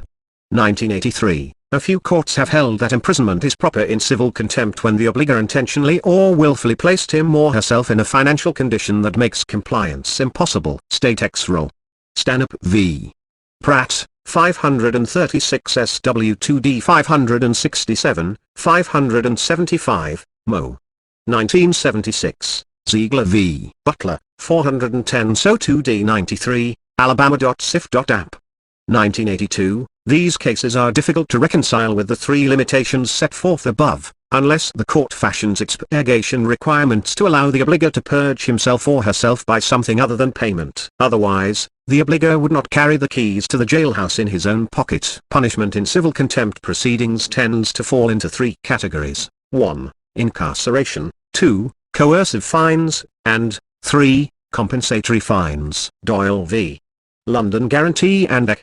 1983. A few courts have held that imprisonment is proper in civil contempt when the obligor intentionally or willfully placed him or herself in a financial condition that makes compliance impossible. State Ex Rel. Stanhope v. Pratt, 536 SW2D 567, 575, Mo. 1976, Ziegler v. Butler, 410 SO2D 93, Alabama.sif.app. 1982, these cases are difficult to reconcile with the three limitations set forth above, unless the court fashions its purgation requirements to allow the obligor to purge himself or herself by something other than payment. Otherwise, the obligor would not carry the keys to the jailhouse in his own pocket. Punishment in civil contempt proceedings tends to fall into three categories: 1. Incarceration, 2. Coercive fines, and 3. Compensatory fines. Doyle v. London Guarantee and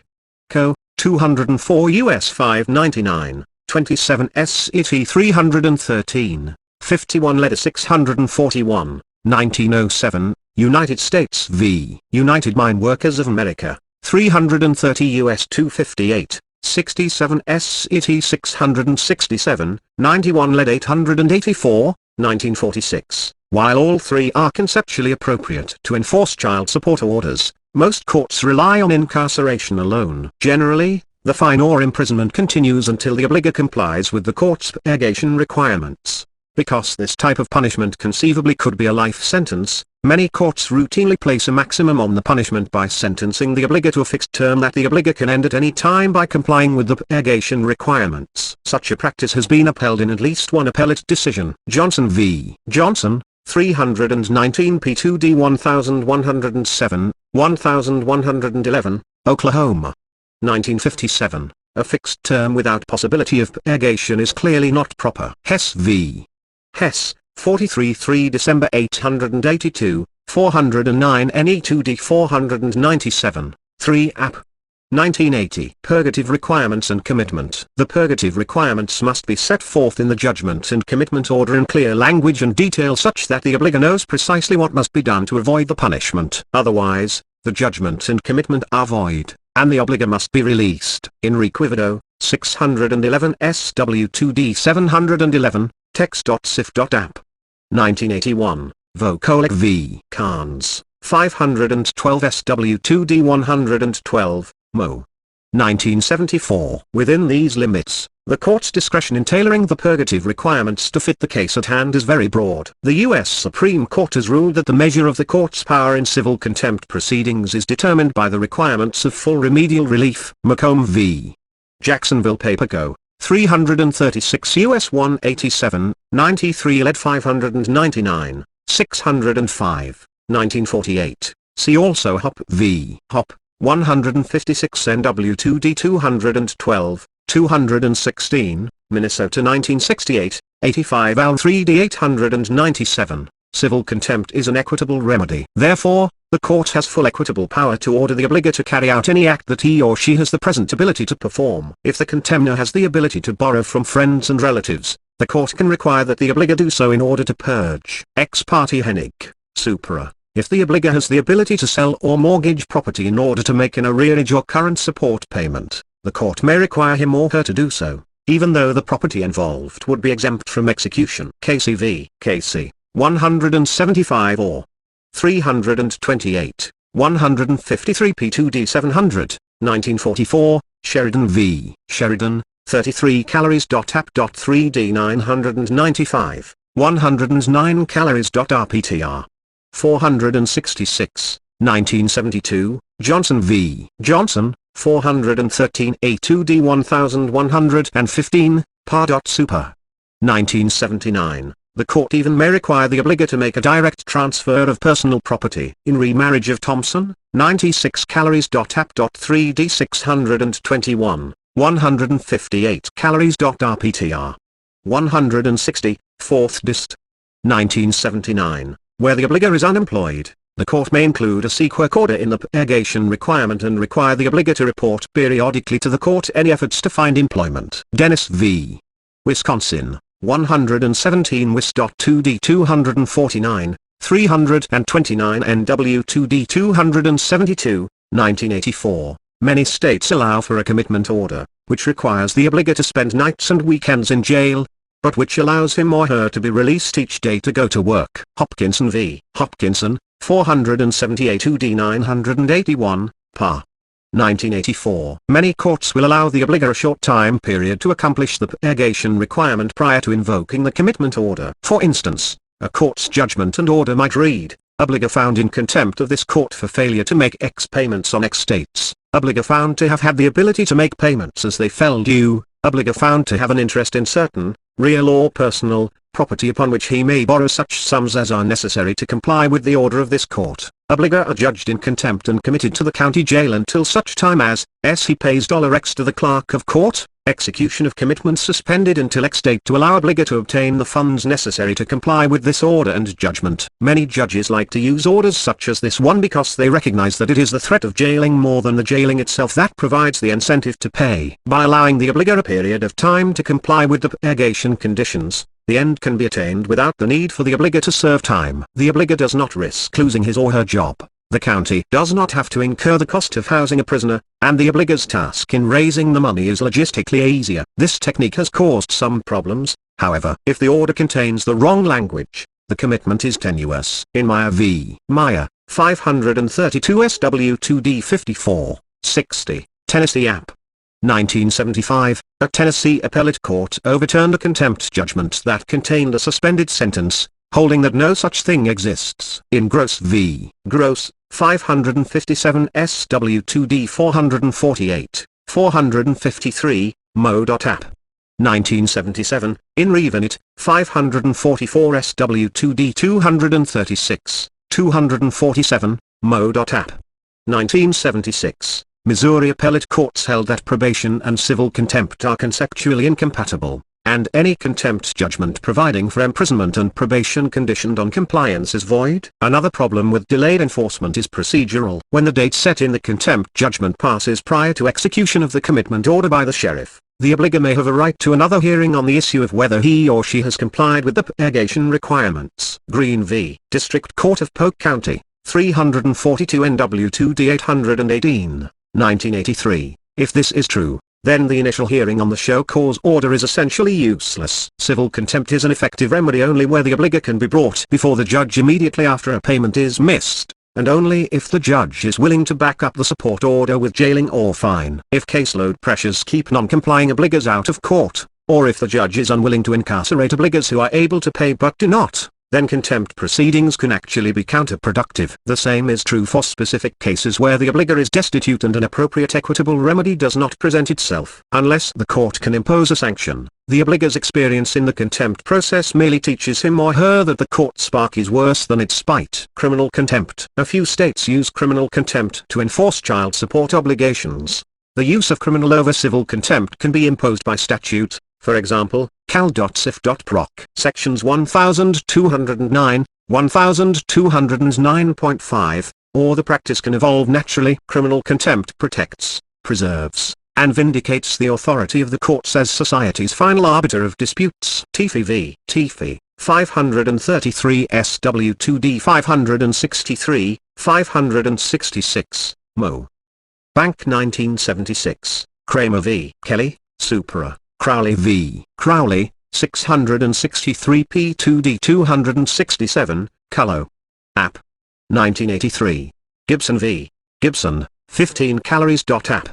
Co. 204 U.S. 599, 27 S.It. 313, 51 Letter 641, 1907, United States v. United Mine Workers of America, 330 U.S. 258, 67 S.It. 667, 91 Led 884, 1946. While all three are conceptually appropriate to enforce child support orders, most courts rely on incarceration alone. Generally, the fine or imprisonment continues until the obligor complies with the court's purgation requirements. Because this type of punishment conceivably could be a life sentence, many courts routinely place a maximum on the punishment by sentencing the obligor to a fixed term that the obligor can end at any time by complying with the purgation requirements. Such a practice has been upheld in at least one appellate decision. Johnson v. Johnson, 319 P2D 1107, 1111, Oklahoma. 1957, a fixed term without possibility of purgation is clearly not proper. Hess v. Hess, 43 December 882, 409 NE2D 497, 3 App. 1980. Purgative requirements and commitment. The purgative requirements must be set forth in the judgment and commitment order in clear language and detail such that the obligor knows precisely what must be done to avoid the punishment. Otherwise, the judgment and commitment are void, and the obligor must be released. In Requivido, 611 SW2D 711, text.sif.app. 1981, Vokolek v. Carnes, 512 SW2D 112, Mo. 1974. Within these limits, the court's discretion in tailoring the purgative requirements to fit the case at hand is very broad. The U.S. Supreme Court has ruled that the measure of the court's power in civil contempt proceedings is determined by the requirements of full remedial relief. McComb v. Jacksonville Paper 336 U.S. 187, 93 Led 599, 605, 1948. See also Hop v. Hop, 156 NW2D 212, 216, Minnesota 1968, 85 Al 3D 897. Civil contempt is an equitable remedy. Therefore, the court has full equitable power to order the obligor to carry out any act that he or she has the present ability to perform. If the contemner has the ability to borrow from friends and relatives, the court can require that the obligor do so in order to purge. Ex parte Hennig, Supra. If the obligor has the ability to sell or mortgage property in order to make an arrearage or current support payment, the court may require him or her to do so, even though the property involved would be exempt from execution. Casey v. Casey, 175 or 328, 153 P2D 700, 1944, Sheridan v. Sheridan, 33 calories.app.3D 995, 109 calories.rptr. 466, 1972, Johnson v. Johnson, 413 A2D 1115, par.super. 1979, the court even may require the obligor to make a direct transfer of personal property. In Remarriage of Thompson, 96 calories.app.3D 621, 158 calories.rptr. 160, 4th dist. 1979. Where the obligor is unemployed, the court may include a sequoc order in the purgation requirement and require the obligor to report periodically to the court any efforts to find employment. Dennis v. Wisconsin, 117 Wis.2D 249, 329 NW2D 272, 1984. Many states allow for a commitment order, which requires the obligor to spend nights and weekends in jail, but which allows him or her to be released each day to go to work. Hopkinson v. Hopkinson, 478 UD 981, par. 1984. Many courts will allow the obligor a short time period to accomplish the purgation requirement prior to invoking the commitment order. For instance, a court's judgment and order might read, obligor found in contempt of this court for failure to make X payments on X dates, obligor found to have had the ability to make payments as they fell due, obligor found to have an interest in certain, real or personal, property upon which he may borrow such sums as are necessary to comply with the order of this court. Obligor adjudged in contempt and committed to the county jail until such time as, he pays $X to the clerk of court, execution of commitment suspended until X date to allow obligor to obtain the funds necessary to comply with this order and judgment. Many judges like to use orders such as this one because they recognize that it is the threat of jailing more than the jailing itself that provides the incentive to pay. By allowing the obligor a period of time to comply with the purgation conditions, the end can be attained without the need for the obligor to serve time. The obligor does not risk losing his or her job. The county does not have to incur the cost of housing a prisoner, and the obligor's task in raising the money is logistically easier. This technique has caused some problems, however. If the order contains the wrong language, the commitment is tenuous. In Meyer v. Meyer, 532 SW2D 54, 60, Tennessee App. 1975, a Tennessee appellate court overturned a contempt judgment that contained a suspended sentence, holding that no such thing exists. In Gross v. Gross, 557 SW2D 448, 453, Mo.App. 1977, in Revenit, 544 SW2D 236, 247, Mo.App. 1976. Missouri appellate courts held that probation and civil contempt are conceptually incompatible, and any contempt judgment providing for imprisonment and probation conditioned on compliance is void. Another problem with delayed enforcement is procedural. When the date set in the contempt judgment passes prior to execution of the commitment order by the sheriff, the obligor may have a right to another hearing on the issue of whether he or she has complied with the purgation requirements. Green v. District Court of Polk County, 342 NW2D 818. 1983. If this is true, then the initial hearing on the show cause order is essentially useless. Civil contempt is an effective remedy only where the obligor can be brought before the judge immediately after a payment is missed, and only if the judge is willing to back up the support order with jailing or fine. If caseload pressures keep non-complying obligors out of court, or if the judge is unwilling to incarcerate obligors who are able to pay but do not, then contempt proceedings can actually be counterproductive. The same is true for specific cases where the obligor is destitute and an appropriate equitable remedy does not present itself. Unless the court can impose a sanction, the obligor's experience in the contempt process merely teaches him or her that the court spark is worse than its spite. Criminal contempt. A few states use criminal contempt to enforce child support obligations. The use of criminal over civil contempt can be imposed by statute. For example, Cal.Cif.Proc. Sections 1209, 1209.5, or the practice can evolve naturally. Criminal contempt protects, preserves, and vindicates the authority of the courts as society's final arbiter of disputes. Tiffy v. Tiffy, 533 SW2D 563, 566, Mo. Bank 1976, Kramer v. Kelly, Supra. Crowley v. Crowley, 663 P2D 267, Cullo. App. 1983. Gibson v. Gibson, 15 calories.app.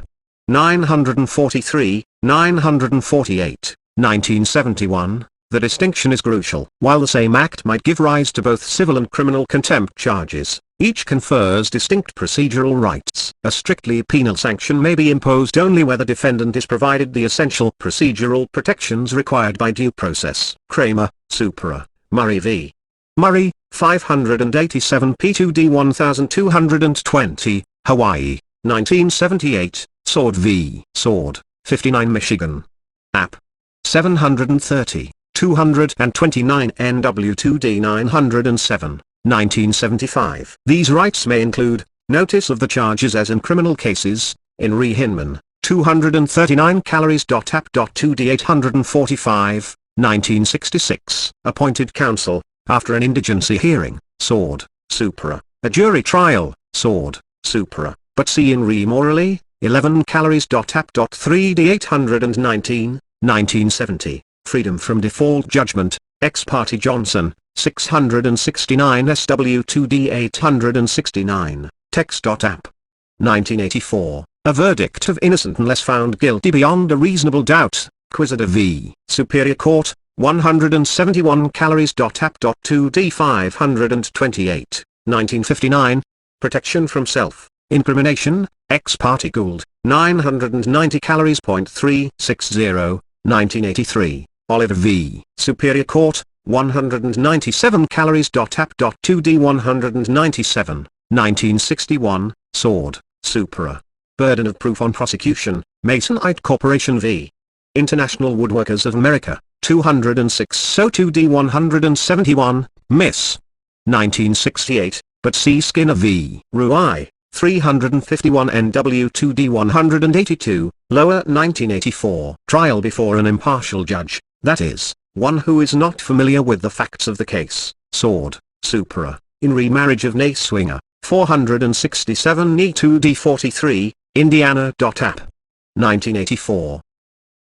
943, 948, 1971. The distinction is crucial. While the same act might give rise to both civil and criminal contempt charges, each confers distinct procedural rights. A strictly penal sanction may be imposed only where the defendant is provided the essential procedural protections required by due process. Kramer, Supra, Murray v. Murray, 587 P2D 1220, Hawaii, 1978, Sword v. Sword, 59 Michigan. App. 730, 229 NW2D 907, 1975. These rights may include, notice of the charges as in criminal cases, in re Hinman, 239 calories.app.2D 845, 1966. Appointed counsel, after an indigency hearing, Sword, Supra, a jury trial, Sword, Supra, but see in re Morally, 11 calories.app.3D 819, 1970. Freedom from default judgment, ex parte Johnson, 669 SW2D 869, text.app. 1984. A verdict of innocent unless found guilty beyond a reasonable doubt. Quisitor v. Superior Court, 171 App.2d 528, 1959. Protection from self-incrimination, ex parte Gould, 990 .360, 1983. Oliver v. Superior Court, 197 App.2d 197, 1961. Sword, Supra. Burden of proof on prosecution, Masonite Corporation v. International Woodworkers of America, 206 2d 171, Miss. 1968, but see Skinner v. Ruai, 351 NW 2d 182, lower 1984. Trial before an impartial judge, that is, one who is not familiar with the facts of the case. Sword, Supra, in remarriage of Nayswinger, 467 Ni 2d 43, Indiana.App. 1984.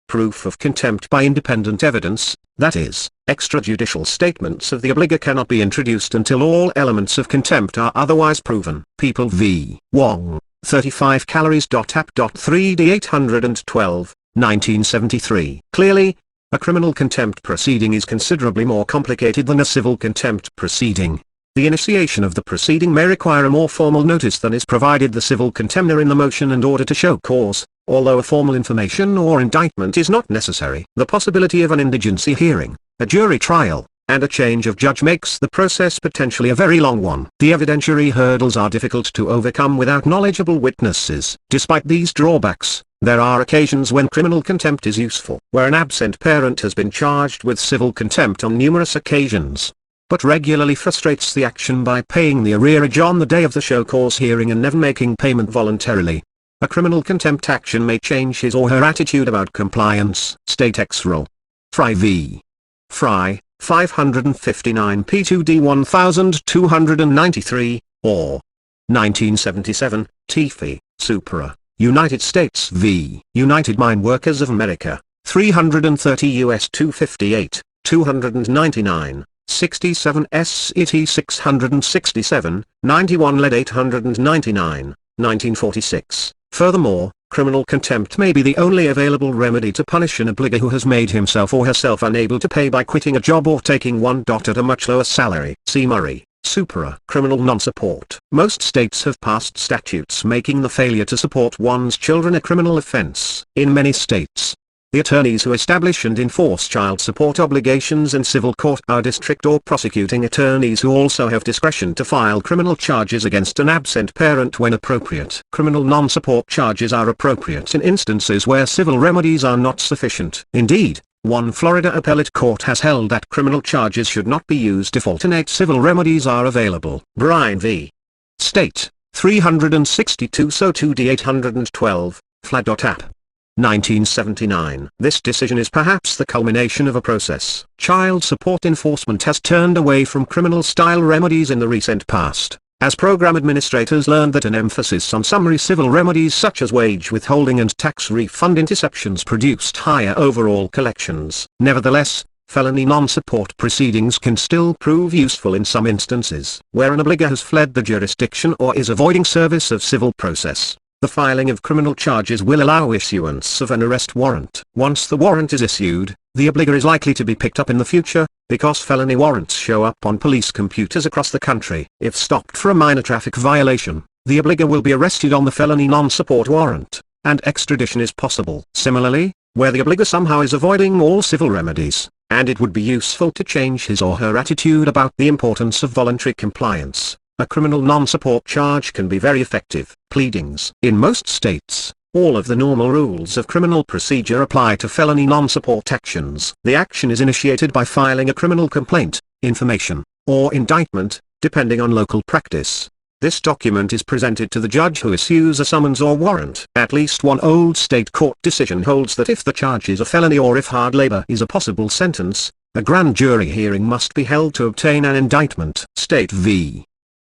Proof of contempt by independent evidence, that is, extrajudicial statements of the obliger cannot be introduced until all elements of contempt are otherwise proven. People v. Wong, 35 App.3d 812, 1973. Clearly, a criminal contempt proceeding is considerably more complicated than a civil contempt proceeding. The initiation of the proceeding may require a more formal notice than is provided the civil contemner in the motion and order to show cause, although a formal information or indictment is not necessary. The possibility of an indigency hearing, a jury trial, and a change of judge makes the process potentially a very long one. The evidentiary hurdles are difficult to overcome without knowledgeable witnesses. Despite these drawbacks, there are occasions when criminal contempt is useful, where an absent parent has been charged with civil contempt on numerous occasions, but regularly frustrates the action by paying the arrearage on the day of the show cause hearing and never making payment voluntarily. A criminal contempt action may change his or her attitude about compliance. State ex rel. Fry v. Fry, 559 P2D 1293, or 1977, Tiffy, Supra, United States v. United Mine Workers of America, 330 U.S. 258, 299. 67 SET 667, 91 Led 899, 1946. Furthermore, criminal contempt may be the only available remedy to punish an obliger who has made himself or herself unable to pay by quitting a job or taking one at a much lower salary. See Murray, Supra. Criminal non-support. Most states have passed statutes making the failure to support one's children a criminal offense. In many states, the attorneys who establish and enforce child support obligations in civil court are district or prosecuting attorneys who also have discretion to file criminal charges against an absent parent when appropriate. Criminal non-support charges are appropriate in instances where civil remedies are not sufficient. Indeed, one Florida appellate court has held that criminal charges should not be used if alternate civil remedies are available. Bryan v. State, 362 So 2d 812, Flag.App. 1979. This decision is perhaps the culmination of a process. Child support enforcement has turned away from criminal-style remedies in the recent past, as program administrators learned that an emphasis on summary civil remedies such as wage withholding and tax refund interceptions produced higher overall collections. Nevertheless, felony non-support proceedings can still prove useful in some instances, where an obliger has fled the jurisdiction or is avoiding service of civil process. The filing of criminal charges will allow issuance of an arrest warrant. Once the warrant is issued, the obliger is likely to be picked up in the future, because felony warrants show up on police computers across the country. If stopped for a minor traffic violation, the obliger will be arrested on the felony non-support warrant, and extradition is possible. Similarly, where the obliger somehow is avoiding all civil remedies, and it would be useful to change his or her attitude about the importance of voluntary compliance, a criminal non-support charge can be very effective. Pleadings. In most states, all of the normal rules of criminal procedure apply to felony non-support actions. The action is initiated by filing a criminal complaint, information, or indictment, depending on local practice. This document is presented to the judge who issues a summons or warrant. At least one old state court decision holds that if the charge is a felony or if hard labor is a possible sentence, a grand jury hearing must be held to obtain an indictment. State v.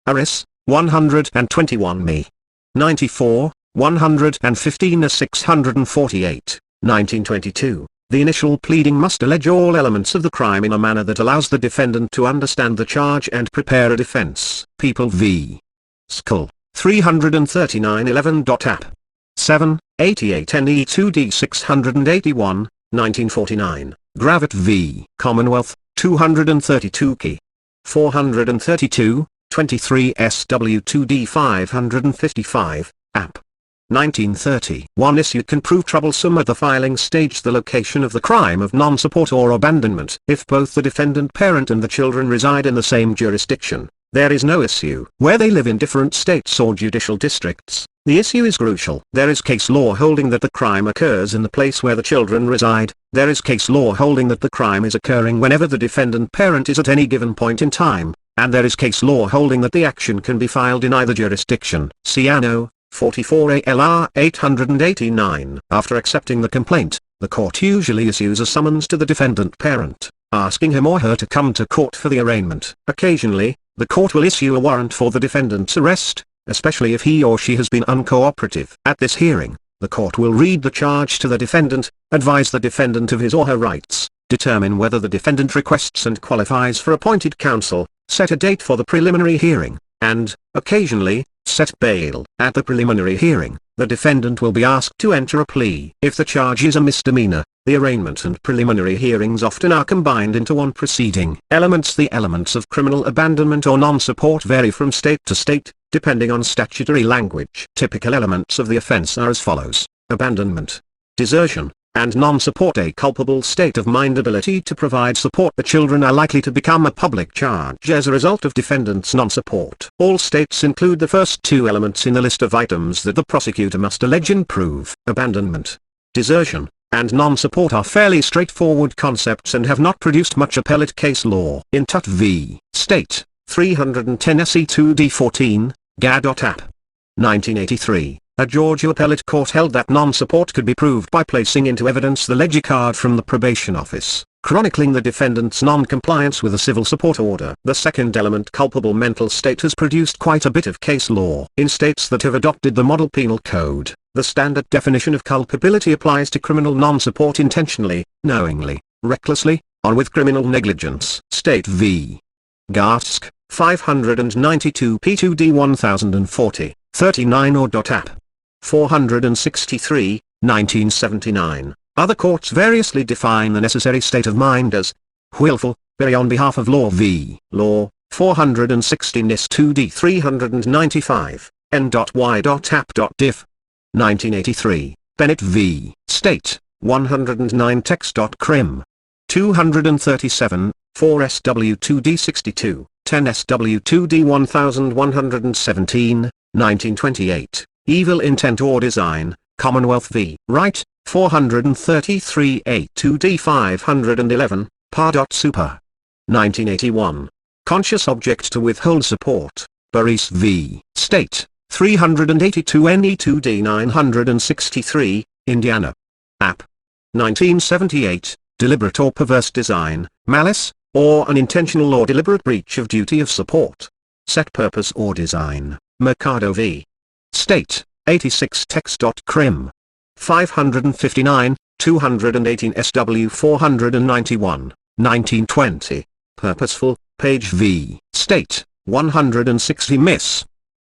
Aris, 121 Me. 94, 115 648, 1922. The initial pleading must allege all elements of the crime in a manner that allows the defendant to understand the charge and prepare a defense. People v. Skull, 339 11.App. 7, 88 NE 2D 681, 1949, Gravett v. Commonwealth, 232 Key. 432, 23 SW2D 555, App. 1930. One issue can prove troublesome at the filing stage the location of the crime of non-support or abandonment. If both the defendant parent and the children reside in the same jurisdiction, there is no issue. Where they live in different states or judicial districts, the issue is crucial. There is case law holding that the crime occurs in the place where the children reside. There is case law holding that the crime is occurring whenever the defendant parent is at any given point in time, and there is case law holding that the action can be filed in either jurisdiction. See Anno 44 ALR 889. After accepting the complaint, the court usually issues a summons to the defendant parent, asking him or her to come to court for the arraignment. Occasionally, the court will issue a warrant for the defendant's arrest, especially if he or she has been uncooperative. At this hearing, the court will read the charge to the defendant, advise the defendant of his or her rights, determine whether the defendant requests and qualifies for appointed counsel, set a date for the preliminary hearing, and, occasionally, set bail. At the preliminary hearing, the defendant will be asked to enter a plea. If the charge is a misdemeanor, the arraignment and preliminary hearings often are combined into one proceeding. The elements of criminal abandonment or non-support vary from state to state, depending on statutory language. Typical elements of the offense are as follows: abandonment, desertion, and non-support. A culpable state of mind, ability to provide support. The children are likely to become a public charge as a result of defendant's non-support. All states include the first two elements in the list of items that the prosecutor must allege and prove. Abandonment, desertion, and non-support are fairly straightforward concepts and have not produced much appellate case law. In Tut v. State, 310 SE2D 14, Gad.App. 1983. A Georgia appellate court held that non-support could be proved by placing into evidence the ledger card from the probation office, chronicling the defendant's non-compliance with a civil support order. The second element, culpable mental state, has produced quite a bit of case law. In states that have adopted the Model Penal Code, the standard definition of culpability applies to criminal non-support intentionally, knowingly, recklessly, or with criminal negligence. State v. Garsk, 592 P2D 1040, 39 or.App. 463, 1979. Other courts variously define the necessary state of mind as willful, very on behalf of law v. Law, 460 NIS 2D 395, N.Y.App.Diff. 1983. Bennett v. State, 109 Text.Crim. 237, 4 SW2D 62, 10 SW2D 1117, 1928. Evil intent or design, Commonwealth v. Wright, 433 A2D 511, Par.Supra. 1981. Conscious object to withhold support, Burris v. State, 382 NE2D 963, Indiana. App. 1978. Deliberate or perverse design, malice, or unintentional or deliberate breach of duty of support. Set purpose or design, Mercado v. State, 86 Text.Crim. 559, 218 SW 491, 1920. Purposeful, Page v. State, 160 Miss.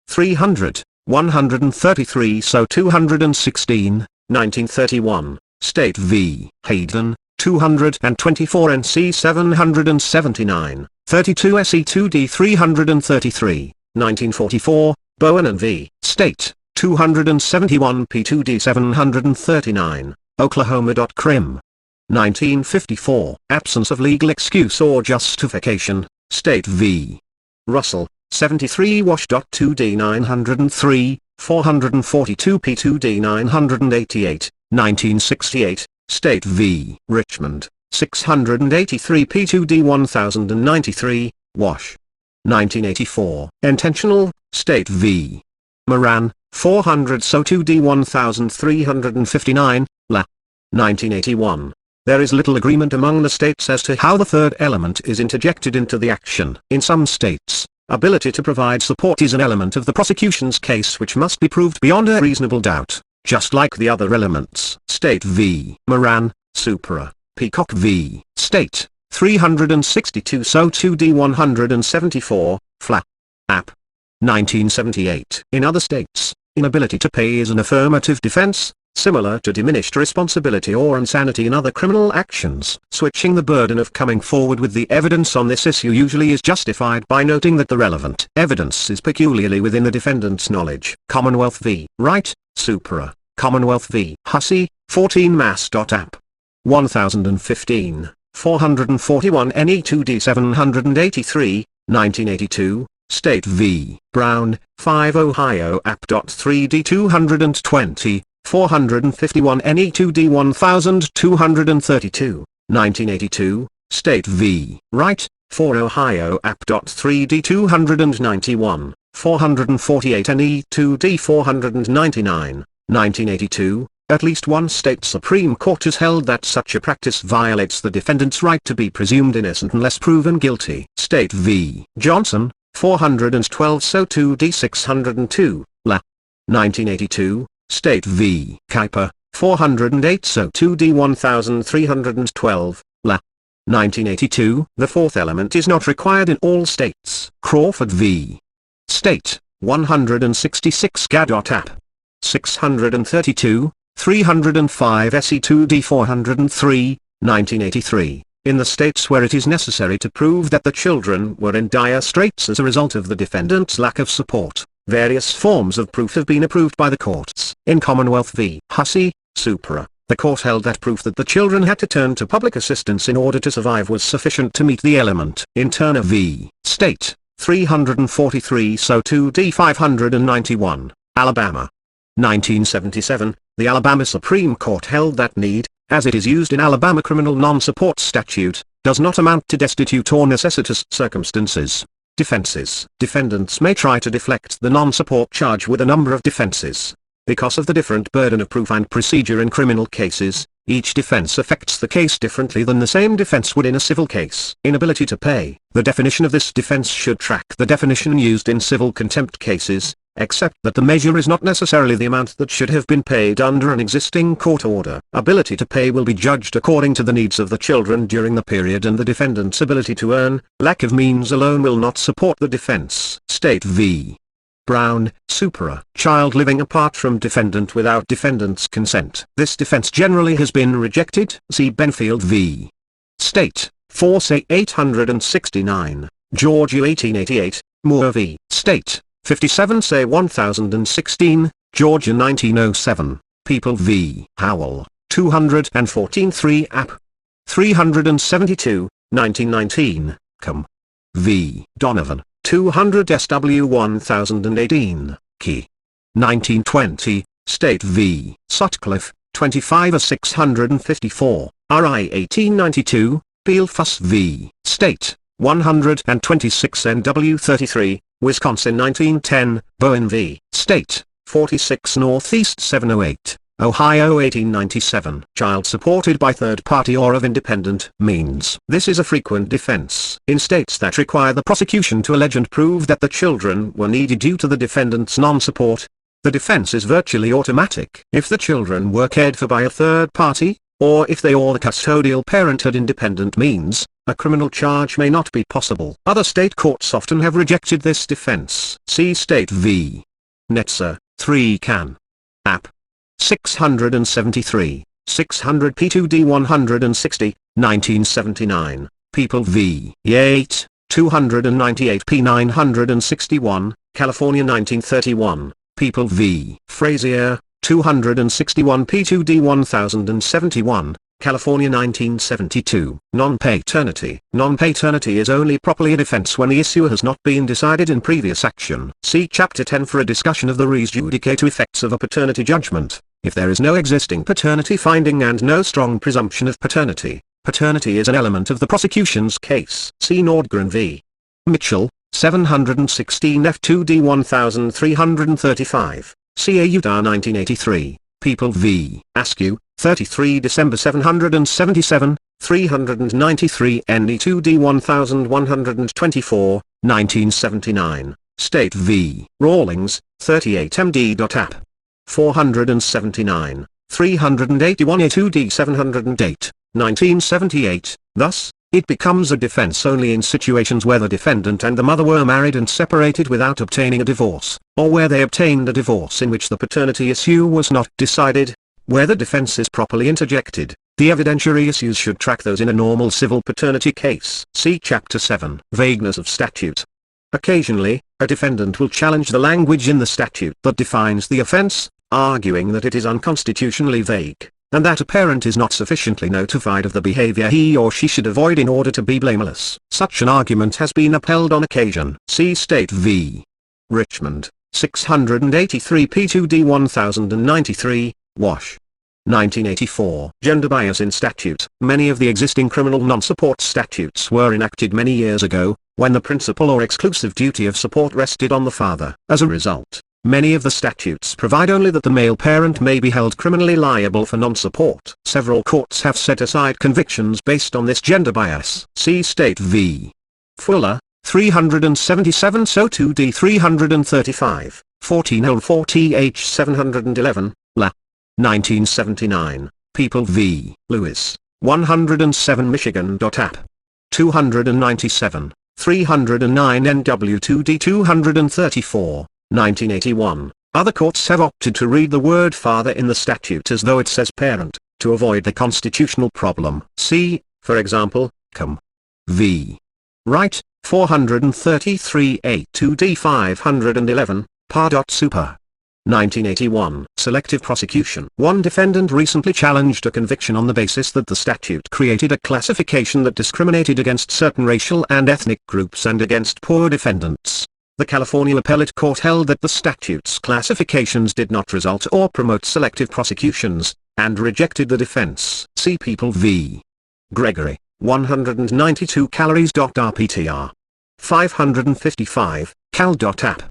300, 133 So 216, 1931. State v. Hayden, 224 NC 779, 32 SE2D 333, 1944. Bowen and v. State, 271 P2D 739, Oklahoma.Crim. 1954. Absence of legal excuse or justification, State v. Russell, 73 Wash.2D 903, 442 P2D 988, 1968. State v. Richmond, 683 P2D 1093, Wash. 1984. Intentional, State v. Moran, 400 So 2D 1359, La. 1981. There is little agreement among the states as to how the third element is interjected into the action. In some states, ability to provide support is an element of the prosecution's case which must be proved beyond a reasonable doubt, just like the other elements. State v. Moran, Supra, Peacock v. State, 362 So 2D 174, Flat. App. 1978. In other states, Inability to pay is an affirmative defense, similar to diminished responsibility or insanity in other criminal actions. Switching the burden of coming forward with the evidence on this issue usually is justified by noting that the relevant evidence is peculiarly within the defendant's knowledge. Commonwealth v. Wright, Supra, Commonwealth v. Hussey, 14 Mass.App. 1015, 441 NE2D 783, 1982. State v. Brown, 5 Ohio App.3D 220, 451 NE2D 1232, 1982, State v. Wright, 4 Ohio App.3D 291, 448 NE2D 499, 1982, at least one state Supreme Court has held that such a practice violates the defendant's right to be presumed innocent unless proven guilty. State v. Johnson, 412 So 2D 602, La. 1982, State v. Kuiper, 408 So 2D 1312, La. 1982. The fourth element is not required in all states. Crawford v. State, 166 Gad.App. 632, 305 SE2D 403, 1983. In the states where it is necessary to prove that the children were in dire straits as a result of the defendant's lack of support, various forms of proof have been approved by the courts. In Commonwealth v. Hussey, Supra, the court held that proof that the children had to turn to public assistance in order to survive was sufficient to meet the element. In Turner v. State, 343 So 2D 591, Alabama. 1977, the Alabama Supreme Court held that need, as it is used in Alabama criminal non-support statute, does not amount to destitute or necessitous circumstances. Defenses. Defendants may try to deflect the non-support charge with a number of defenses. Because of the different burden of proof and procedure in criminal cases, each defense affects the case differently than the same defense would in a civil case. Inability to pay. The definition of this defense should track the definition used in civil contempt cases, except that the measure is not necessarily the amount that should have been paid under an existing court order. Ability to pay will be judged according to the needs of the children during the period and the defendant's ability to earn. Lack of means alone will not support the defense. State v. Brown, Supra. Child living apart from defendant without defendant's consent. This defense generally has been rejected. See Benfield v. State, 4 Say 869, Georgia 1888, Moore v. State, 57 Say 1016, Georgia 1907, People v. Howell, 214 3 App. 372, 1919, Com. v. Donovan, 200 SW 1018, Key. 1920, State v. Sutcliffe, 25 654, RI 1892, Beelfuss v. State, 126 NW 33, Wisconsin 1910, Bowen v. State, 46 Northeast 708, Ohio 1897. Child supported by third party or of independent means. This is a frequent defense. In states that require the prosecution to allege and prove that the children were needy due to the defendant's non-support, the defense is virtually automatic. If the children were cared for by a third party, or if they or the custodial parent had independent means, a criminal charge may not be possible. Other state courts often have rejected this defense. See State v. Netzer, 3 Can. App. 673, 600 P2D 160, 1979, People v. Yate, 298 P 961, California 1931, People v. Frazier, 261 P2D 1071, California 1972. Non-Paternity. Non-paternity is only properly a defense when the issue has not been decided in previous action. See Chapter 10 for a discussion of the res judicata effects of a paternity judgment. If there is no existing paternity finding and no strong presumption of paternity, paternity is an element of the prosecution's case. See Nordgren v. Mitchell, 716 F2D 1335, CA Utah 1983, People v. Askew, 33 December 777, 393 NE2D 1124, 1979, State v. Rawlings, 38 MD.App. 479, 381 A2D 708, 1978. Thus, It becomes a defense only in situations where the defendant and the mother were married and separated without obtaining a divorce, or where they obtained a divorce in which the paternity issue was not decided. Where the defense is properly interjected, the evidentiary issues should track those in a normal civil paternity case. See Chapter 7. Vagueness of statute. Occasionally, a defendant will challenge the language in the statute that defines the offense, arguing that it is unconstitutionally vague, and that a parent is not sufficiently notified of the behavior he or she should avoid in order to be blameless. Such an argument has been upheld on occasion. See State v. Richmond, 683 P2D 1093, Wash. 1984. Gender bias in statute. Many of the existing criminal non-support statutes were enacted many years ago, when the principal or exclusive duty of support rested on the father. As a result, many of the statutes provide only that the male parent may be held criminally liable for non-support. Several courts have set aside convictions based on this gender bias. See State v. Fuller, 377 So 2D 335, 1404 TH 711, La. 1979, People v. Lewis, 107 Michigan.App. 297, 309 NW 2D 234, 1981. Other courts have opted to read the word father in the statute as though it says parent, to avoid the constitutional problem. See, for example, Com. v. Wright, 433 A 2D 511, Par.Super. 1981. Selective Prosecution. One defendant recently challenged a conviction on the basis that the statute created a classification that discriminated against certain racial and ethnic groups and against poor defendants. The California Appellate Court held that the statute's classifications did not result or promote selective prosecutions, and rejected the defense. See People v. Gregory, 192 Calories.rptr. 555, Cal.App.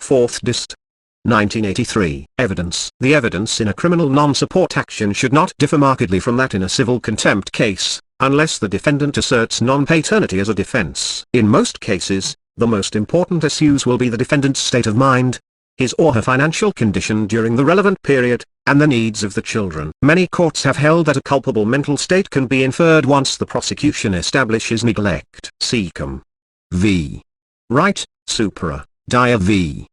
4th Dist. 1983. Evidence. The evidence in a criminal non-support action should not differ markedly from that in a civil contempt case, unless the defendant asserts non-paternity as a defense. In most cases, the most important issues will be the defendant's state of mind, his or her financial condition during the relevant period, and the needs of the children. Many courts have held that a culpable mental state can be inferred once the prosecution establishes neglect. See Com. v. Wright, Supra, Dyer v.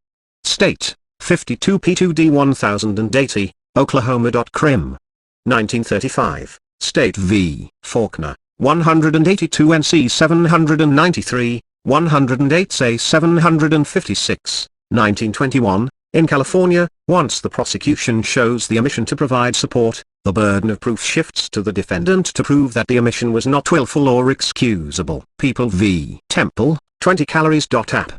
State, 52 P2D 1080, Oklahoma.Crim. 1935, State v. Faulkner, 182 NC 793, 108 Say 756, 1921. In California, once the prosecution shows the omission to provide support, the burden of proof shifts to the defendant to prove that the omission was not willful or excusable. People v. Temple, 20 Calories.App.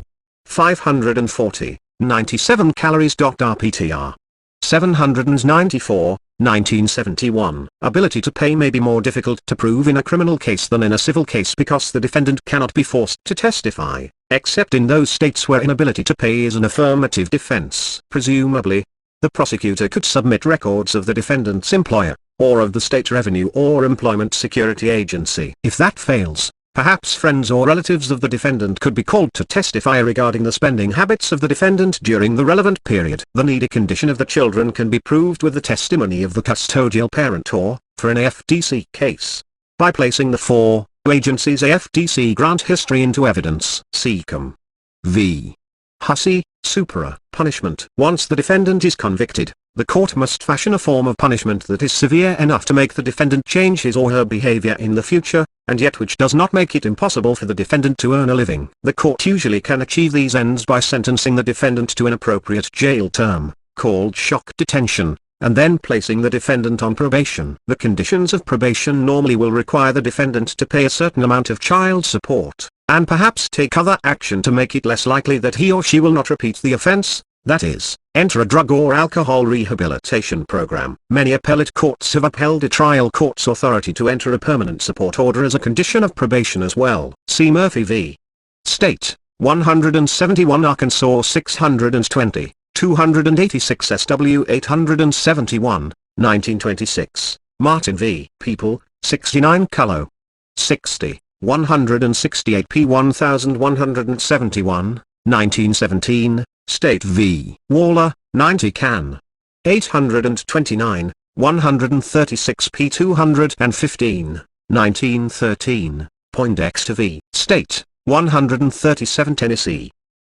540. 97 Calories.rptr. 794, 1971. Ability to pay may be more difficult to prove in a criminal case than in a civil case because the defendant cannot be forced to testify, except in those states where inability to pay is an affirmative defense. Presumably, the prosecutor could submit records of the defendant's employer, or of the state revenue or employment security agency. If that fails, perhaps friends or relatives of the defendant could be called to testify regarding the spending habits of the defendant during the relevant period. The needy condition of the children can be proved with the testimony of the custodial parent or, for an AFDC case, by placing the four agencies' AFDC grant history into evidence. See Com. v. Hussey, Supra Punishment. Once the defendant is convicted, the court must fashion a form of punishment that is severe enough to make the defendant change his or her behavior in the future, and yet which does not make it impossible for the defendant to earn a living. The court usually can achieve these ends by sentencing the defendant to an appropriate jail term, called shock detention, and then placing the defendant on probation. The conditions of probation normally will require the defendant to pay a certain amount of child support, and perhaps take other action to make it less likely that he or she will not repeat the offense, that is, enter a drug or alcohol rehabilitation program. Many appellate courts have upheld a trial court's authority to enter a permanent support order as a condition of probation as well. See Murphy v. State, 171 Arkansas 620, 286 SW 871, 1926, Martin v. People, 69 Cullo. 60, 168 P 1171, 1917, State v. Waller, 90 Can. 829, 136 P 215, 1913. Poindexter v. State, 137 Tennessee.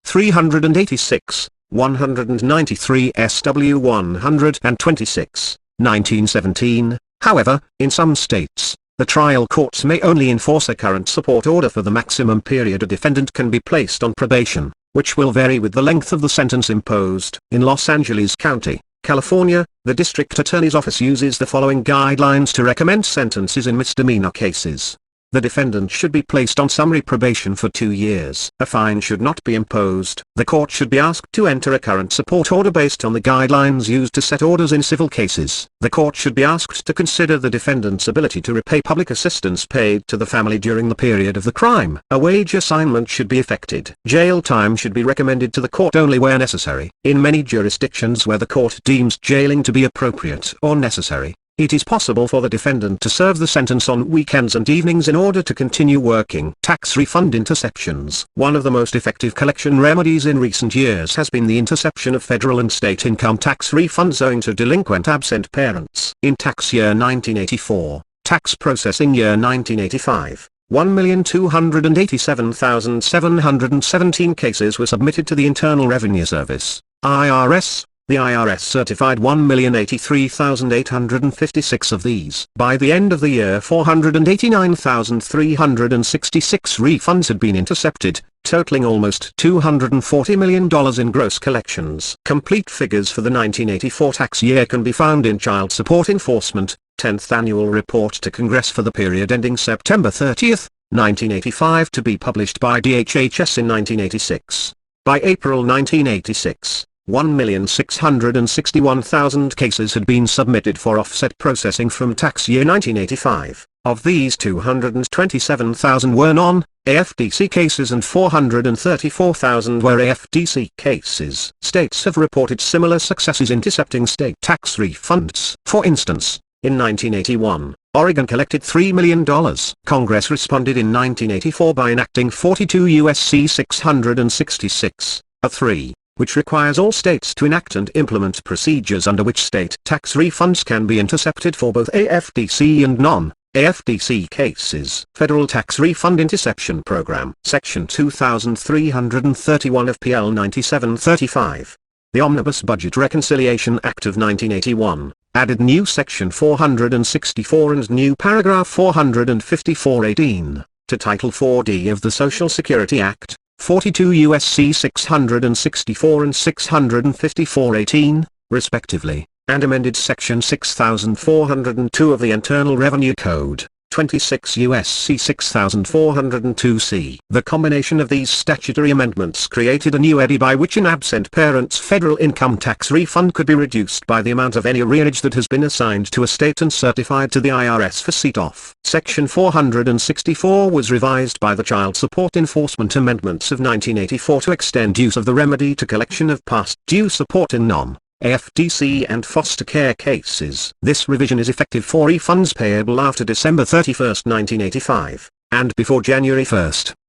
386, 193 SW 126, 1917. However, in some states, the trial courts may only enforce a current support order for the maximum period a defendant can be placed on probation, which will vary with the length of the sentence imposed. In Los Angeles County, California, the District Attorney's Office uses the following guidelines to recommend sentences in misdemeanor cases. The defendant should be placed on summary probation for 2 years. A fine should not be imposed. The court should be asked to enter a current support order based on the guidelines used to set orders in civil cases. The court should be asked to consider the defendant's ability to repay public assistance paid to the family during the period of the crime. A wage assignment should be effected. Jail time should be recommended to the court only where necessary. In many jurisdictions where the court deems jailing to be appropriate or necessary, it is possible for the defendant to serve the sentence on weekends and evenings in order to continue working. Tax refund interceptions. One of the most effective collection remedies in recent years has been the interception of federal and state income tax refunds owing to delinquent absent parents. In tax year 1984, tax processing year 1985, 1,287,717 cases were submitted to the Internal Revenue Service, IRS. The IRS certified 1,083,856 of these. By the end of the year 489,366 refunds had been intercepted, totaling almost $240 million in gross collections. Complete figures for the 1984 tax year can be found in Child Support Enforcement, 10th Annual Report to Congress for the period ending September 30, 1985 to be published by DHHS in 1986. By April 1986, 1,661,000 cases had been submitted for offset processing from tax year 1985. Of these 227,000 were non-AFDC cases and 434,000 were AFDC cases. States have reported similar successes intercepting state tax refunds. For instance, in 1981, Oregon collected $3 million. Congress responded in 1984 by enacting 42 U.S.C. 666, A3. Which requires all states to enact and implement procedures under which state tax refunds can be intercepted for both AFDC and non-AFDC cases. Federal Tax Refund Interception Program. Section 2331 of PL 9735. The Omnibus Budget Reconciliation Act of 1981, added new Section 464 and new paragraph 454(18) to Title 4D of the Social Security Act. 42 U.S.C. 664 and 654(18), respectively, and amended Section 6402 of the Internal Revenue Code, 26 U.S.C. 6402(c). The combination of these statutory amendments created a new eddy by which an absent parent's federal income tax refund could be reduced by the amount of any arrearage that has been assigned to a state and certified to the IRS for set-off. Section 464 was revised by the Child Support Enforcement Amendments of 1984 to extend use of the remedy to collection of past due support in non-AFDC and foster care cases. This revision is effective for refunds payable after December 31, 1985, and before January 1,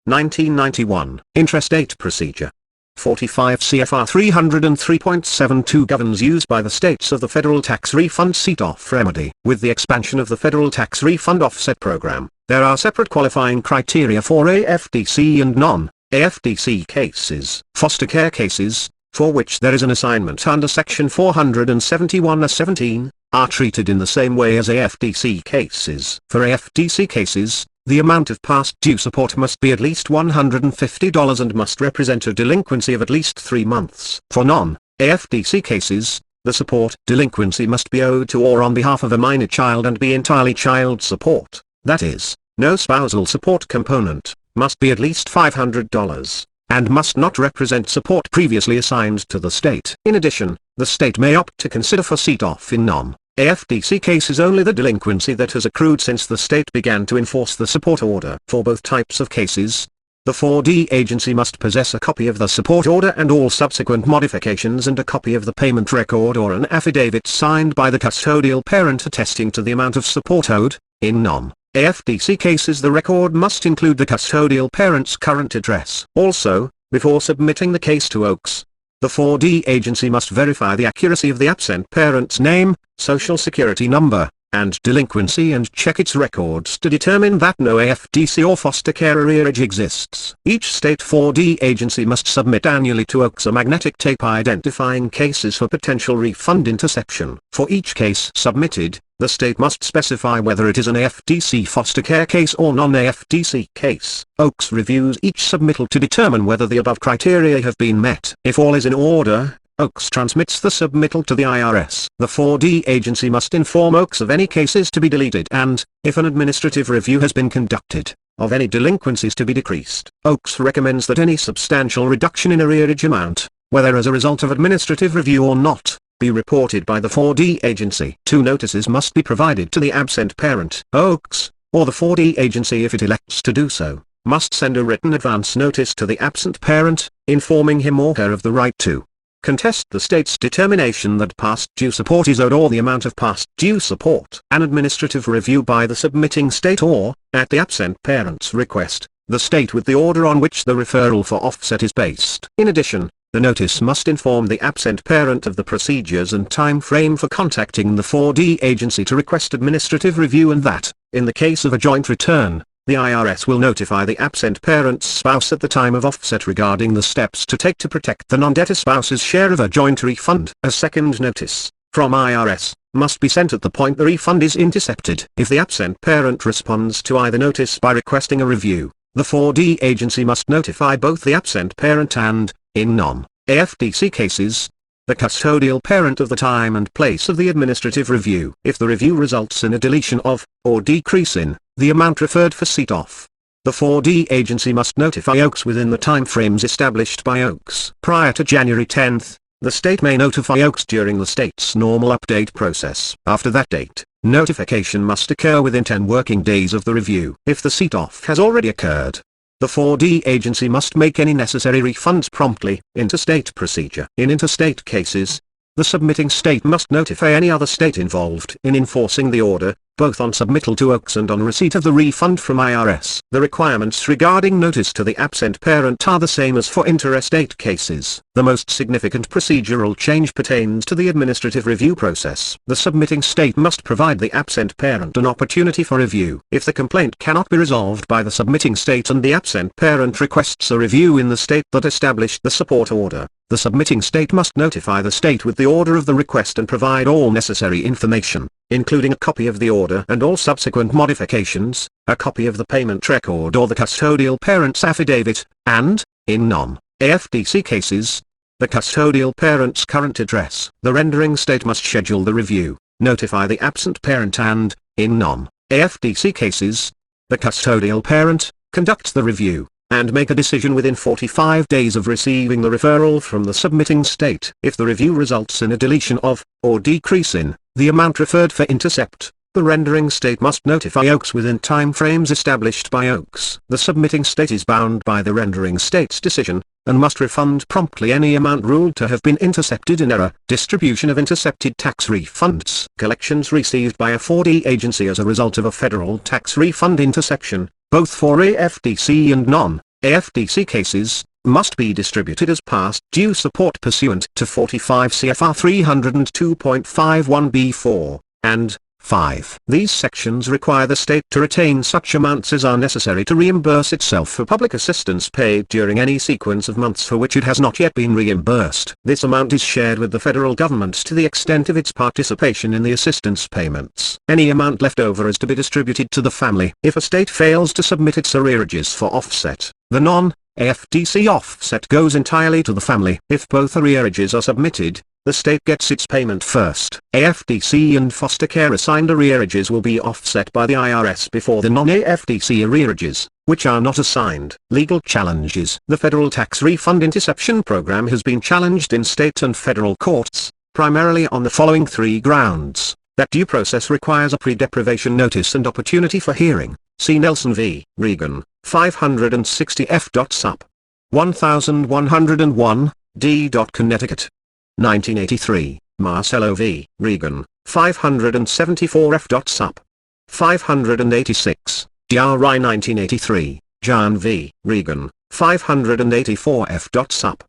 1991. Intrastate procedure. 45 CFR 303.72 governs use by the states of the federal tax refund set-off remedy. With the expansion of the federal tax refund offset program, there are separate qualifying criteria for AFDC and non-AFDC cases. Foster care cases, for which there is an assignment under Section 471(17), are treated in the same way as AFDC cases. For AFDC cases, the amount of past due support must be at least $150 and must represent a delinquency of at least 3 months. For non-AFDC cases, the support delinquency must be owed to or on behalf of a minor child and be entirely child support. That is, no spousal support component, must be at least $500, and must not represent support previously assigned to the state. In addition, the state may opt to consider for set-off in non-AFDC cases only the delinquency that has accrued since the state began to enforce the support order. For both types of cases, the 4D agency must possess a copy of the support order and all subsequent modifications and a copy of the payment record or an affidavit signed by the custodial parent attesting to the amount of support owed. In non-AFDC cases, the record must include the custodial parent's current address. Also, before submitting the case to Oaks, the 4D agency must verify the accuracy of the absent parent's name, social security number, and delinquency and check its records to determine that no AFDC or foster care arrearage exists. Each state 4D agency must submit annually to OAKS a magnetic tape identifying cases for potential refund interception. For each case submitted, the state must specify whether it is an AFDC foster care case or non-AFDC case. OAKS reviews each submittal to determine whether the above criteria have been met. If all is in order, OAKS transmits the submittal to the IRS. The 4D agency must inform OAKS of any cases to be deleted and, if an administrative review has been conducted, of any delinquencies to be decreased. OAKS recommends that any substantial reduction in arrearage amount, whether as a result of administrative review or not, be reported by the 4D agency. 2 notices must be provided to the absent parent. OAKS, or the 4D agency if it elects to do so, must send a written advance notice to the absent parent, informing him or her of the right to contest the state's determination that past due support is owed or the amount of past due support. An administrative review by the submitting state or, at the absent parent's request, the state with the order on which the referral for offset is based. In addition, the notice must inform the absent parent of the procedures and time frame for contacting the 4D agency to request administrative review and that, in the case of a joint return, the IRS will notify the absent parent's spouse at the time of offset regarding the steps to take to protect the non-debtor spouse's share of a joint refund. A second notice, from IRS, must be sent at the point the refund is intercepted. If the absent parent responds to either notice by requesting a review, the 4D agency must notify both the absent parent and, in non-AFDC cases, the custodial parent of the time and place of the administrative review. If the review results in a deletion of, or decrease in, the amount referred for set-off, the 4D agency must notify OAKS within the time frames established by OAKS. Prior to January 10, the state may notify OAKS during the state's normal update process. After that date, notification must occur within 10 working days of the review. If the set-off has already occurred, the 4D agency must make any necessary refunds promptly. Interstate procedure. In interstate cases, the submitting state must notify any other state involved in enforcing the order, both on submittal to OAKS and on receipt of the refund from IRS. The requirements regarding notice to the absent parent are the same as for interstate cases. The most significant procedural change pertains to the administrative review process. The submitting state must provide the absent parent an opportunity for review. If the complaint cannot be resolved by the submitting state and the absent parent requests a review in the state that established the support order, the submitting state must notify the state with the order of the request and provide all necessary information, including a copy of the order and all subsequent modifications, a copy of the payment record or the custodial parent's affidavit, and, in non-AFDC cases, the custodial parent's current address. The rendering state must schedule the review, notify the absent parent and, in non-AFDC cases, the custodial parent, conduct the review, and make a decision within 45 days of receiving the referral from the submitting state. If the review results in a deletion of, or decrease in, the amount referred for intercept, the rendering state must notify OAKS within time frames established by OAKS. The submitting state is bound by the rendering state's decision, and must refund promptly any amount ruled to have been intercepted in error. Distribution of intercepted tax refunds. Collections received by a 4D agency as a result of a federal tax refund interception, both for AFDC and non-AFDC cases, must be distributed as past due support pursuant to 45 CFR 302.51b4, and 5. These sections require the state to retain such amounts as are necessary to reimburse itself for public assistance paid during any sequence of months for which it has not yet been reimbursed. This amount is shared with the federal government to the extent of its participation in the assistance payments. Any amount left over is to be distributed to the family. If a state fails to submit its arrearages for offset, the non-AFDC offset goes entirely to the family. If both arrearages are submitted, the state gets its payment first. AFDC and foster care assigned arrearages will be offset by the IRS before the non-AFDC arrearages, which are not assigned. Legal challenges. The federal tax refund interception program has been challenged in state and federal courts, primarily on the following 3 grounds: that due process requires a pre-deprivation notice and opportunity for hearing. See Nelson v. Regan, 560 F. Sup. 1101, D. Connecticut. 1983, Marcello v. Regan, 574 F. Sup. 586, DRI 1983, Jan v. Regan, 584 F. Sup.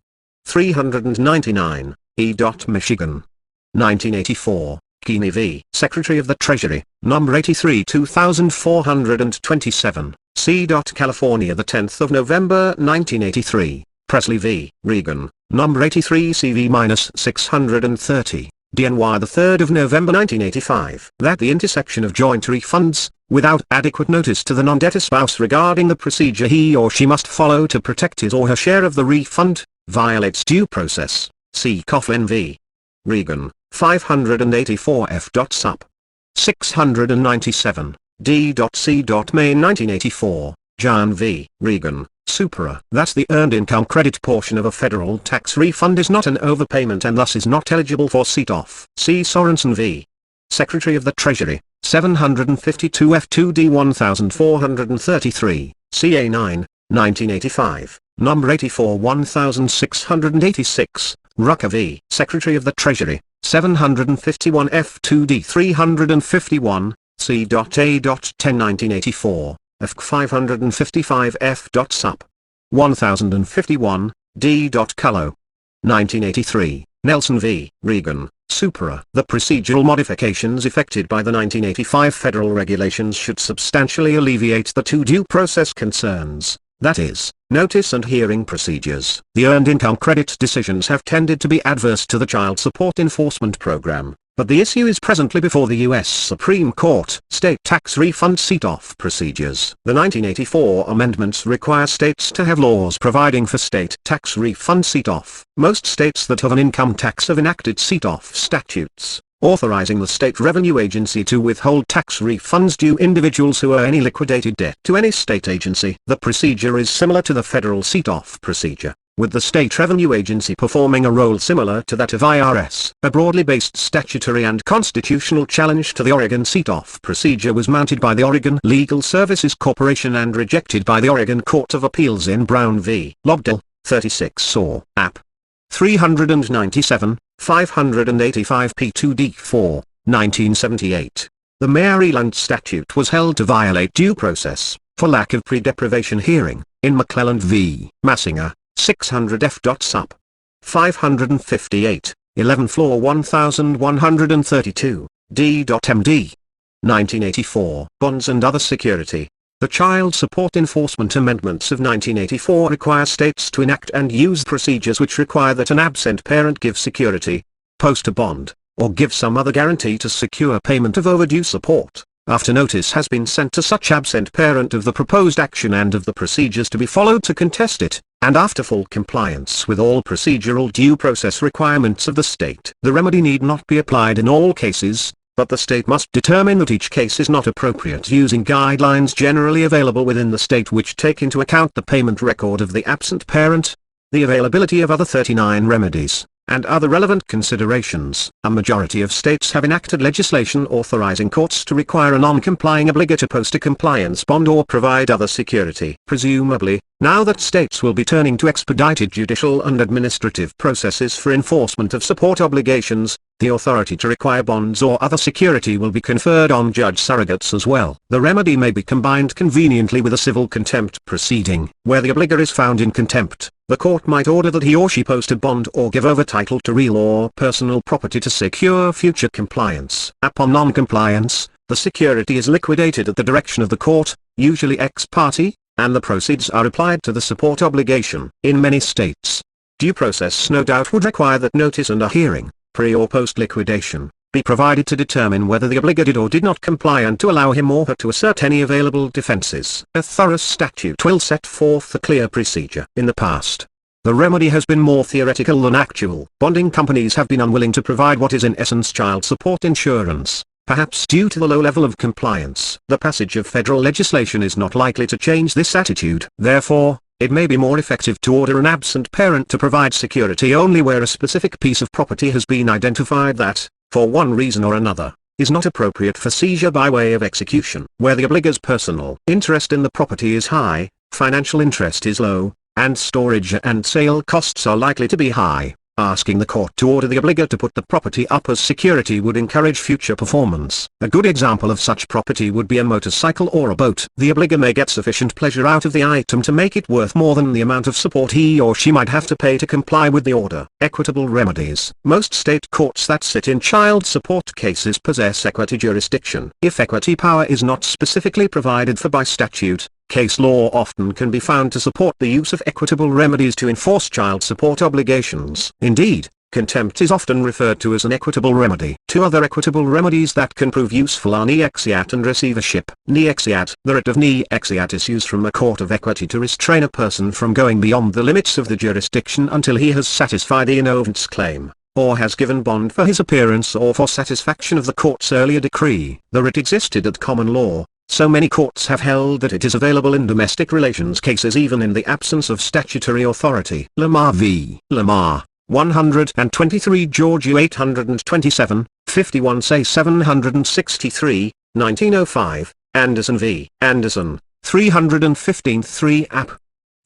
399, E. Michigan. 1984, Keeney v. Secretary of the Treasury, number 83 2427, C. California, the 10th of November 1983. Presley v. Regan, number 83 CV-630, DNY, the 3rd of November 1985. That the interception of joint refunds, without adequate notice to the non-debtor spouse regarding the procedure he or she must follow to protect his or her share of the refund, violates due process. See Coughlin v. Regan, 584 F. Sup. 697, D. C. Main 1984, Jan v. Regan, Supra. That the earned income credit portion of a federal tax refund is not an overpayment and thus is not eligible for set-off. See Sorensen v. Secretary of the Treasury, 752 F2D 1433, CA 9, 1985, number 84 1686, Rucker v. Secretary of the Treasury, 751 F2D 351, C.A. 10 1984, F 555 F. Sup. 1051, D. Cullo. 1983, Nelson v. Regan, Supra. The procedural modifications effected by the 1985 federal regulations should substantially alleviate the two due process concerns, that is, notice and hearing procedures. The earned income credit decisions have tended to be adverse to the child support enforcement program, but the issue is presently before the U.S. Supreme Court. State tax refund set-off procedures. The 1984 amendments require states to have laws providing for state tax refund set-off. Most states that have an income tax have enacted set-off statutes, authorizing the state revenue agency to withhold tax refunds due individuals who owe any liquidated debt to any state agency. The procedure is similar to the federal set-off procedure, with the state revenue agency performing a role similar to that of IRS. A broadly based statutory and constitutional challenge to the Oregon set-off procedure was mounted by the Oregon Legal Services Corporation and rejected by the Oregon Court of Appeals in Brown v. Lobdell, 36 Saw. App. 397, 585 P2D4, 1978. The Maryland statute was held to violate due process, for lack of pre-deprivation hearing, in McClelland v. Massinger, 600 F. Sup. 558, 11 Floor 1132, D.MD. 1984. Bonds and other security. The Child Support Enforcement Amendments of 1984 require states to enact and use procedures which require that an absent parent give security, post a bond, or give some other guarantee to secure payment of overdue support, after notice has been sent to such absent parent of the proposed action and of the procedures to be followed to contest it, and after full compliance with all procedural due process requirements of the state. The remedy need not be applied in all cases, but the state must determine that each case is not appropriate using guidelines generally available within the state which take into account the payment record of the absent parent, the availability of other 39 remedies, and other relevant considerations. A majority of states have enacted legislation authorizing courts to require a non-complying obligor to post a compliance bond or provide other security. Presumably, now that states will be turning to expedited judicial and administrative processes for enforcement of support obligations, the authority to require bonds or other security will be conferred on judge surrogates as well. The remedy may be combined conveniently with a civil contempt proceeding. Where the obligor is found in contempt, the court might order that he or she post a bond or give over title to real or personal property to secure future compliance. Upon non-compliance, the security is liquidated at the direction of the court, usually ex parte, and the proceeds are applied to the support obligation. In many states, due process no doubt would require that notice and a hearing, pre or post liquidation, be provided to determine whether the obligor did or did not comply and to allow him or her to assert any available defenses. A thorough statute will set forth a clear procedure. In the past, the remedy has been more theoretical than actual. Bonding companies have been unwilling to provide what is in essence child support insurance, perhaps due to the low level of compliance. The passage of federal legislation is not likely to change this attitude. Therefore, it may be more effective to order an absent parent to provide security only where a specific piece of property has been identified that, for one reason or another, is not appropriate for seizure by way of execution. Where the obligor's personal interest in the property is high, financial interest is low, and storage and sale costs are likely to be high, Asking the court to order the obligor to put the property up as security would encourage future performance. A good example of such property would be a motorcycle or a boat. The obligor may get sufficient pleasure out of the item to make it worth more than the amount of support he or she might have to pay to comply with the order. Equitable remedies. Most state courts that sit in child support cases possess equity jurisdiction. If equity power is not specifically provided for by statute, case law often can be found to support the use of equitable remedies to enforce child support obligations. Indeed, contempt is often referred to as an equitable remedy. Two other equitable remedies that can prove useful are non-exeat and receivership. Non-exeat. The writ of non-exeat is used from a court of equity to restrain a person from going beyond the limits of the jurisdiction until he has satisfied the innovant's claim, or has given bond for his appearance or for satisfaction of the court's earlier decree. The writ existed at common law, so many courts have held that it is available in domestic relations cases even in the absence of statutory authority. Lamar v. Lamar, 123 Georgia 827, 51 Say 763, 1905, Anderson v. Anderson, 315 3 App.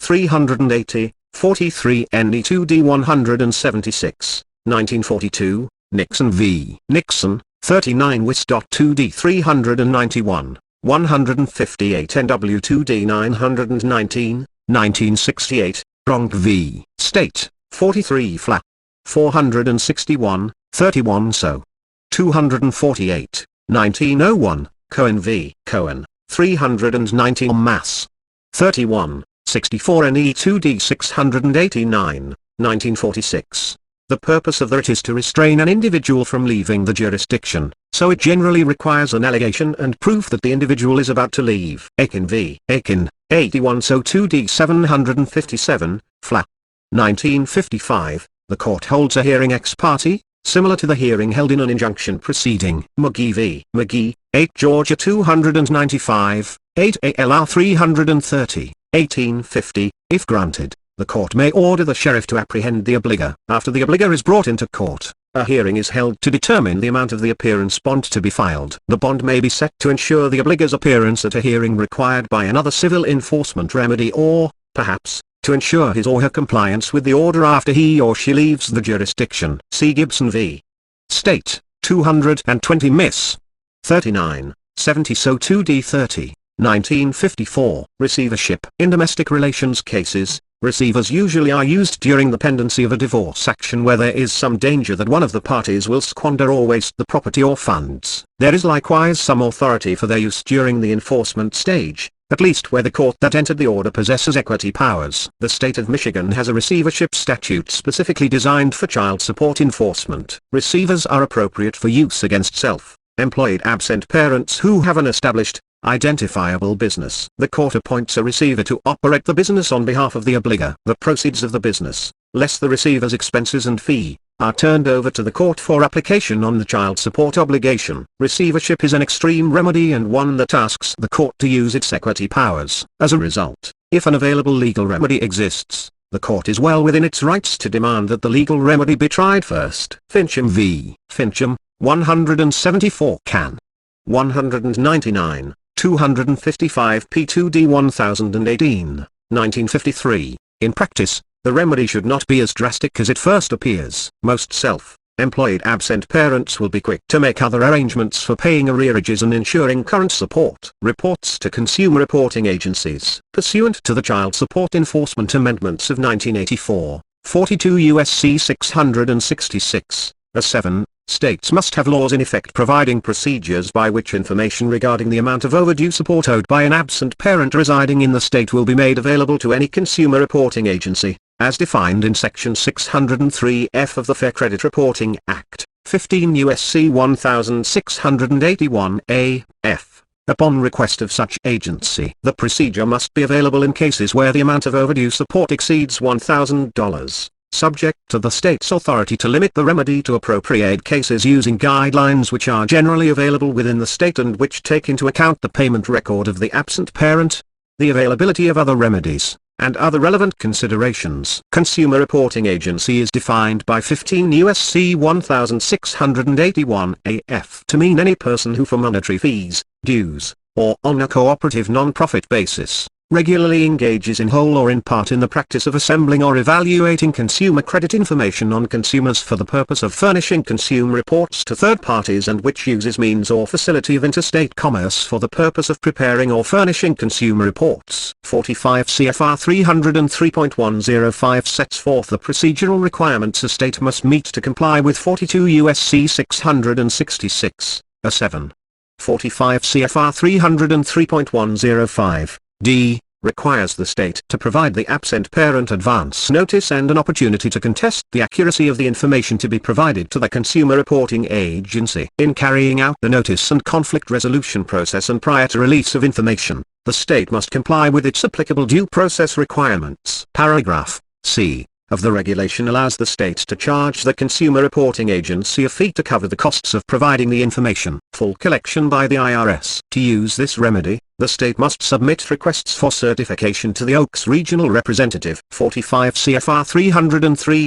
380, 43 NE 2D 176, 1942, Nixon v. Nixon, 39 Wis.2D 391. 158 NW 2D 919, 1968, Gronk v. State, 43 Flat. 461, 31 So. 248, 1901, Cohen v. Cohen, 390 Mass. 31, 64 NE 2D 689, 1946. The purpose of the writ is to restrain an individual from leaving the jurisdiction, so it generally requires an allegation and proof that the individual is about to leave. Aiken v. Aiken, 81 So 2D 757, Flat. 1955, the court holds a hearing ex parte, similar to the hearing held in an injunction proceeding. McGee v. McGee, 8 Georgia 295, 8 ALR 330, 1850, if granted, the court may order the sheriff to apprehend the obligor. After the obligor is brought into court, a hearing is held to determine the amount of the appearance bond to be filed. The bond may be set to ensure the obligor's appearance at a hearing required by another civil enforcement remedy or, perhaps, to ensure his or her compliance with the order after he or she leaves the jurisdiction. See Gibson v. State, 220 Miss. 39, 70 So 2D 30, 1954. Receivership. In domestic relations cases, receivers usually are used during the pendency of a divorce action where there is some danger that one of the parties will squander or waste the property or funds. There is likewise some authority for their use during the enforcement stage, at least where the court that entered the order possesses equity powers. The state of Michigan has a receivership statute specifically designed for child support enforcement. Receivers are appropriate for use against self-employed absent parents who have an established, identifiable business. The court appoints a receiver to operate the business on behalf of the obligor. The proceeds of the business, less the receiver's expenses and fee, are turned over to the court for application on the child support obligation. Receivership is an extreme remedy and one that asks the court to use its equity powers. As a result, if an available legal remedy exists, the court is well within its rights to demand that the legal remedy be tried first. Fincham v. Fincham, 174 Can. 199, 255 P2D 1018, 1953. In practice, the remedy should not be as drastic as it first appears. Most self-employed absent parents will be quick to make other arrangements for paying arrearages and ensuring current support. Reports to consumer reporting agencies. Pursuant to the Child Support Enforcement Amendments of 1984, 42 U.S.C. 666, A7, states must have laws in effect providing procedures by which information regarding the amount of overdue support owed by an absent parent residing in the state will be made available to any consumer reporting agency, as defined in Section 603F of the Fair Credit Reporting Act, 15 U.S.C. 1681 A.F. Upon request of such agency, the procedure must be available in cases where the amount of overdue support exceeds $1,000. Subject to the state's authority to limit the remedy to appropriate cases using guidelines which are generally available within the state and which take into account the payment record of the absent parent, the availability of other remedies, and other relevant considerations. Consumer Reporting Agency is defined by 15 U.S.C. 1681 A.F. to mean any person who for monetary fees, dues, or on a cooperative non-profit basis, regularly engages in whole or in part in the practice of assembling or evaluating consumer credit information on consumers for the purpose of furnishing consumer reports to third parties, and which uses means or facility of interstate commerce for the purpose of preparing or furnishing consumer reports. 45 CFR 303.105 sets forth the procedural requirements a state must meet to comply with 42 U.S.C. 666, a 7. 45 CFR 303.105, d, requires the state to provide the absent parent advance notice and an opportunity to contest the accuracy of the information to be provided to the consumer reporting agency. In carrying out the notice and conflict resolution process and prior to release of information, the state must comply with its applicable due process requirements. Paragraph C of the regulation allows the state to charge the consumer reporting agency a fee to cover the costs of providing the information. Full collection by the IRS. To use this remedy, the state must submit requests for certification to the Oaks Regional Representative. 45 CFR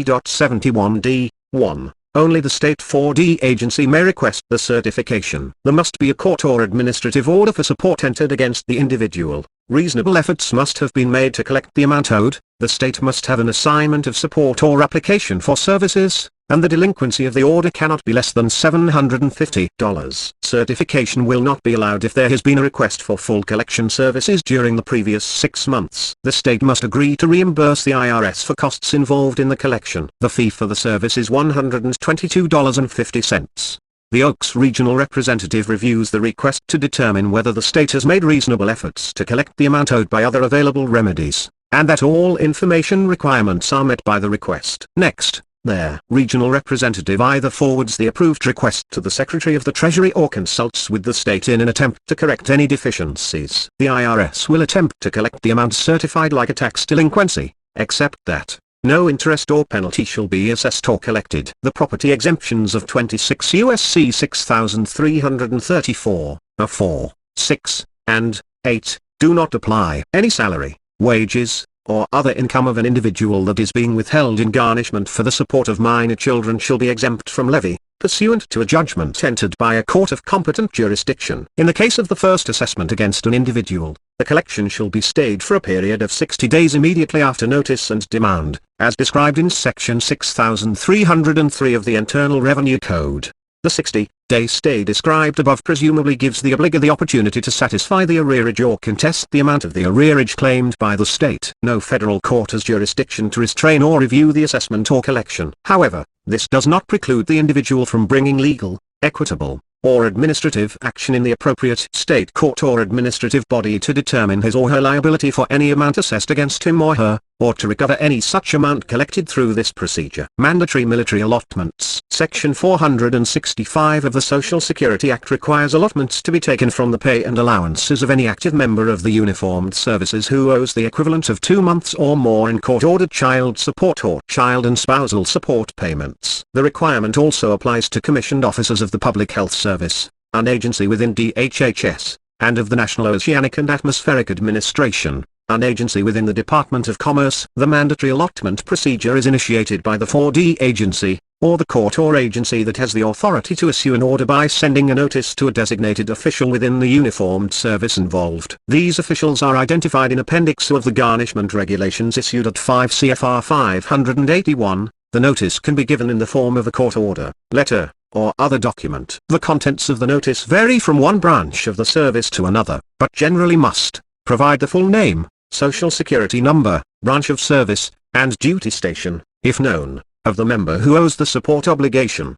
303.71d, 1. Only the State 4D agency may request the certification. There must be a court or administrative order for support entered against the individual. Reasonable efforts must have been made to collect the amount owed. The state must have an assignment of support or application for services, and the delinquency of the order cannot be less than $750. Certification will not be allowed if there has been a request for full collection services during the previous 6 months. The state must agree to reimburse the IRS for costs involved in the collection. The fee for the service is $122.50. The Oaks Regional Representative reviews the request to determine whether the state has made reasonable efforts to collect the amount owed by other available remedies, and that all information requirements are met by the request. Next, their regional representative either forwards the approved request to the Secretary of the Treasury or consults with the state in an attempt to correct any deficiencies. The IRS will attempt to collect the amount certified like a tax delinquency, except that no interest or penalty shall be assessed or collected. The property exemptions of 26 U.S.C. 6334, 4, 6, and 8, do not apply. Any salary, wages, or other income of an individual that is being withheld in garnishment for the support of minor children shall be exempt from levy, pursuant to a judgment entered by a court of competent jurisdiction. In the case of the first assessment against an individual, the collection shall be stayed for a period of 60 days immediately after notice and demand, as described in Section 6303 of the Internal Revenue Code. The 60-day stay described above presumably gives the obligor the opportunity to satisfy the arrearage or contest the amount of the arrearage claimed by the state. No federal court has jurisdiction to restrain or review the assessment or collection. However, this does not preclude the individual from bringing legal, equitable, or administrative action in the appropriate state court or administrative body to determine his or her liability for any amount assessed against him or her, or to recover any such amount collected through this procedure. Mandatory military allotments. Section 465 of the Social Security Act requires allotments to be taken from the pay and allowances of any active member of the uniformed services who owes the equivalent of 2 months or more in court-ordered child support or child and spousal support payments. The requirement also applies to commissioned officers of the Public Health Service, an agency within DHHS, and of the National Oceanic and Atmospheric Administration, an agency within the Department of Commerce. The mandatory allotment procedure is initiated by the 4D agency, or the court or agency that has the authority to issue an order by sending a notice to a designated official within the uniformed service involved. These officials are identified in Appendix II of the Garnishment Regulations issued at 5 CFR 581. The notice can be given in the form of a court order, letter, or other document. The contents of the notice vary from one branch of the service to another, but generally must provide the full name, social security number, branch of service, and duty station, if known, of the member who owes the support obligation.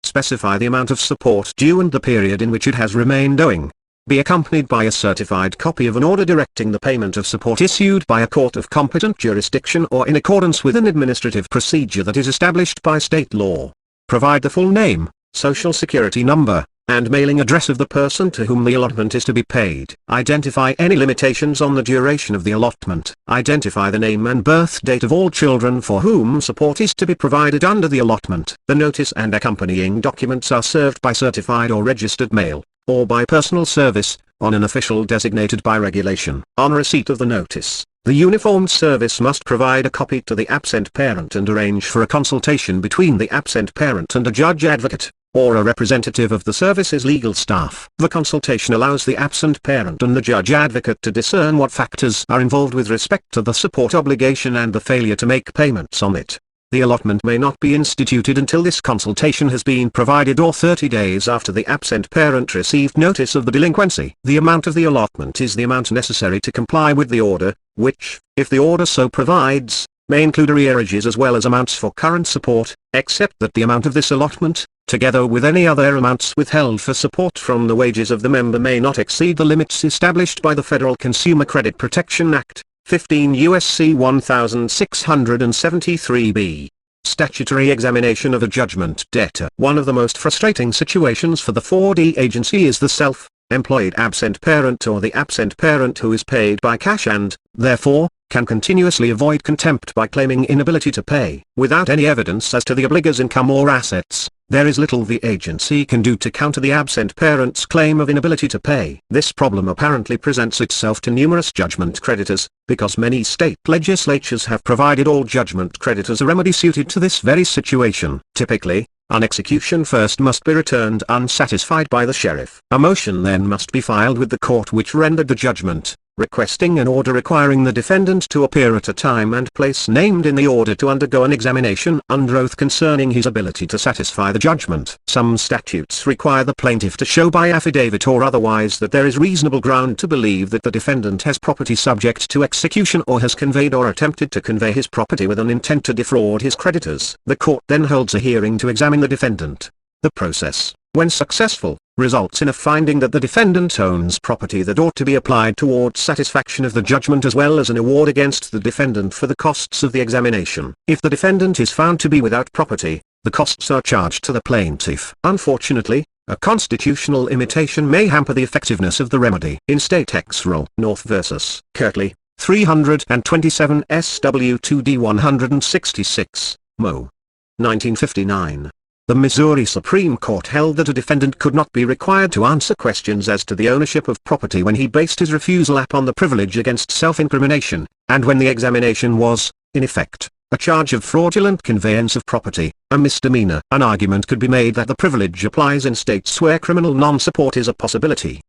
Specify the amount of support due and the period in which it has remained owing. Be accompanied by a certified copy of an order directing the payment of support issued by a court of competent jurisdiction or in accordance with an administrative procedure that is established by state law. Provide the full name, social security number, and mailing address of the person to whom the allotment is to be paid. Identify any limitations on the duration of the allotment. Identify the name and birth date of all children for whom support is to be provided under the allotment. The notice and accompanying documents are served by certified or registered mail, or by personal service, on an official designated by regulation. On receipt of the notice, The uniformed service must provide a copy to the absent parent and arrange for a consultation between the absent parent and a judge advocate, or a representative of the service's legal staff. The consultation allows the absent parent and the judge advocate to discern what factors are involved with respect to the support obligation and the failure to make payments on it. The allotment may not be instituted until this consultation has been provided or 30 days after the absent parent received notice of the delinquency. The amount of the allotment is the amount necessary to comply with the order, which, if the order so provides, may include arrearages as well as amounts for current support, except that the amount of this allotment, together with any other amounts withheld for support from the wages of the member, may not exceed the limits established by the Federal Consumer Credit Protection Act, 15 U.S.C. 1673b. Statutory examination of a judgment debtor. One of the most frustrating situations for the 4D agency is the self-employed absent parent or the absent parent who is paid by cash and, therefore, can continuously avoid contempt by claiming inability to pay. Without any evidence as to the obligor's income or assets, there is little the agency can do to counter the absent parent's claim of inability to pay. This problem apparently presents itself to numerous judgment creditors, because many state legislatures have provided all judgment creditors a remedy suited to this very situation. Typically, an execution first must be returned unsatisfied by the sheriff. A motion then must be filed with the court which rendered the judgment, requesting an order requiring the defendant to appear at a time and place named in the order to undergo an examination under oath concerning his ability to satisfy the judgment. Some statutes require the plaintiff to show by affidavit or otherwise that there is reasonable ground to believe that the defendant has property subject to execution or has conveyed or attempted to convey his property with an intent to defraud his creditors. The court then holds a hearing to examine the defendant. The process, when successful, results in a finding that the defendant owns property that ought to be applied towards satisfaction of the judgment as well as an award against the defendant for the costs of the examination. If the defendant is found to be without property, the costs are charged to the plaintiff. Unfortunately, a constitutional imitation may hamper the effectiveness of the remedy. In State Ex Rel. North vs. Kirtley, 327 SW2D 166, Mo. 1959. The Missouri Supreme Court held that a defendant could not be required to answer questions as to the ownership of property when he based his refusal upon the privilege against self-incrimination, and when the examination was, in effect, a charge of fraudulent conveyance of property, a misdemeanor. An argument could be made that the privilege applies in states where criminal non-support is a possibility.